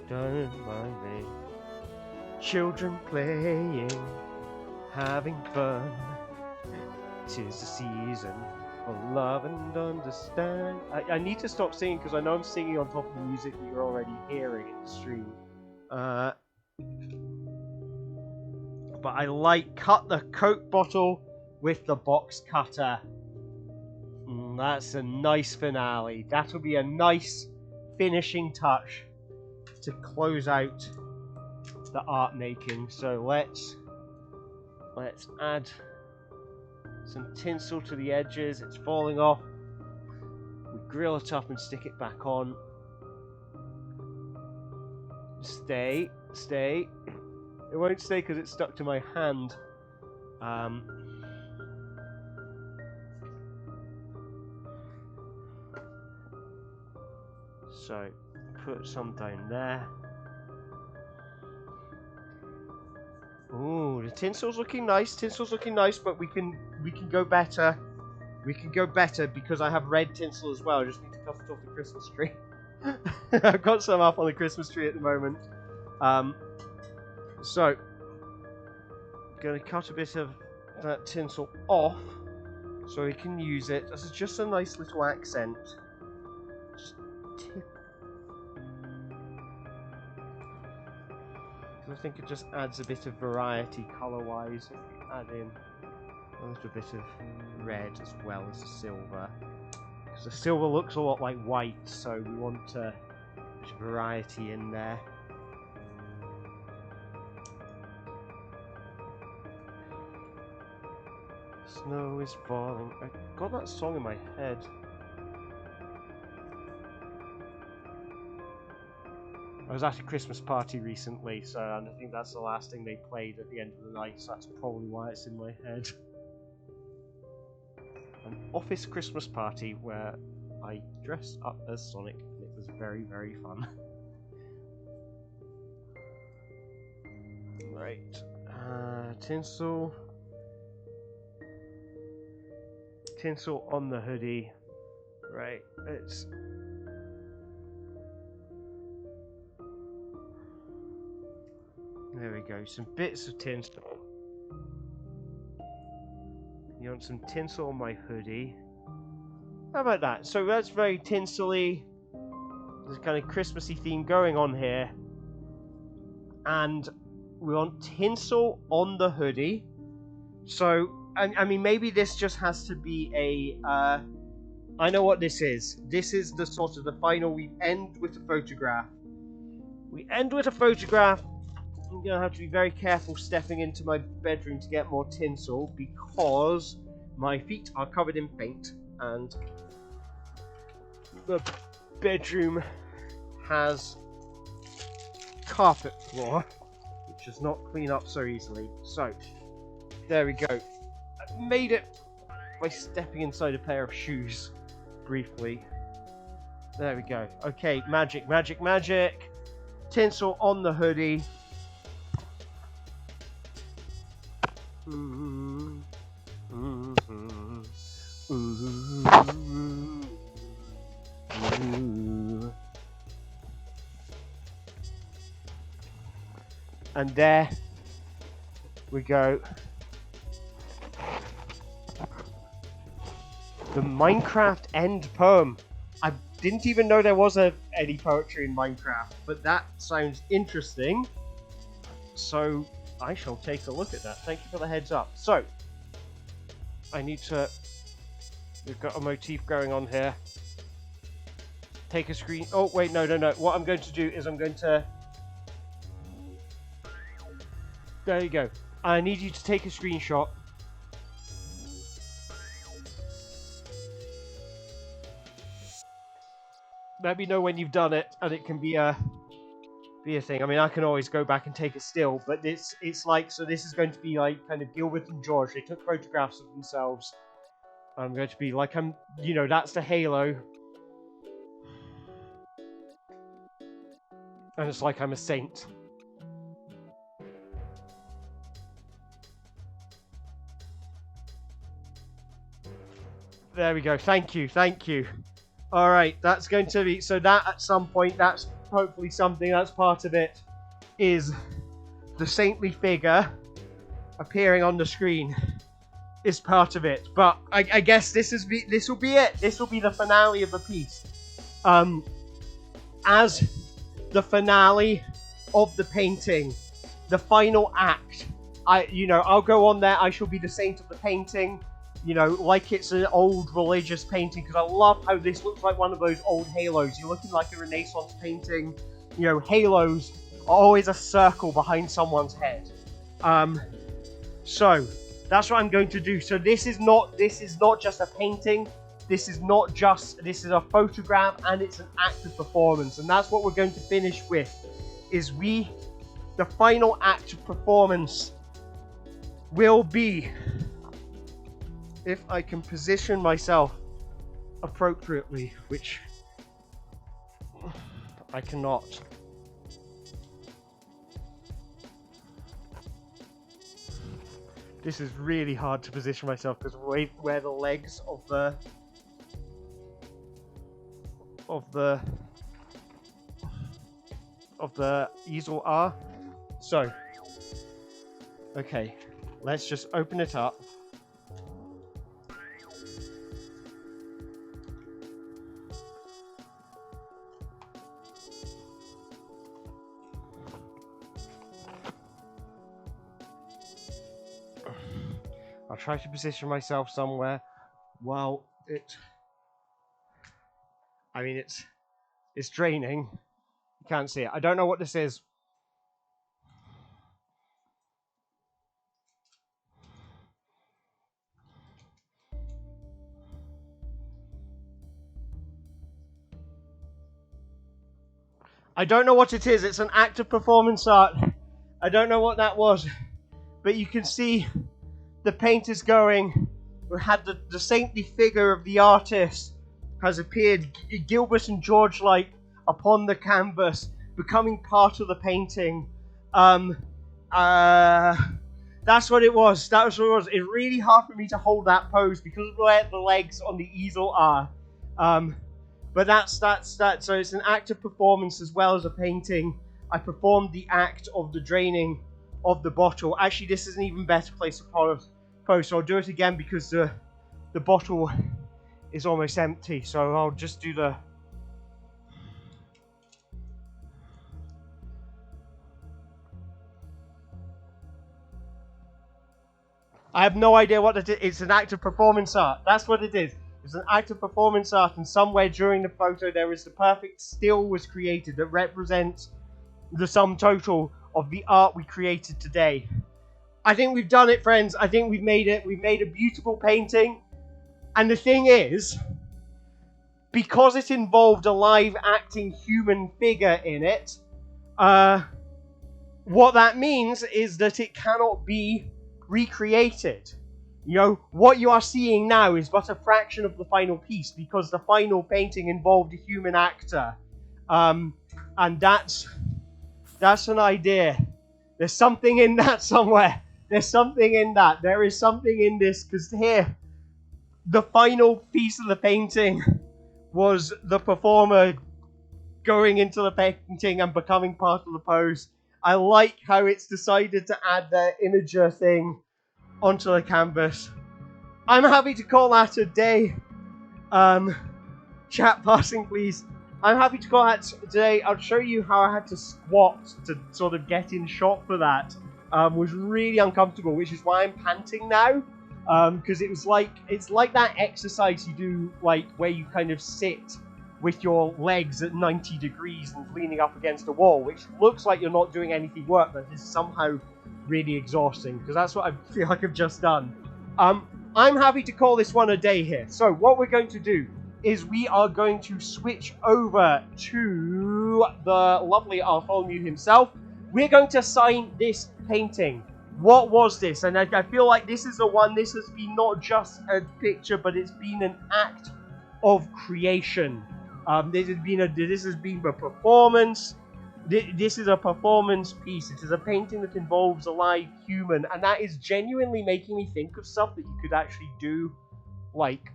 down my lane. Children playing, having fun. 'Tis the season for love and understand. I need to stop singing because I know I'm singing on top of the music that you're already hearing in the stream. But I like cut the Coke bottle with the box cutter. That's a nice finale. That'll be a nice finishing touch to close out the art making. So let's add some tinsel to the edges. It's falling off. We grill it up and stick it back on. Stay. It won't stay because it's stuck to my hand. So put some down there. Ooh, the tinsel's looking nice. But we can go better. We can go better because I have red tinsel as well. I just need to cut it off the Christmas tree. I've got some up on the Christmas tree at the moment. So I'm gonna cut a bit of that tinsel off so we can use it. This is just a nice little accent. Just tip. I think it just adds a bit of variety colour-wise. If we add in a little bit of red as well as the silver, because the silver looks a lot like white, so we want a bit of variety in there. Snow is falling. I got that song in my head. I was at a Christmas party recently, so I think that's the last thing they played at the end of the night, so that's probably why it's in my head. An office Christmas party where I dressed up as Sonic, and it was very, very fun. Right, tinsel on the hoodie. Right, let's... There we go, some bits of tinsel. You want some tinsel on my hoodie? How about that? So that's very tinsely. There's kind of Christmassy theme going on here. And we want tinsel on the hoodie. So, I mean, maybe this just has to be a... I know what this is. This is the sort of the final... We end with a photograph. We end with a photograph. I'm going to have to be very careful stepping into my bedroom to get more tinsel because my feet are covered in paint and the bedroom has carpet floor which does not clean up so easily. So, there we go. I made it by stepping inside a pair of shoes briefly. There we go. Okay, magic. Tinsel on the hoodie. And there we go. The Minecraft end poem. I didn't even know there was any poetry in Minecraft, but that sounds interesting. So I shall take a look at that. Thank you for the heads up. So, we've got a motif going on here. Take a screen. Oh, wait, no. What I'm going to do is I'm going to... There you go. I need you to take a screenshot. Let me know when you've done it, and it can be a thing. I mean, I can always go back and take a still, but it's like, so this is going to be like kind of Gilbert and George. They took photographs of themselves. I'm going to be like, that's the halo. And it's like I'm a saint. There we go. Thank you. Thank you. All right. That's going to be... So that at some point, that's hopefully something that's part of it, is the saintly figure appearing on the screen is part of it. But I guess this will be it. This will be the finale of the piece. As the finale of the painting, the final act, I'll go on there. I shall be the saint of the painting, like it's an old religious painting, because I love how this looks like one of those old halos. You're looking like a Renaissance painting. Halos are always a circle behind someone's head. So that's what I'm going to do. So this is not just a painting. This is a photograph, and it's an act of performance. And that's what we're going to finish with, the final act of performance will be, if I can position myself appropriately, which I cannot. This is really hard to position myself because where the legs of the easel are. So, okay, let's just open it up. I'll try to position myself somewhere while it's draining. You can't see it. I don't know what this is. I don't know what it is. It's an act of performance art. I don't know what that was. But you can see the paint is going. We had the saintly figure of the artist has appeared, Gilbert and George-like, upon the canvas, becoming part of the painting. That's what it was. It's really hard for me to hold that pose because of where the legs on the easel are. But that's that. So it's an act of performance as well as a painting. I performed the act of the draining of the bottle. Actually, this is an even better place to pose. So I'll do it again because the bottle is almost empty. So I'll just do the... I have no idea what it is. It's an act of performance art. That's what it is. It's an act of performance art, and somewhere during the photo there is the perfect still was created that represents the sum total of the art we created today. I think we've done it, friends. I think we've made it. We've made a beautiful painting. And the thing is, because it involved a live acting human figure in it, what that means is that it cannot be recreated. What you are seeing now is but a fraction of the final piece because the final painting involved a human actor. And that's an idea. There's something in that somewhere. There's something in that. There is something in this, because here, the final piece of the painting was the performer going into the painting and becoming part of the pose. I like how it's decided to add the imager thing onto the canvas. I'm happy to call that a day. Chat passing, please. I'm happy to call that today. I'll show you how I had to squat to sort of get in shot for that. Was really uncomfortable, which is why I'm panting now. Because it's like that exercise you do, like where you kind of sit with your legs at 90 degrees and leaning up against a wall, which looks like you're not doing anything work, but is somehow really exhausting, because that's what I feel like I've just done. I'm happy to call this one a day here. So what we're going to do is we are going to switch over to the lovely Bartholomew himself. We're going to sign this painting. What was this? And I feel like this is the one. This has been not just a picture, but it's been an act of creation. This has been a performance. This is a performance piece. It is a painting that involves a live human, and that is genuinely making me think of stuff that you could actually do, like,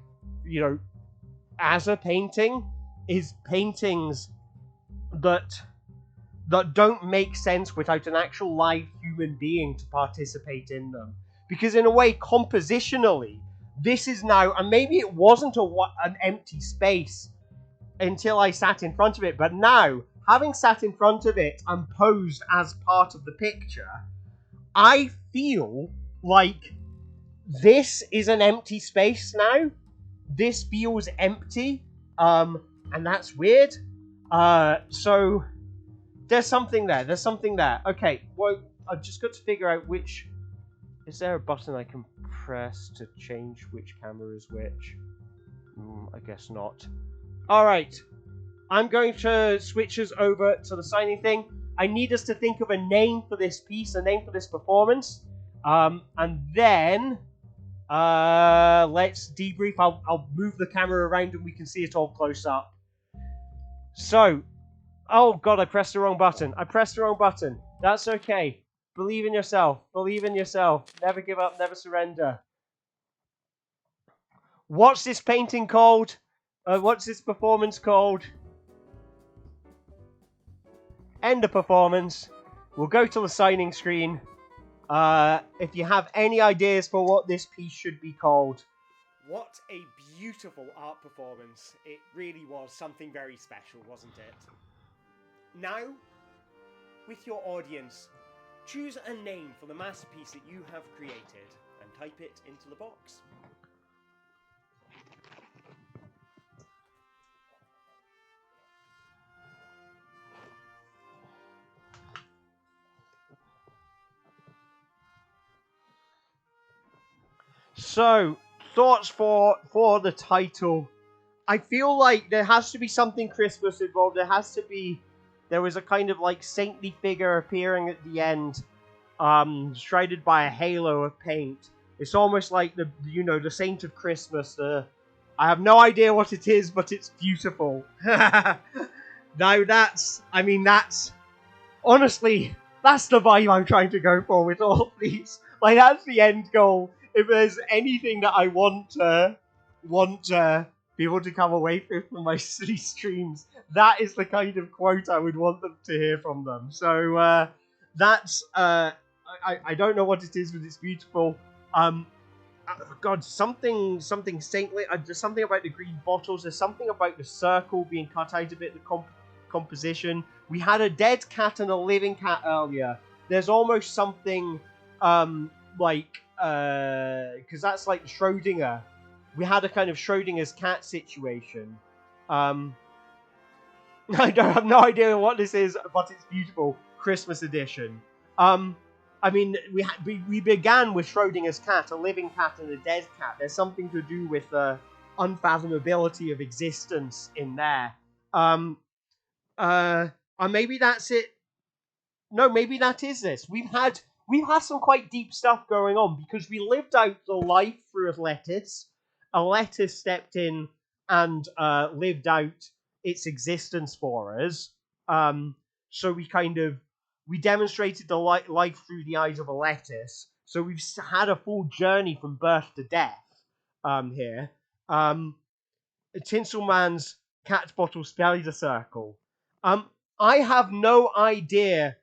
as a painting, is paintings that don't make sense without an actual live human being to participate in them. Because in a way, compositionally, this is now, and maybe it wasn't an empty space until I sat in front of it, but now, having sat in front of it and posed as part of the picture, I feel like this is an empty space now. This feels empty, and that's weird. So there's something there. Okay, well, I've just got to figure out which. Is there a button I can press to change which camera is which? I guess not. Alright, I'm going to switch us over to the signing thing. I need us to think of a name for this piece, a name for this performance. And then let's debrief. I'll move the camera around and we can see it all close up. So, oh god, I pressed the wrong button. That's okay. Believe in yourself. Never give up, never surrender. What's this painting called? What's this performance called? End of performance. We'll go to the signing screen. If you have any ideas for what this piece should be called. What a beautiful art performance. It really was something very special, wasn't it? Now, with your audience, choose a name for the masterpiece that you have created and type it into the box. So, thoughts for the title. I feel like there has to be something Christmas involved. There was a kind of like saintly figure appearing at the end, shrouded by a halo of paint. It's almost like the Saint of Christmas. I have no idea what it is, but it's beautiful. Now honestly, that's the vibe I'm trying to go for with all of these. Like, that's the end goal. If there's anything that I want people to come away with from my streams, that is the kind of quote I would want them to hear from them. So that's I don't know what it is, but it's beautiful. God, something saintly. There's something about the green bottles. There's something about the circle being cut out a bit. The composition. We had a dead cat and a living cat earlier. There's almost something because that's like Schrodinger. We had a kind of Schrodinger's cat situation. I have no idea what this is, but it's beautiful. Christmas edition. We began with Schrodinger's cat, a living cat and a dead cat. There's something to do with the unfathomability of existence in there. Maybe that's it. No, maybe that is this. We've had some quite deep stuff going on because we lived out the life through Atletis. Atletis stepped in and lived out its existence for us. So we demonstrated the life through the eyes of Atletis. So we've had a full journey from birth to death here. Tinselman's cat bottle spider circle. I have no idea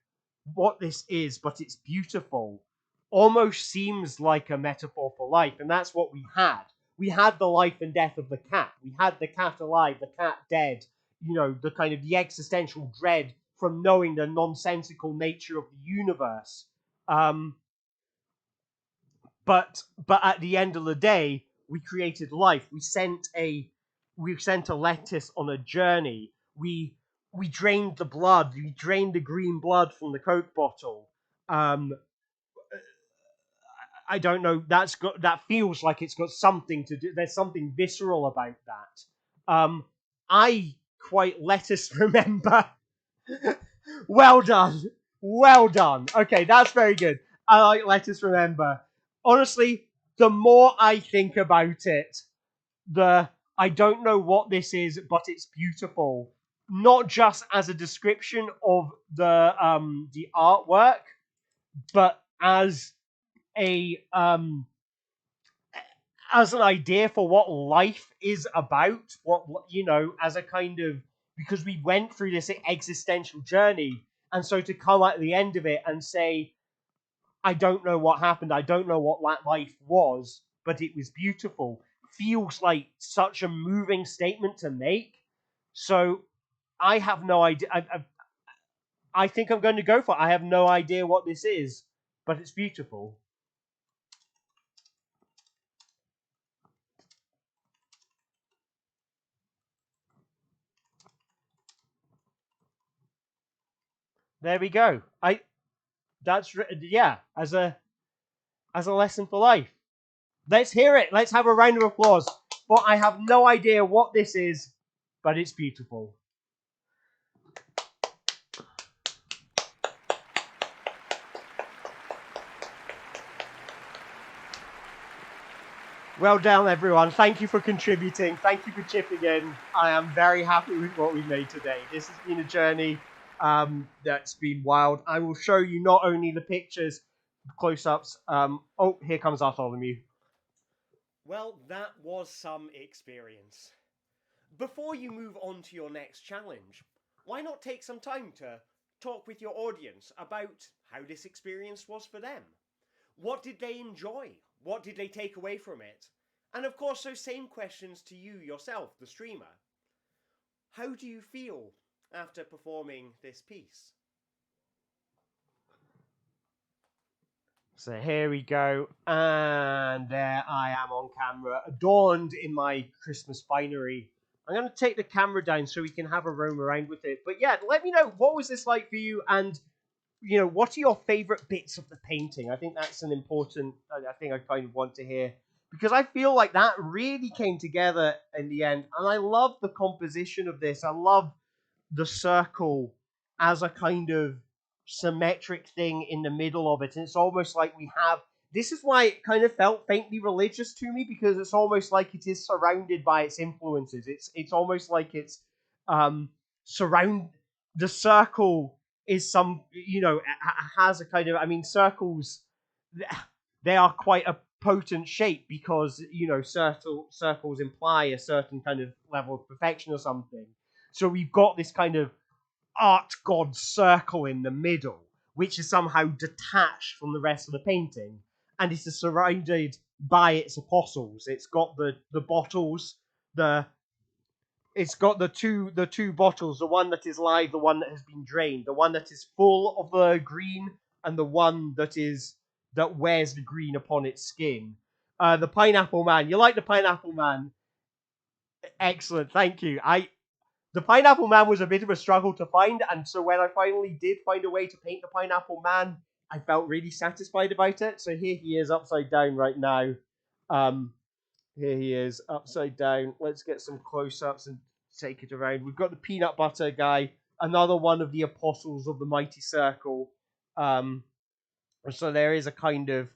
what this is, but it's beautiful. Almost seems like a metaphor for life, and that's what we had. We had the life and death of the cat. We had the cat alive, the cat dead. The kind of the existential dread from knowing the nonsensical nature of the universe. But at the end of the day, we created life. We sent a lettuce on a journey. We drained the blood. We drained the green blood from the Coke bottle. I don't know. That feels like it's got something to do. There's something visceral about that. I quite lettuce remember. Well done. Okay, that's very good. I like lettuce remember. Honestly, the more I think about it, I don't know what this is, but it's beautiful. Not just as a description of the artwork, but as a as an idea for what life is about, what, as a kind of, because we went through this existential journey, and so to come at the end of it and say, I don't know what happened, I don't know what that life was, but it was beautiful, feels like such a moving statement to make. So I have no idea. I think I'm going to go for it. I have no idea what this is, but it's beautiful. There we go. Yeah, as a lesson for life. Let's hear it. Let's have a round of applause. But I have no idea what this is, but it's beautiful. Well done, everyone. Thank you for contributing. Thank you for chipping in. I am very happy with what we've made today. This has been a journey that's been wild. I will show you not only the pictures, close-ups. Oh, here comes Bartholomew. Well, that was some experience. Before you move on to your next challenge, why not take some time to talk with your audience about how this experience was for them? What did they enjoy? What did they take away from it? And of course, those same questions to you yourself, the streamer. How do you feel after performing this piece? So here we go, and there I am on camera, adorned in my Christmas finery. I'm going to take the camera down so we can have a roam around with it. But yeah, let me know, what was this like for you, and what are your favorite bits of the painting? I think that's an important, I think I kind of want to hear, because I feel like that really came together in the end, and I love the composition of this. I love the circle as a kind of symmetric thing in the middle of it. And it's almost like we have. This is why it kind of felt faintly religious to me, because it's almost like it is surrounded by its influences. It's almost like it's surround the circle is some has a kind of, I mean, circles, they are quite a potent shape, because circles imply a certain kind of level of perfection or something. So we've got this kind of art god circle in the middle, which is somehow detached from the rest of the painting, and it is surrounded by its apostles. It's got the bottles, it's got the two bottles, the one that is live, the one that has been drained, the one that is full of the green, and the one that wears the green upon its skin. The Pineapple Man. You like the Pineapple Man? Excellent, thank you. The Pineapple Man was a bit of a struggle to find, and so when I finally did find a way to paint the Pineapple Man, I felt really satisfied about it. So here he is upside down right now. Um, Here he is upside down. Let's get some close-ups and take it around. We've got the peanut butter guy, another one of the apostles of the mighty circle. So there is a kind of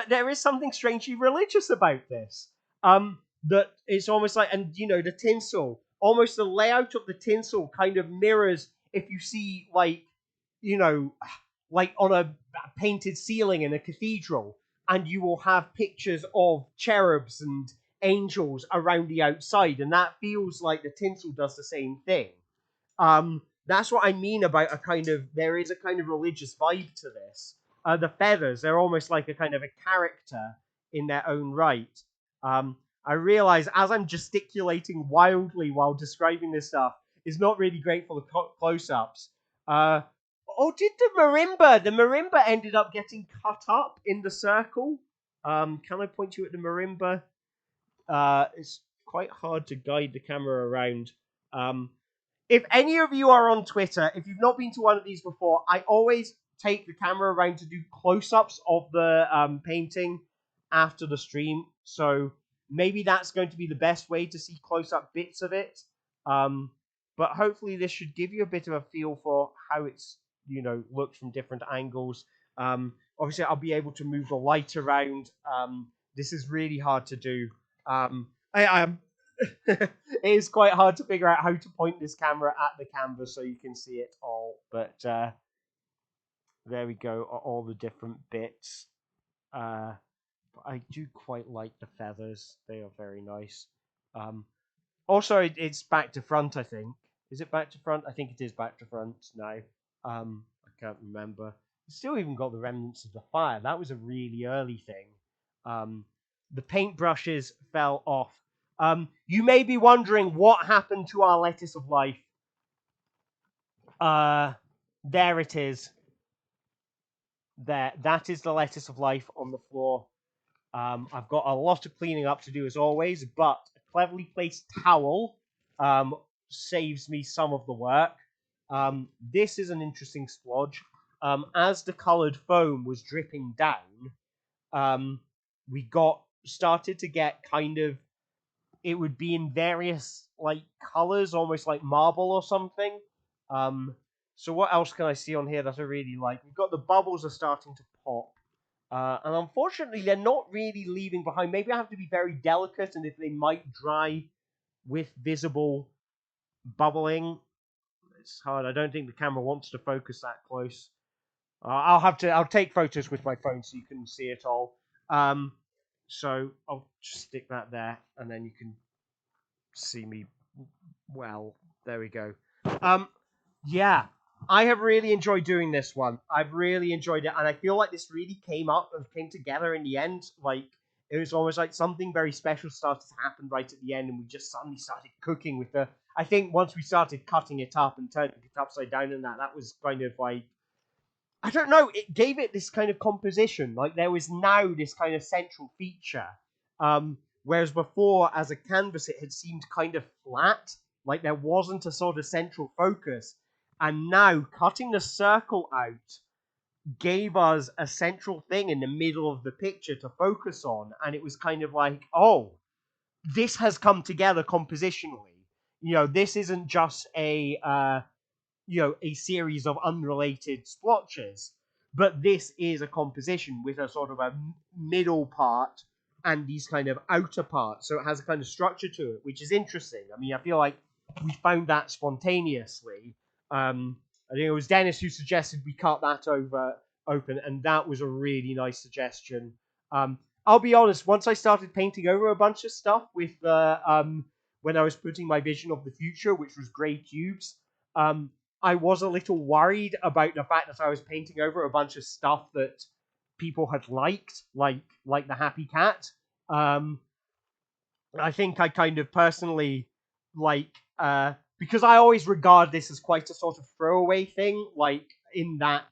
there is something strangely religious about this. That it's almost like, and the tinsel, almost the layout of the tinsel kind of mirrors, if you see you know like on a painted ceiling in a cathedral, and you will have pictures of cherubs and angels around the outside, and that feels like the tinsel does the same thing. That's what I mean about there is a kind of religious vibe to this. The feathers, they're almost like a kind of a character in their own right. I realize as I'm gesticulating wildly while describing this stuff, is not really great for the close-ups. Did the marimba ended up getting cut up in the circle? Can I point you at the marimba? It's quite hard to guide the camera around. If any of you are on Twitter, if you've not been to one of these before, I always take the camera around to do close-ups of the painting after the stream. So maybe that's going to be the best way to see close-up bits of it. But hopefully this should give you a bit of a feel for how it's looked from different angles. Obviously, I'll be able to move the light around. This is really hard to do. I am. It is quite hard to figure out how to point this camera at the canvas so you can see it all. But there we go, all the different bits. I do quite like the feathers. They are very nice. Also, it's back to front, I think. Is it back to front? I think it is back to front now. I can't remember. It's still even got the remnants of the fire. That was a really early thing. The paintbrushes fell off. You may be wondering what happened to our lettuce of life. There it is. There. That is the lettuce of life on the floor. I've got a lot of cleaning up to do as always, but a cleverly placed towel saves me some of the work. This is an interesting splodge. As the coloured foam was dripping down, we started to get kind of, it would be in various like colours, almost like marble or something. So what else can I see on here that I really like? We've got the bubbles are starting to pop. And unfortunately, they're not really leaving behind. Maybe I have to be very delicate, and if they might dry with visible bubbling, it's hard. I don't think the camera wants to focus that close. I'll take photos with my phone so you can see it all. So I'll just stick that there, and then you can see me well. There we go. Yeah, I have really enjoyed doing this one. I've really enjoyed it, and I feel like this really came up and came together in the end. Like, it was almost like something very special started to happen right at the end, and we just suddenly started cooking with the. I think once we started cutting it up and turning it upside down and that was kind of like, I don't know, it gave it this kind of composition. Like, there was now this kind of central feature. Whereas before, as a canvas, it had seemed kind of flat. Like, there wasn't a sort of central focus. And now, cutting the circle out gave us a central thing in the middle of the picture to focus on. And it was kind of like, oh, this has come together compositionally. You know, this isn't just a series of unrelated splotches, but this is a composition with a sort of a middle part and these kind of outer parts. So it has a kind of structure to it, which is interesting. I mean, I feel like we found that spontaneously. I think it was Dennis who suggested we cut that open, and that was a really nice suggestion. I'll be honest, once I started painting over a bunch of stuff with when I was putting my vision of the future, which was grey cubes, I was a little worried about the fact that I was painting over a bunch of stuff that people had liked, like the Happy Cat. I think I kind of personally like because I always regard this as quite a sort of throwaway thing, like in that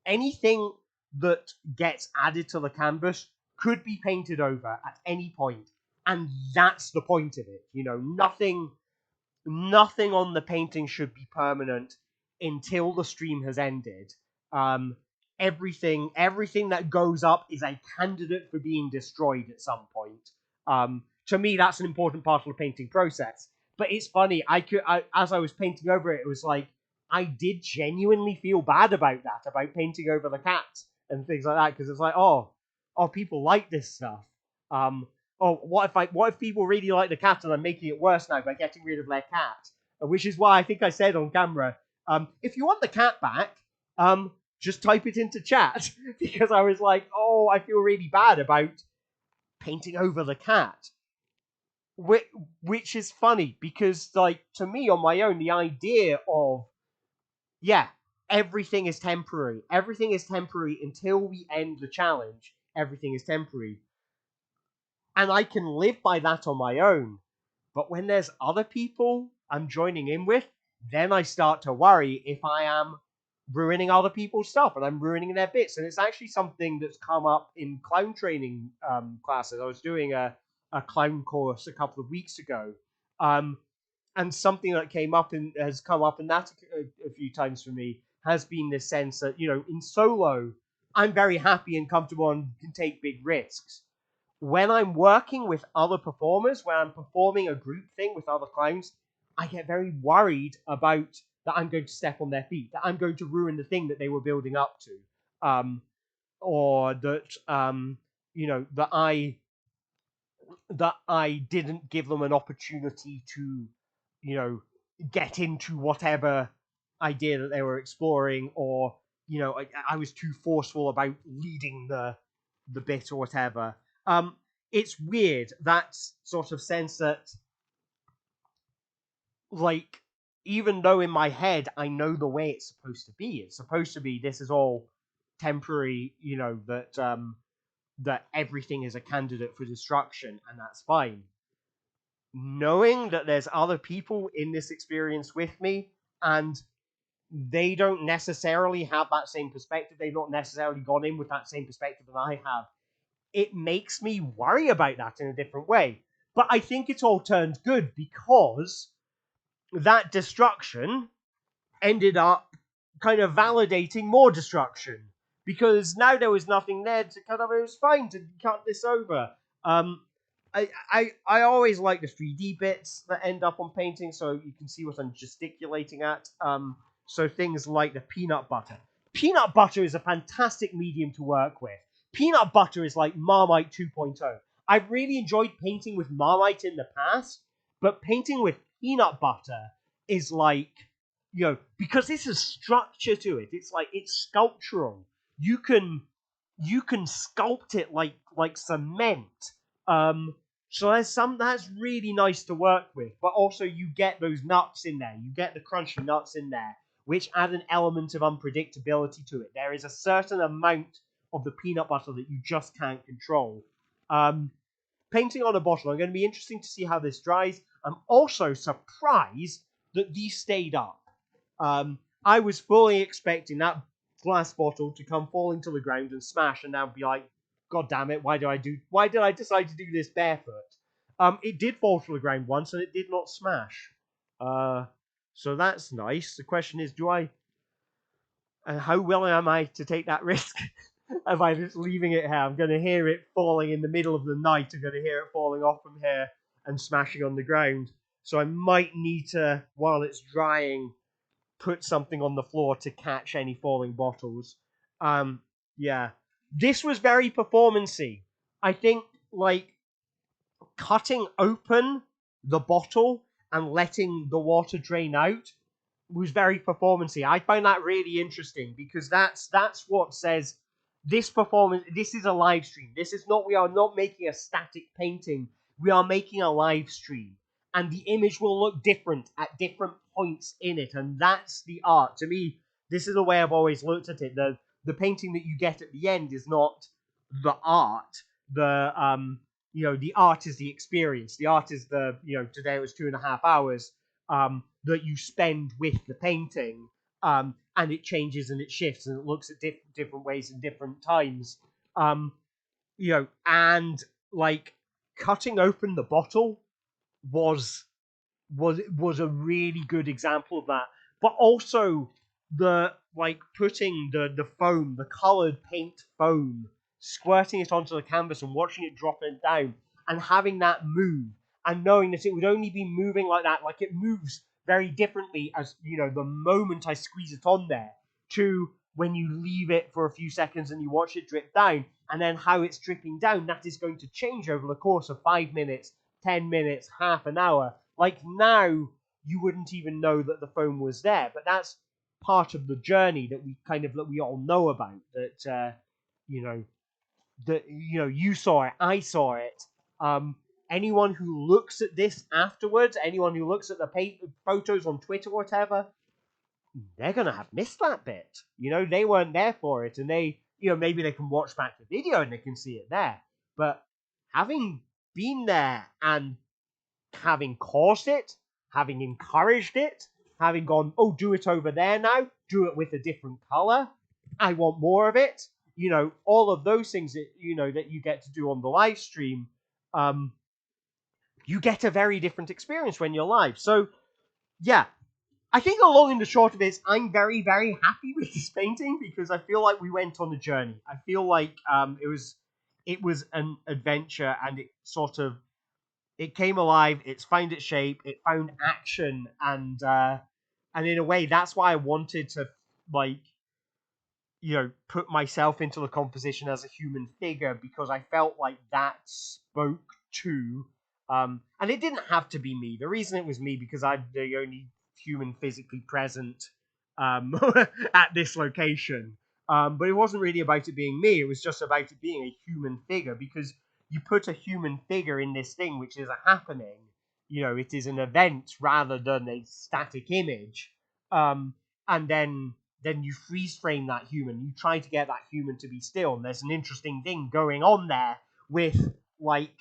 anything that gets added to the canvas could be painted over at any point, and that's the point of it. You know, nothing on the painting should be permanent until the stream has ended. Everything that goes up is a candidate for being destroyed at some point. To me, that's an important part of the painting process. But it's funny, as I was painting over it, it was like, I did genuinely feel bad about that, about painting over the cat and things like that, because it's like, oh, people like this stuff. What if people really like the cat and I'm making it worse now by getting rid of their cat? Which is why I think I said on camera, if you want the cat back, just type it into chat, because I was like, oh, I feel really bad about painting over the cat. Which is funny, because, like, to me, on my own, the idea of, yeah, everything is temporary. Everything is temporary until we end the challenge. Everything is temporary. And I can live by that on my own. But when there's other people I'm joining in with, then I start to worry if I am ruining other people's stuff and I'm ruining their bits. And it's actually something that's come up in clown training classes. I was doing a clown course a couple of weeks ago. And something that has come up in that a few times for me has been this sense that, you know, in solo, I'm very happy and comfortable and can take big risks. When I'm working with other performers, when I'm performing a group thing with other clowns, I get very worried about that I'm going to step on their feet, that I'm going to ruin the thing that they were building up to, or that that I didn't give them an opportunity to, you know, get into whatever idea that they were exploring, or, you know, I was too forceful about leading the bit or whatever. It's weird, that sort of sense that, like, even though in my head I know the way it's supposed to be, this is all temporary, that everything is a candidate for destruction, and that's fine. Knowing that there's other people in this experience with me, and they don't necessarily have that same perspective, they've not necessarily gone in with that same perspective that I have, it makes me worry about that in a different way. But I think it's all turned good, because that destruction ended up kind of validating more destruction, because now there was nothing there to cut off. It was fine to cut this over. I always like the 3D bits that end up on paintings, so you can see what I'm gesticulating at. So things like the peanut butter. Peanut butter is a fantastic medium to work with. Peanut butter is like Marmite 2.0. I've really enjoyed painting with Marmite in the past, but painting with peanut butter is like, because it's a structure to it. It's like, it's sculptural. You can sculpt it like cement. So that's really nice to work with. But also you get those nuts in there. You get the crunchy nuts in there, which add an element of unpredictability to it. There is a certain amount of the peanut butter that you just can't control. Painting on a bottle, I'm going to be interesting to see how this dries. I'm also surprised that these stayed up. I was fully expecting that glass bottle to come falling to the ground and smash, and now be like, God damn it, why did I decide to do this barefoot? It did fall to the ground once, and it did not smash. So that's nice. The question is, how willing am I to take that risk? Am I just leaving it here? I'm going to hear it falling in the middle of the night. I'm going to hear it falling off from here and smashing on the ground. So I might need to, while it's drying, put something on the floor to catch any falling bottles. Yeah. This was very performancey. I think, like, cutting open the bottle and letting the water drain out was very performancey. I find that really interesting, because that's what says this performance. This is a live stream. We are not making a static painting. We are making a live stream, and the image will look different at different points in it, and that's the art. To me, this is the way I've always looked at it. The painting that you get at the end is not the art. The art is the experience. The art is today it was 2.5 hours that you spend with the painting, and it changes and it shifts and it looks at different ways in different times. And like cutting open the bottle was a really good example of that. But also the putting the foam, the colored paint foam, squirting it onto the canvas and watching it drop it down and having that move, and knowing that it would only be moving like that, like it moves very differently as the moment I squeeze it on there to when you leave it for a few seconds and you watch it drip down, and then how it's dripping down, that is going to change over the course of 5 minutes, 10 minutes, half an hour. Like now, you wouldn't even know that the foam was there, but that's part of the journey that we all know about. That you saw it, I saw it. Anyone who looks at this afterwards, anyone who looks at the photos on Twitter or whatever, they're gonna have missed that bit. They weren't there for it, and they, maybe they can watch back the video and they can see it there. But having been there and having caused it, having encouraged it, having gone, oh, do it over there now, do it with a different color, I want more of it, all of those things that, that you get to do on the live stream, you get a very different experience when you're live. So, yeah, I think the long and the short of it is I'm very, very happy with this painting, because I feel like we went on a journey. I feel like it was an adventure, and it came alive. It's found its shape. It found action, and in a way, that's why I wanted to put myself into the composition as a human figure, because I felt like that spoke to, and it didn't have to be me. The reason it was me, because I'm the only human physically present at this location. But it wasn't really about it being me. It was just about it being a human figure, because you put a human figure in this thing, which is a happening. It is an event rather than a static image. And then you freeze frame that human. You try to get that human to be still. And there's an interesting thing going on there with, like,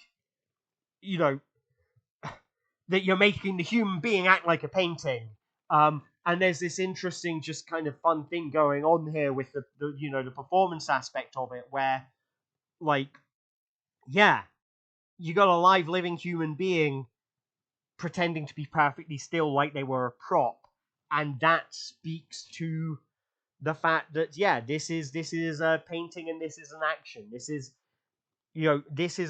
that you're making the human being act like a painting. And there's this interesting, just kind of fun thing going on here with the performance aspect of it, where, like, yeah, you got a live living human being pretending to be perfectly still like they were a prop, and that speaks to the fact that, yeah, this is a painting and this is an action. This is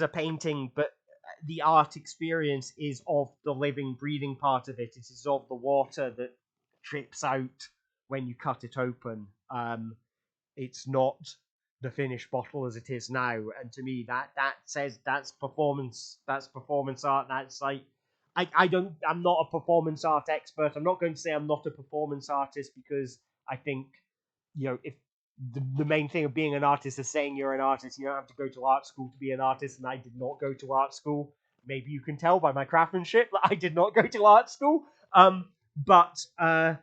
a painting, but the art experience is of the living, breathing part of it. It is of the water that drips out when you cut it open. It's not the finished bottle as it is now. And to me, that says that's performance. That's performance art. That's like, I'm not a performance art expert. I'm not going to say I'm not a performance artist, because I think, if the main thing of being an artist is saying you're an artist, you don't have to go to art school to be an artist, and I did not go to art school. Maybe you can tell by my craftsmanship that I did not go to art school. But I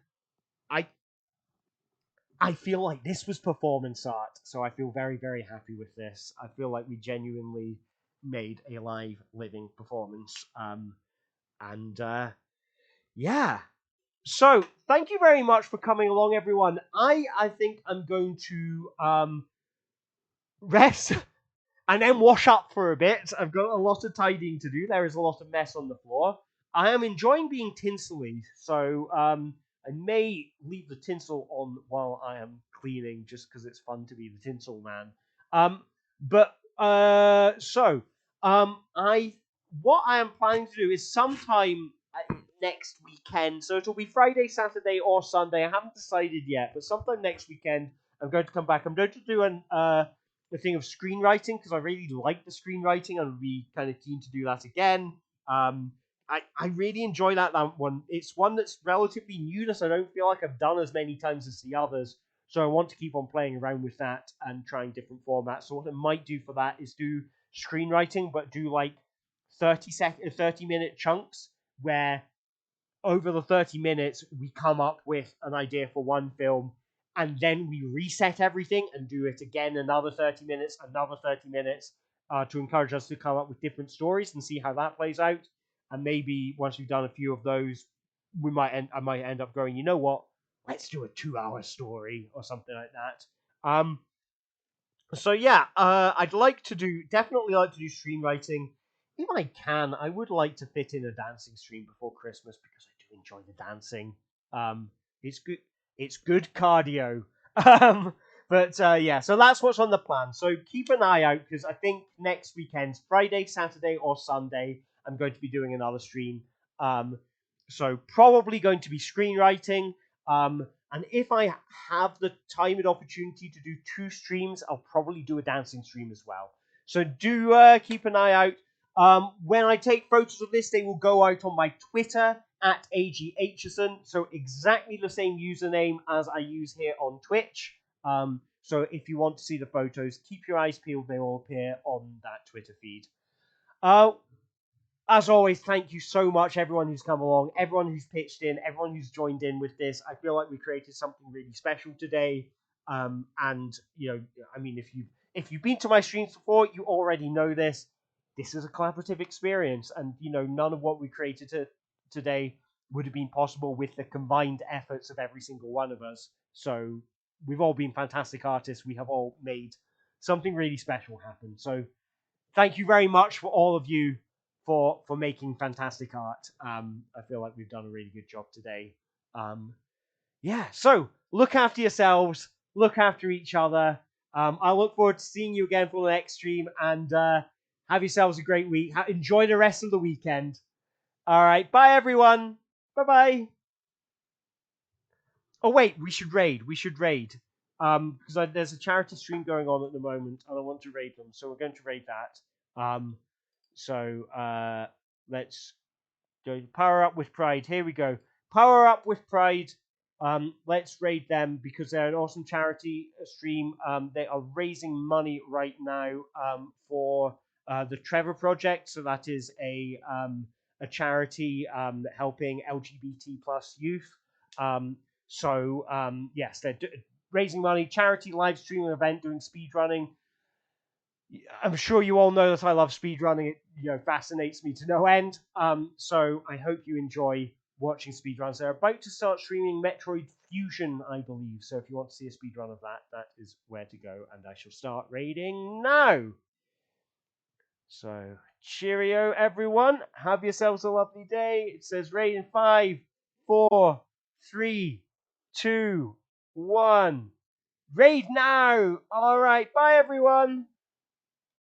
feel like this was performance art, so I feel very, very happy with this. I feel like we genuinely made a live, living performance. And yeah. So, thank you very much for coming along, everyone. I think I'm going to rest and then wash up for a bit. I've got a lot of tidying to do. There is a lot of mess on the floor. I am enjoying being tinsely, so I may leave the tinsel on while I am cleaning, just because it's fun to be the tinsel man. What I am planning to do is sometime next weekend. So it'll be Friday, Saturday, or Sunday. I haven't decided yet, but sometime next weekend I'm going to come back. I'm going to do the thing of screenwriting, because I really like the screenwriting. I'll be kind of keen to do that again. I really enjoy that one. It's one that's relatively new that I don't feel like I've done as many times as the others. So I want to keep on playing around with that and trying different formats. So what I might do for that is do screenwriting, but do like 30-minute chunks where over the 30 minutes we come up with an idea for one film, and then we reset everything and do it again another 30 minutes, to encourage us to come up with different stories and see how that plays out. And maybe once we've done a few of those, I might end up going, you know what? Let's do a 2-hour story or something like that. So yeah, I'd definitely like to do screenwriting. If I can, I would like to fit in a dancing stream before Christmas, because I do enjoy the dancing. It's good. It's good cardio. Yeah, so that's what's on the plan. So keep an eye out, because I think next weekend, Friday, Saturday, or Sunday, I'm going to be doing another stream. So probably going to be screenwriting. And if I have the time and opportunity to do 2 streams, I'll probably do a dancing stream as well. So do keep an eye out. When I take photos of this, they will go out on my Twitter at AGHerson. So exactly the same username as I use here on Twitch. So if you want to see the photos, keep your eyes peeled. They will appear on that Twitter feed. As always, thank you so much, everyone who's come along, everyone who's pitched in, everyone who's joined in with this. I feel like we created something really special today. And I mean, if you've been to my streams before, you already know this. This is a collaborative experience, and none of what we created today would have been possible with the combined efforts of every single one of us. So we've all been fantastic artists. We have all made something really special happen. So thank you very much for all of you for making fantastic art. I feel like we've done a really good job today. Yeah, so look after yourselves, look after each other. I look forward to seeing you again for the next stream, and have yourselves a great week. Enjoy the rest of the weekend. All right, bye everyone. Bye-bye. Oh wait, we should raid. Because there's a charity stream going on at the moment, and I want to raid them, so we're going to raid that. So let's go Power Up with Pride. Here we go. Power Up with Pride. Let's raid them because they're an awesome charity stream. They are raising money right now for the Trevor Project. So that is a charity helping LGBT plus youth. Yes, they're raising money, charity live streaming event, doing speed running. I'm sure you all know that I love speedrunning. It fascinates me to no end. So I hope you enjoy watching speedruns. They're about to start streaming Metroid Fusion, I believe. So if you want to see a speedrun of that, that is where to go. And I shall start raiding now. So cheerio, everyone. Have yourselves a lovely day. It says raid in 5, 4, 3, 2, 1. Raid now. All right. Bye, everyone.